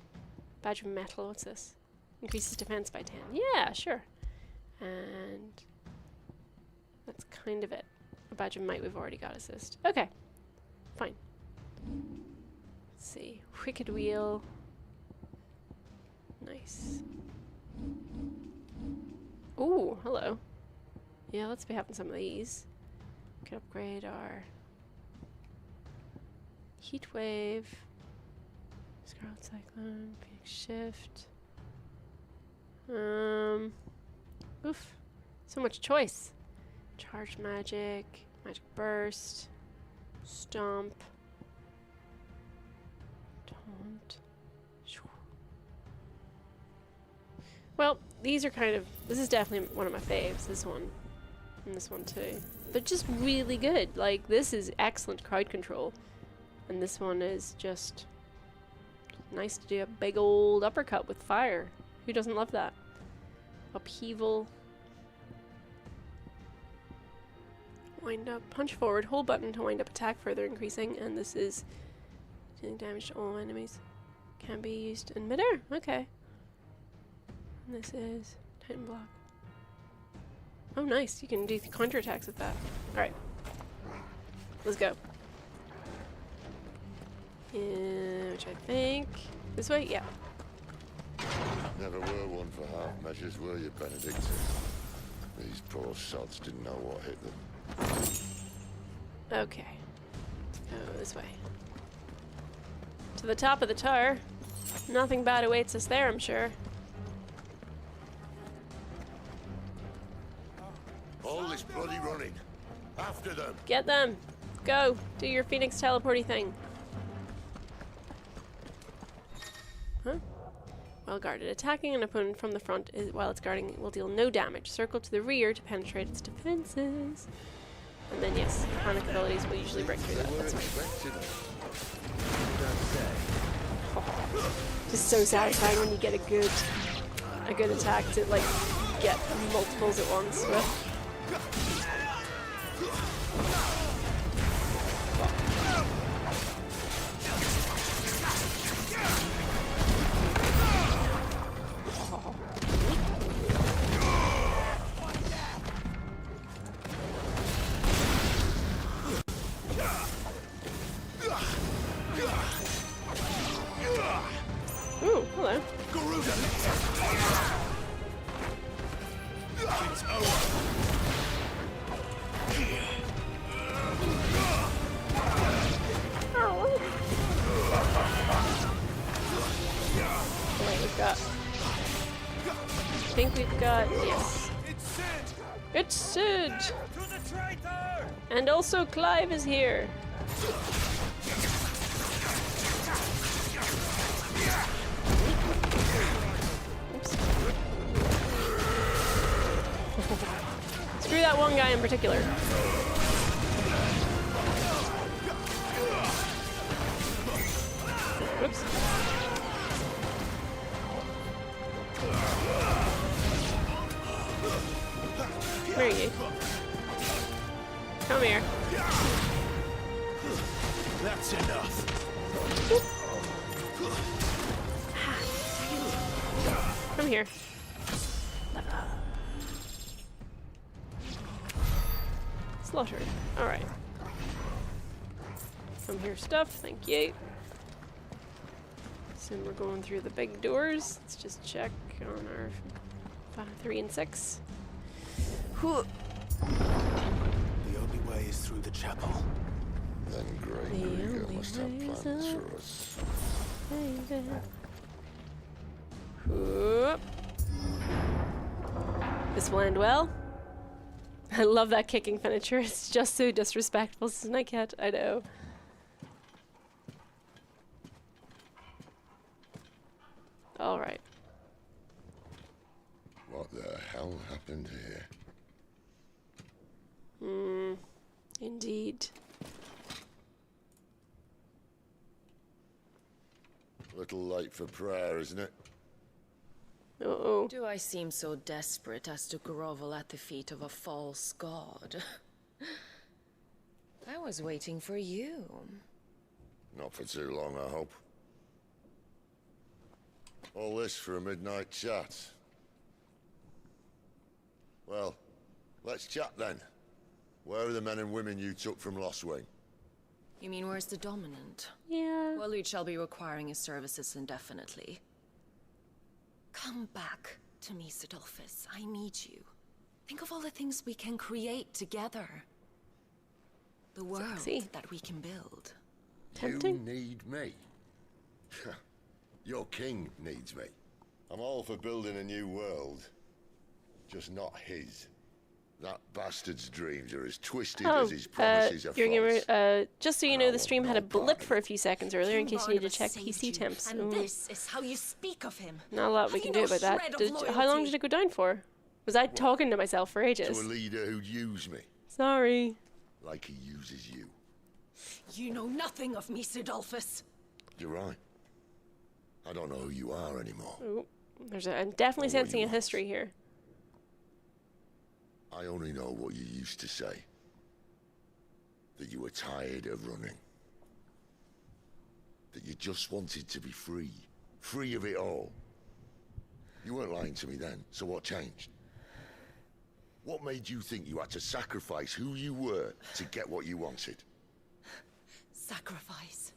Badge of metal. What's this? Increases defense by 10. Yeah, sure. And that's kind of it. A badge of might. We've already got assist. Okay. Fine. Let's see. Wicked wheel. Nice. Ooh, hello. Yeah, let's be having some of these. We can upgrade our heat wave. Scarlet Cyclone, Phoenix Shift. Oof. So much choice. Charge magic, magic burst, stomp, taunt. Well, these are kind of, this is definitely one of my faves, this one. And this one too. They're just really good. Like, this is excellent crowd control. And this one is just nice to do a big old uppercut with fire. Who doesn't love that? Upheaval. Wind up. Punch forward. Hold button to wind up attack, further increasing. And this is dealing damage to all enemies. Can be used in midair. Okay. And this is Titan block. Oh, nice. You can do counterattacks with that. Alright. Let's go. Which I think... This way? Yeah. Never were one for half measures, were you, Benedict? These poor sods didn't know what hit them. Okay. Oh, this way. To the top of the tower. Nothing bad awaits us there, I'm sure. All this bloody running. After them. Get them. Go. Do your Phoenix teleporty thing. Huh? Well guarded. Attacking an opponent from the front while it's guarding will deal no damage. Circle to the rear to penetrate its defenses. And then yes, panic abilities will usually break through that. That's fine. Just so satisfying when you get a good attack to like get multiples at once with. Ooh, hello. It's over. Wait, we've got... I think we've got... Yes. It's Sid! And also Clive is here. Oops. Screw that one guy in particular. Whoops. Where are you? Come here. That's enough. Come here. Slaughtered. Alright. Come here, stuff. Thank you. So we're going through the big doors. Let's just check on our 3 and 6. Whew. The only way is through the chapel. Then Great Eurogamer must have plans for us. Whoop. This will end well. I love that kicking finisher. It's just so disrespectful, Snake Cat. I know. Alright. What the hell happened here? late for prayer, isn't it? Uh-oh. Do I seem so desperate as to grovel at the feet of a false god? I was waiting for you. Not for too long, I hope. All this for a midnight chat. Well, let's chat then. Where are the men and women you took from Lostwing? You mean where's the dominant? Yeah. Well, Luke shall be requiring his services indefinitely. Come back to me, Sidolphus. I need you. Think of all the things we can create together. The world that we can build. Tempting. You need me. Your king needs me. I'm all for building a new world. Just not his. That bastard's dreams are as twisted as his promises are false. Eurogamer, just so you know, the stream had a blip for a few seconds earlier in case you need to check PC temps. And this is how you speak of him. Not a lot we can do about that. How long did it go down for? Was I talking to myself for ages? To a leader who'd use me. Sorry. Like he uses you. You know nothing of me, Sidolphus. You're right. I don't know who you are anymore. Ooh, I'm definitely sensing a history here. I only know what you used to say. That you were tired of running. That you just wanted to be free. Free of it all. You weren't lying to me then, so what changed? What made you think you had to sacrifice who you were to get what you wanted? Sacrifice.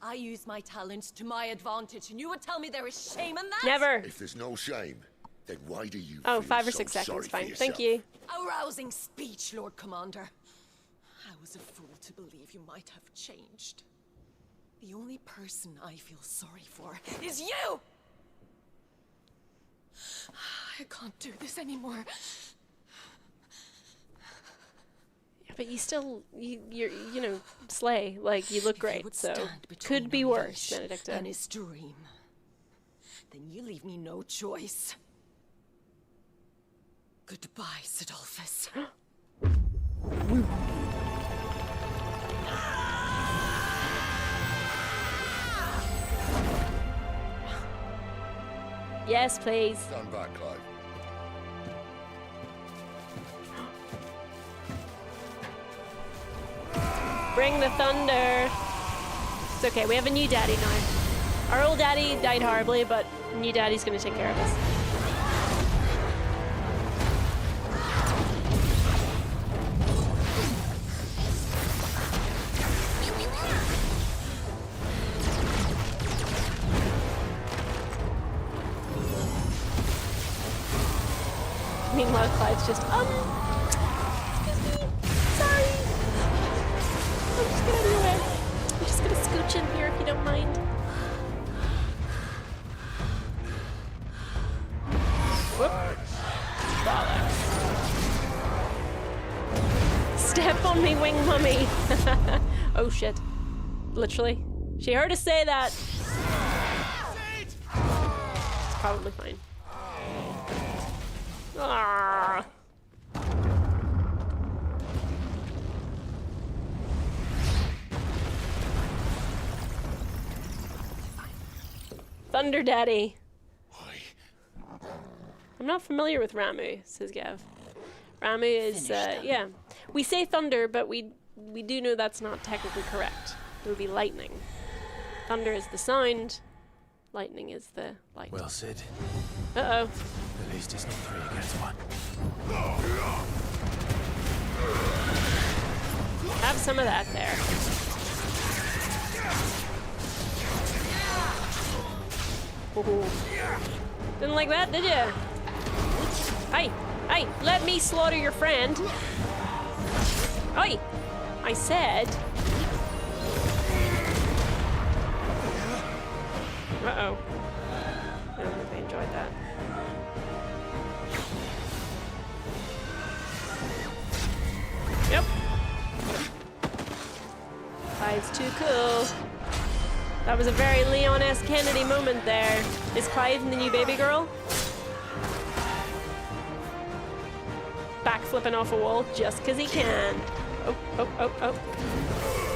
I use my talents to my advantage, and you would tell me there is shame in that? Never. If there's no shame, then why do you Oh, feel 5 or so 6 seconds, sorry fine. for Thank yourself? you. A rousing speech, Lord Commander. I was a fool to believe you might have changed. The only person I feel sorry for is you! I can't do this anymore. Yeah, but you still, you're, you know, slay. Like, you look great, so could be worse, Benedicta. And his dream. Then you leave me no choice. Goodbye, Sidolphus. Yes, please. Stand back, Clive. Bring the thunder. It's okay, we have a new daddy now. Our old daddy died horribly, but new daddy's gonna take care of us. Meanwhile, Clyde's just, excuse me, sorry. I'm just gonna do it. I'm just gonna scooch in here if you don't mind. Whoop. Step on me, wing mummy. Oh shit. Literally. She heard us say that. It's probably fine. Ah. Thunder Daddy. I'm not familiar with Ramu, says Gav. Ramu is, yeah. We say thunder, but we do know that's not technically correct. It would be lightning. Thunder is the sound. Lightning is the light. Well, Sid. Uh-oh. At least it's not 3 against 1. Have some of that there. Ooh. Didn't like that, did ya? Hey, hey, let me slaughter your friend. Oi, I said. Uh-oh. I don't think they enjoyed that. Yep. Clive's too cool. That was a very Leon S. Kennedy moment there. Is Clive the new baby girl? Backflipping off a wall just because he can. Oh, oh, oh, oh.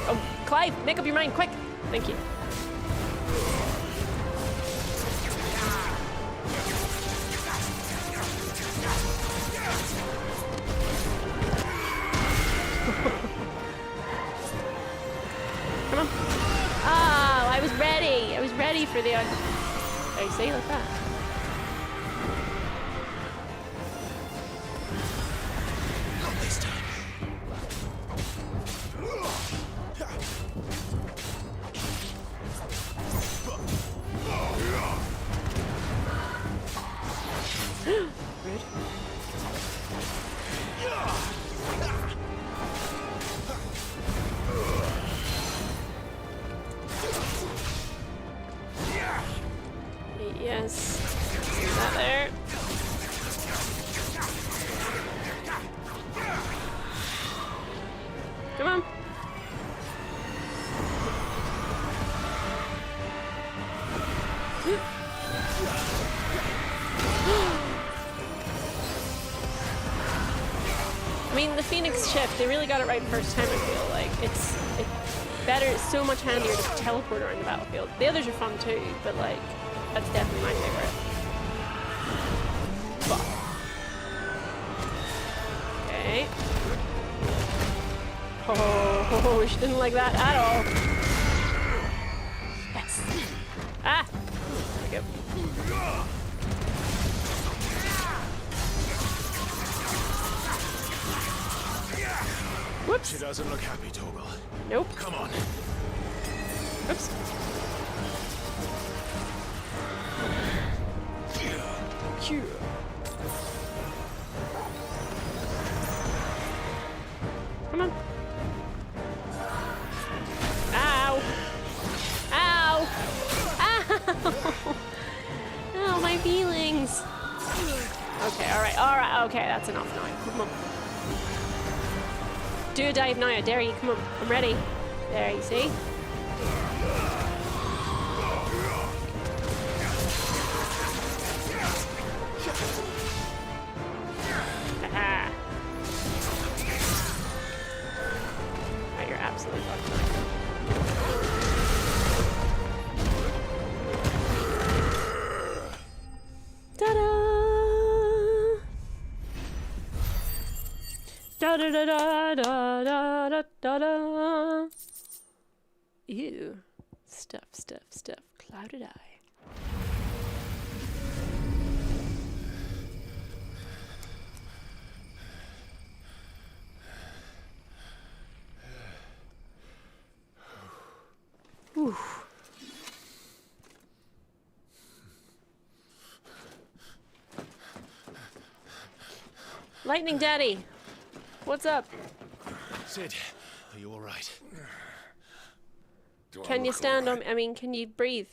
Oh, Clive, make up your mind, quick. Thank you. for the I say like that. Not this time. Rude. Yes. See that there? Come on. I mean, the Phoenix shift, they really got it right first time, I feel like. It's better, it's so much handier to teleport around the battlefield. The others are fun too, but like, that's definitely my favorite. Okay. Oh, she didn't like that at all. Yes. Ah! There we go. Whoops. She doesn't look happy, Torgal. Nope. Come on. Oops. Cute. Come on. Ow. Ow. Ow. Oh, my feelings. Okay, alright, okay, that's enough now. Come on. Do a dive now, I dare you. Come on, I'm ready. There, you see? Haha. Oh, you're absolutely fucked up. Ta-da! Da da da da da da da da da. Ew. Stuff. Clouded eye. Whew. Lightning Daddy, what's up? Sid, are you all right? Can you stand on? I mean, can you breathe?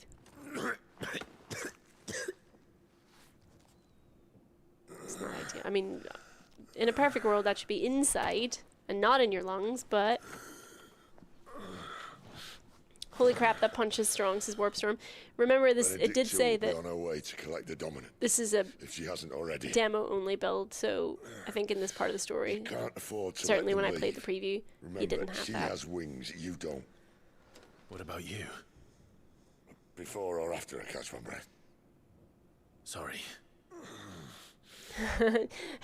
It's not ideal. I mean, in a perfect world, that should be inside and not in your lungs, but holy crap, that punch is strong, says Warp Storm. Remember this, it did say that on her way to collect the dominant. This is a if she hasn't already. Demo only build, so I think in this part of the story, Can't afford to certainly let when them I played the leave. preview, Remember, you didn't have she that. has wings, you don't. What about you? Before or after I catch my breath? Sorry.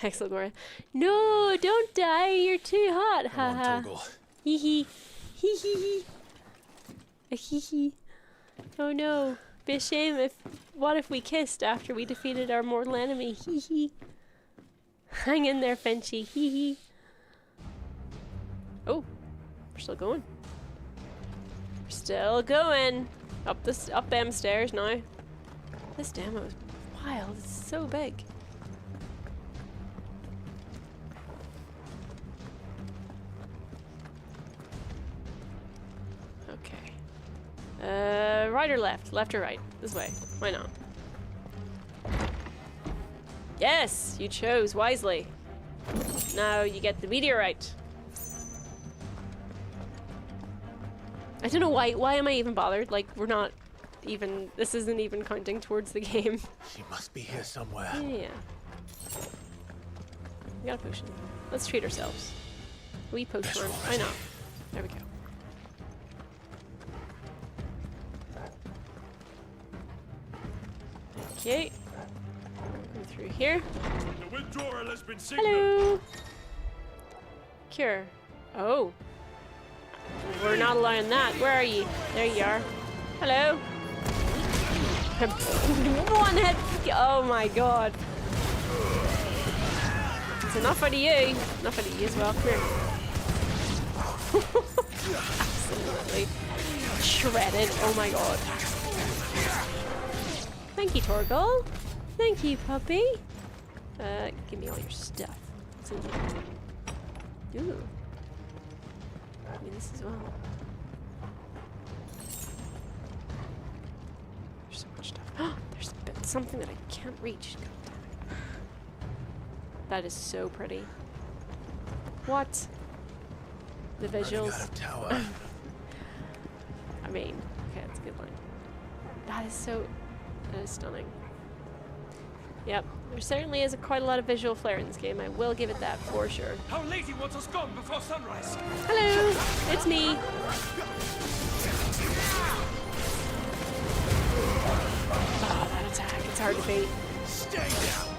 Hexagora. No, don't die, you're too hot. Come on, Torgal. Hee hee. Hee hee hee. A hee hee. Oh no. Be a shame if. What if we kissed after we defeated our mortal enemy? Hee hee. Hang in there, Fenchy. Hee hee. Oh, we're still going. We're still going. Up them stairs now. This demo is wild. It's so big. Okay. Right or left? Left or right? This way. Why not? Yes! You chose wisely. Now you get the meteorite. I don't know why am I even bothered? Like, we're not even, this isn't even counting towards the game. She must be here somewhere. Yeah. We got a potion. Let's treat ourselves. We potion one. Why not? There we go. Okay. Go through here. The withdrawal has been signaled. Hello. Cure. Oh. We're not allowing that. Where are you? There you are. Hello. One head. Oh my god. It's enough out of you. Enough out of you as well. Come here. Absolutely shredded. Oh my god. Thank you, Torgal. Thank you, puppy. Give me all your stuff. What's in here? Ooh. Give me this as well. There's so much stuff. There's something that I can't reach. God damn it. That is so pretty. What? The visuals. Tower. I mean, okay, that's a good line. That is stunning. Yep, there certainly is quite a lot of visual flair in this game. I will give it that for sure. Our lady wants us gone before sunrise. Hello, it's me. Oh, that attack, it's hard to beat. Stay down.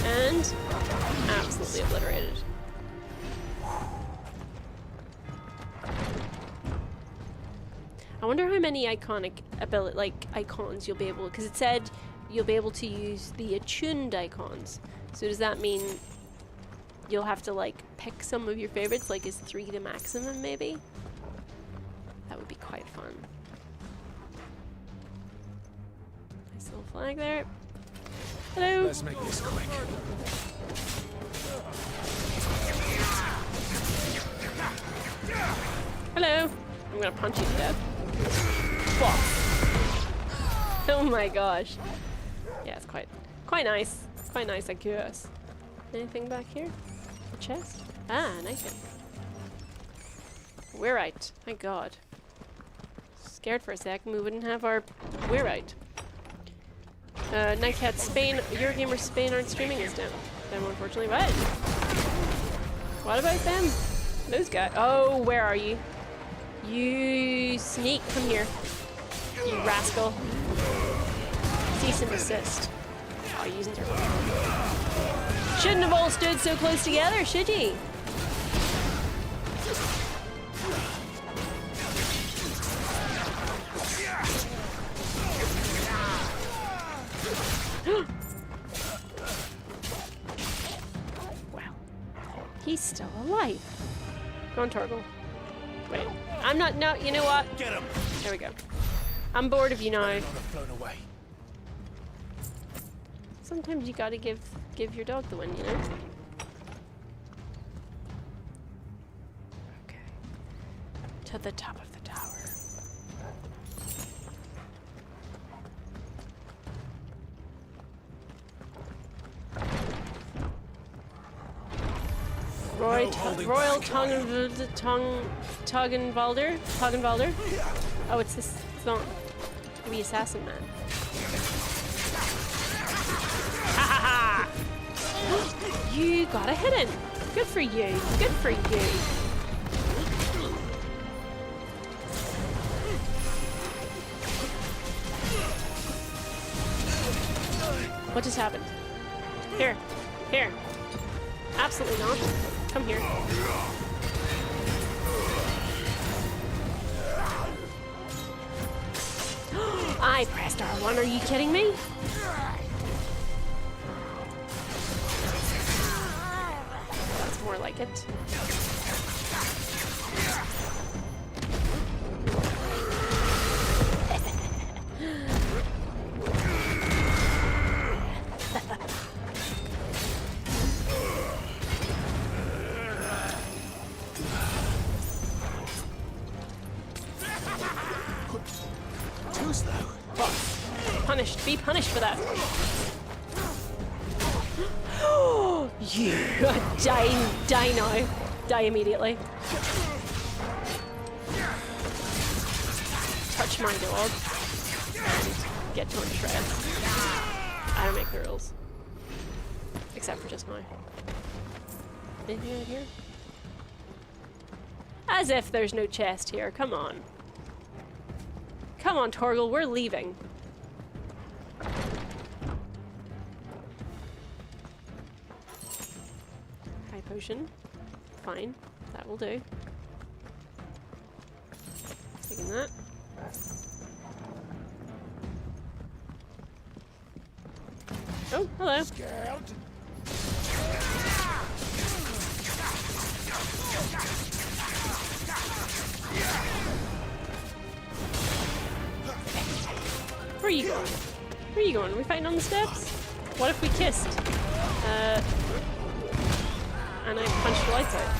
And absolutely obliterated. I wonder how many iconic icons you'll be able, because it said you'll be able to use the attuned icons. So does that mean you'll have to like pick some of your favorites? Like, is 3 the maximum maybe? That would be quite fun. Nice little flag there. Hello. Let's make this quick. Hello. I'm gonna punch you to death. Oh my gosh. Yeah, it's quite nice. Quite nice, I guess. Anything back here? The chest? Ah, nice. We're right. Thank God. Scared for a second we wouldn't have our we're right. Nightcat Spain, Eurogamer Spain aren't streaming this down. Them unfortunately, but what about them? Those guys. Oh, where are you? You sneak, come here. You rascal. Cease and desist. Oh, using turbo. Shouldn't have all stood so close together, should ye? Wow. He's still alive. Go on, Torgal. Wait. I'm not. No, you know what? Get him. There we go. I'm bored of you now. Flown away. Sometimes you gotta give your dog the win, you know? Okay. To the top of the tower. Royal Toggenwalder? Oh, it's this. It's not the assassin man. Ha ha ha! You got a hidden. Good for you. Good for you. What just happened? Here. Here. Absolutely not. Come here. I pressed R1. Are you kidding me? That's more like it. Too slow. Punished. Be punished for that. You die now. Die immediately. Touch my dog and get torn to shreds. I don't make the rules. Except for just now. Anything out here? As if there's no chest here. Come on. Come on, Torgal, we're leaving. High potion. Fine. That will do. Taking that. Oh, hello. Where are you going? Where are you going? Are we fighting on the steps? What if we kissed? And I punched the lights out.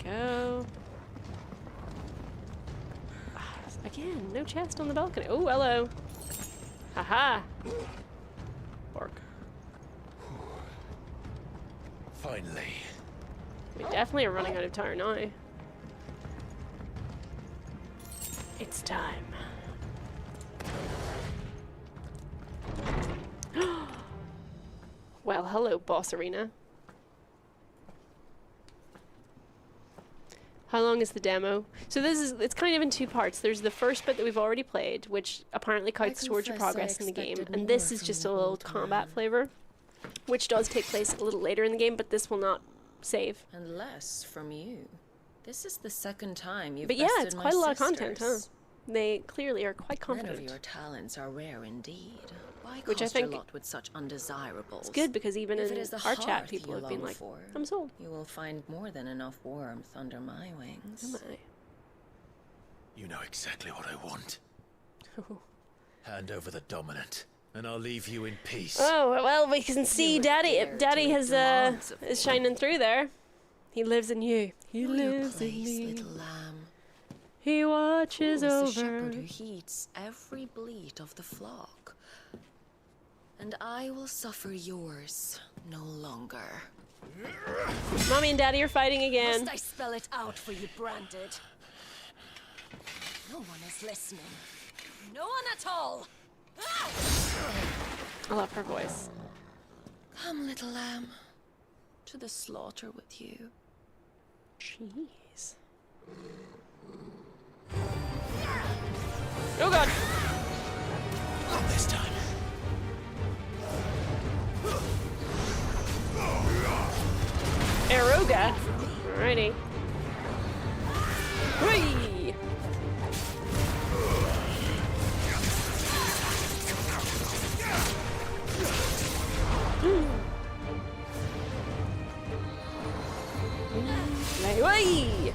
Go. Again, no chest on the balcony. Oh, hello. Haha. Orc. Finally. We definitely are running out of time now. It's time. Well, hello, boss arena. How long is the demo? So it's kind of in two parts. There's the first bit that we've already played, which apparently counts towards your progress in the game, and this is just a little combat flavor, which does take place a little later in the game, but this will not save. And less from you. This is the second time you've But yeah, bested it's my quite a lot of content, huh? sisters. They clearly are quite None confident. of your talents are rare indeed. Why Which I cost think your lot with such undesirables? It's good because even If in it is the our chat, hearth people you have been long like, for, I'm sold. You will find more than enough warmth under my wings. Am I? You know exactly what I want. Hand over the dominant, and I'll leave you in peace. Oh, well, we can see Daddy has is shining through there. He lives in you. He lives in me. Little lamb. He watches Who is over. the shepherd who heeds every bleat of the flock? And I will suffer yours no longer. Mommy and Daddy are fighting again. Must I spell it out for you, Branded? No one is listening. No one at all. I love her voice. Come, little lamb, to the slaughter with you. Jeez. Oh god. Not this time. Eroga. Alrighty. Whee! Whee!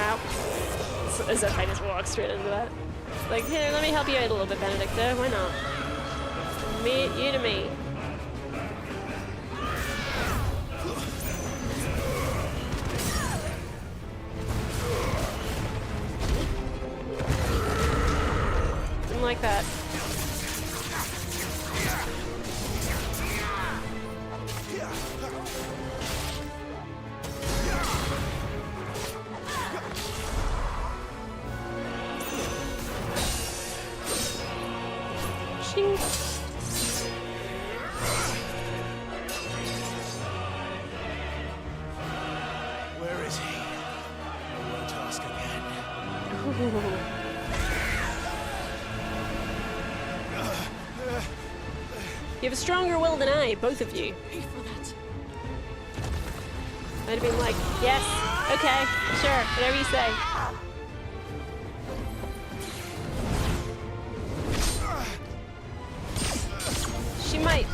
Ow. As if I just walked straight into that. Like, here, let me help you out a little bit, Benedicta. Why not? You to me. Didn't like that. Where is he? I won't ask again. You have a stronger will than I, both of you. I'd have been like, yes, okay, sure, whatever you say.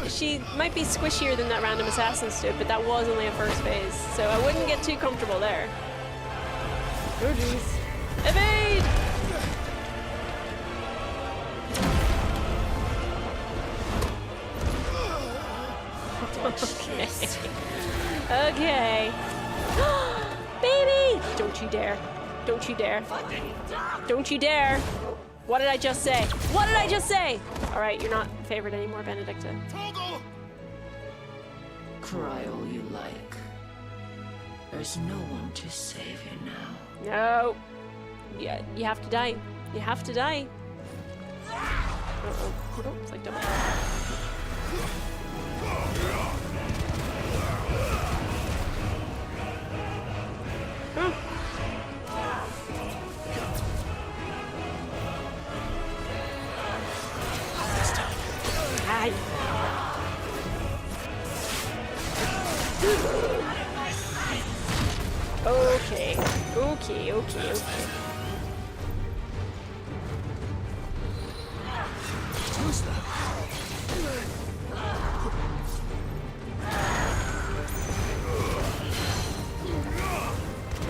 She might be squishier than that random assassin stood, but that was only a first phase, so I wouldn't get too comfortable there. Oh jeez. Evade! Okay. Okay. Baby! Don't you dare. Don't you dare. Don't you dare. What did I just say? What did I just say? Alright, you're not favored anymore, Benedicta. Cry all you like. There's no one to save you now. No. Yeah, you have to die. You have to die. Uh-oh. Oh, it's like double. Oh. God. Okay. Okay, okay, okay. Too slow.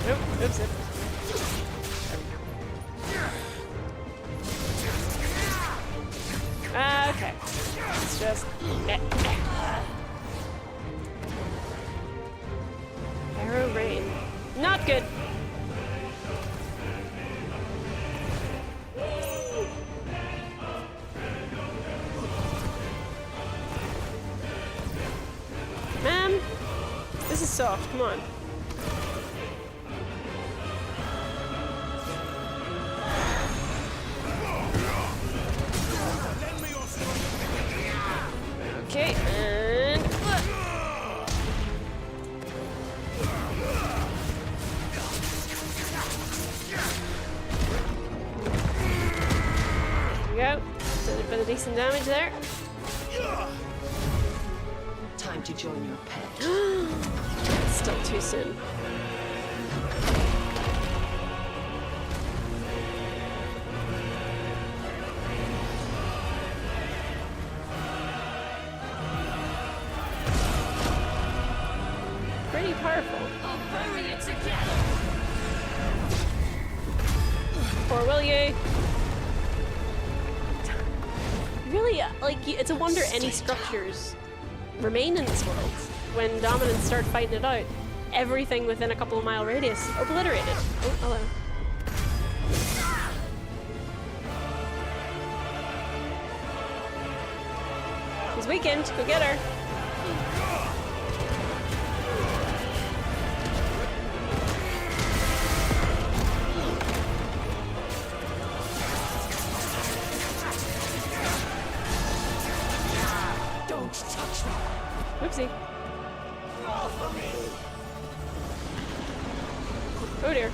Nope, oops. Okay. It's just... Arrow rain. Not good. Ma'am, this is soft. Come on. Okay, and... There we go. Did a bit of decent damage there. Time to join your pet. Still too soon. Pretty powerful. Or will you? Really, like, it's a wonder any structures remain in this world. When dominants start fighting it out, everything within a couple of mile radius obliterated. Oh, hello. She's weakened. Go get her. Whoopsie. Oh dear.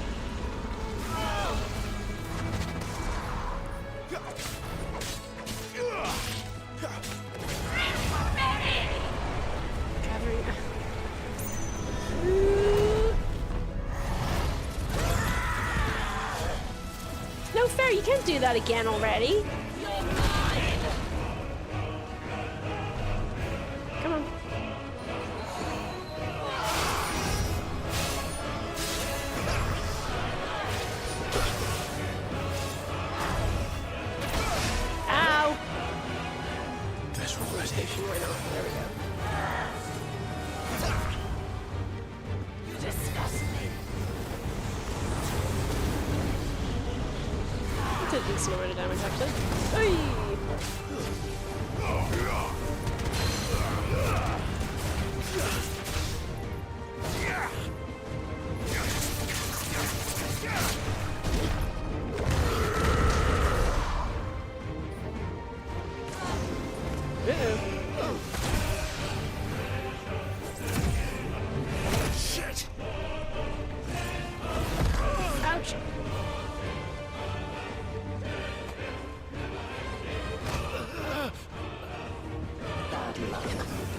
No fair, you can't do that again already. Come on. Ow! That's rotation. Why not? There we go. You disgust me. That's a decent amount of damage, actually. Oy! Shit! Ouch!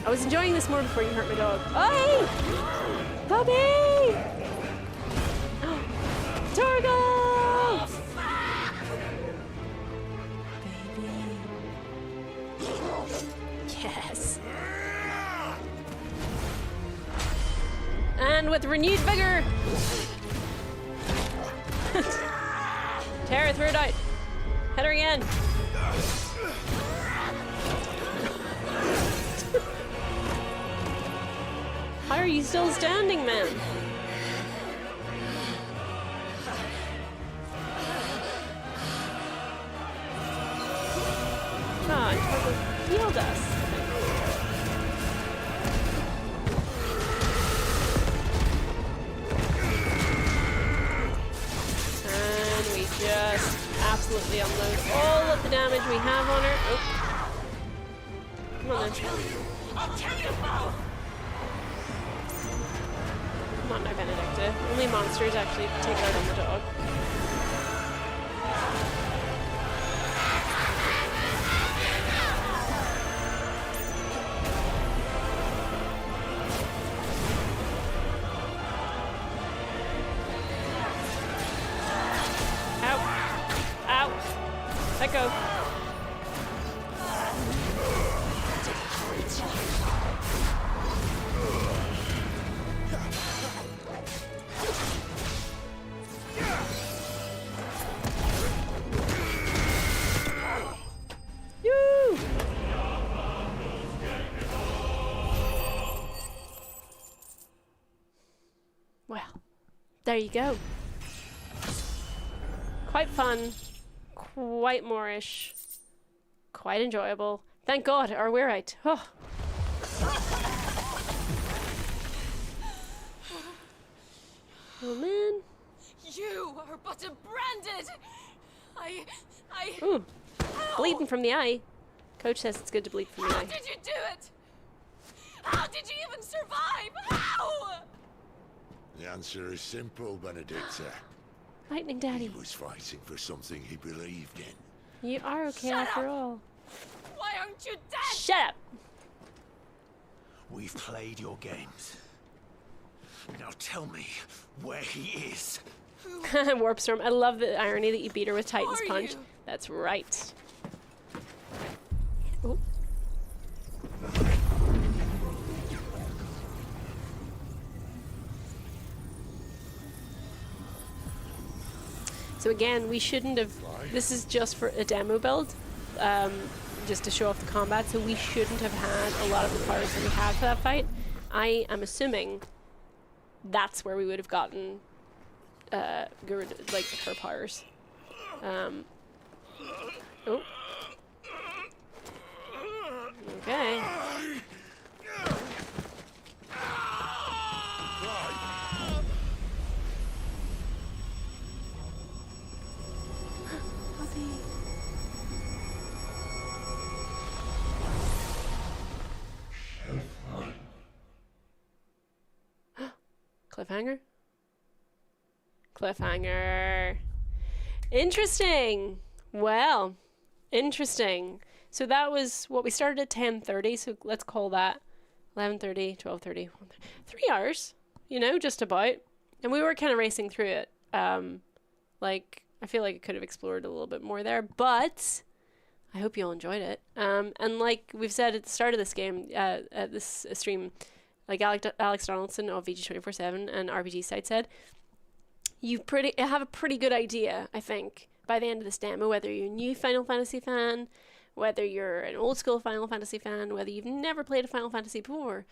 I was enjoying this more before you hurt my dog. Hey! Puppy! Torgo! Baby. Yes. And with renewed vigor. Tear her throat out. Hit her again. How are you still standing, man? Come on, healed us. And we just absolutely unload all of the damage we have on her. Oh. Come on then. I'll kill you both! Come on now, Benedicta. Only monsters actually take out on the dog. there you go. Quite fun, quite Moorish, quite enjoyable. Thank God, or we're right. Oh. Oh man. You are but a branded. Ooh, bleeding from the eye. Coach says it's good to bleed from the How eye. did you do it? How did you even survive? How? The answer is simple, Benedicta. Lightning Daddy. He was fighting for something he believed in. You are okay Shut after up. all. Why aren't you dead? Shut up. We've played your games. Now tell me where he is. Warp Storm. I love the irony that you beat her with Titan's Are Punch. you? That's right. Oh. So again, we shouldn't have... This is just for a demo build, just to show off the combat, so we shouldn't have had a lot of the powers that we had for that fight. I am assuming that's where we would have gotten like her powers. Oh. Okay. Cliffhanger? Cliffhanger. Interesting. Well, interesting. So that was what we started at 10:30, so let's call that 11:30, 12:30, 3 hours, you know, just about. And we were kind of racing through it. Like, I feel like I could have explored a little bit more there, but I hope you all enjoyed it. And like we've said at the start of this game, at this stream, like Alex Donaldson of VG247 and RPG Site said, you have a pretty good idea, I think, by the end of this demo, whether you're a new Final Fantasy fan, whether you're an old school Final Fantasy fan, whether you've never played a Final Fantasy before.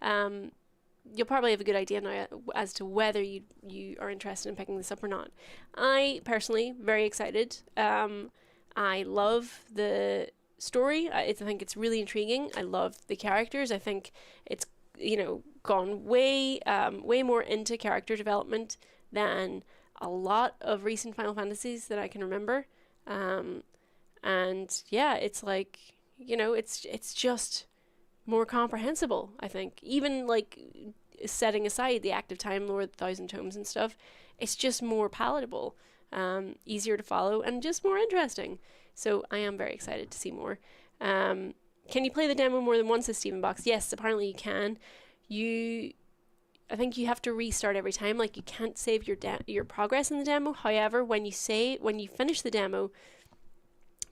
You'll probably have a good idea now as to whether you are interested in picking this up or not. I personally very excited. I love the story. I think it's really intriguing. I love the characters. I think it's, you know, gone way more into character development than a lot of recent Final Fantasies that I can remember. And yeah, it's like, you know, it's just more comprehensible, I think. Even like setting aside the active time lore, the 1,000 tomes and stuff, it's just more palatable, easier to follow, and just more interesting. So I am very excited to see more. Can you play the demo more than once, says Stephen Box? Yes, apparently you can. I think you have to restart every time. Like, you can't save your progress in the demo. However, when you finish the demo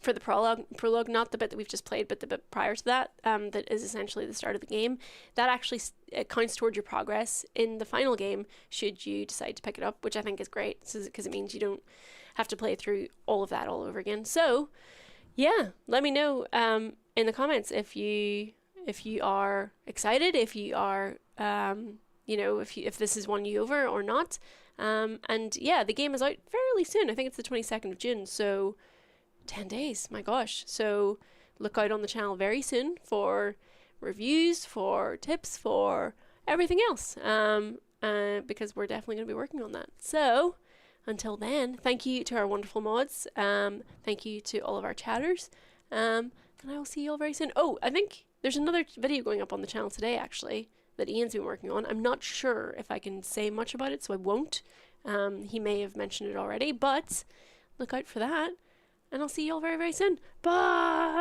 for the prologue, not the bit that we've just played, but the bit prior to that, that is essentially the start of the game, that actually it counts towards your progress in the final game, should you decide to pick it up, which I think is great, because it means you don't have to play through all of that all over again. So, yeah, let me know in the comments if you are excited, if you are, you know, if this is won you over or not. And yeah, the game is out fairly soon. I think it's the 22nd of June, so 10 days, my gosh. So look out on the channel very soon for reviews, for tips, for everything else, because we're definitely going to be working on that. So until then, thank you to our wonderful mods, thank you to all of our chatters, and I will see you all very soon. Oh, I think there's another video going up on the channel today, actually, that Ian's been working on. I'm not sure if I can say much about it, so I won't. He may have mentioned it already, but look out for that. And I'll see you all very, very soon. Bye!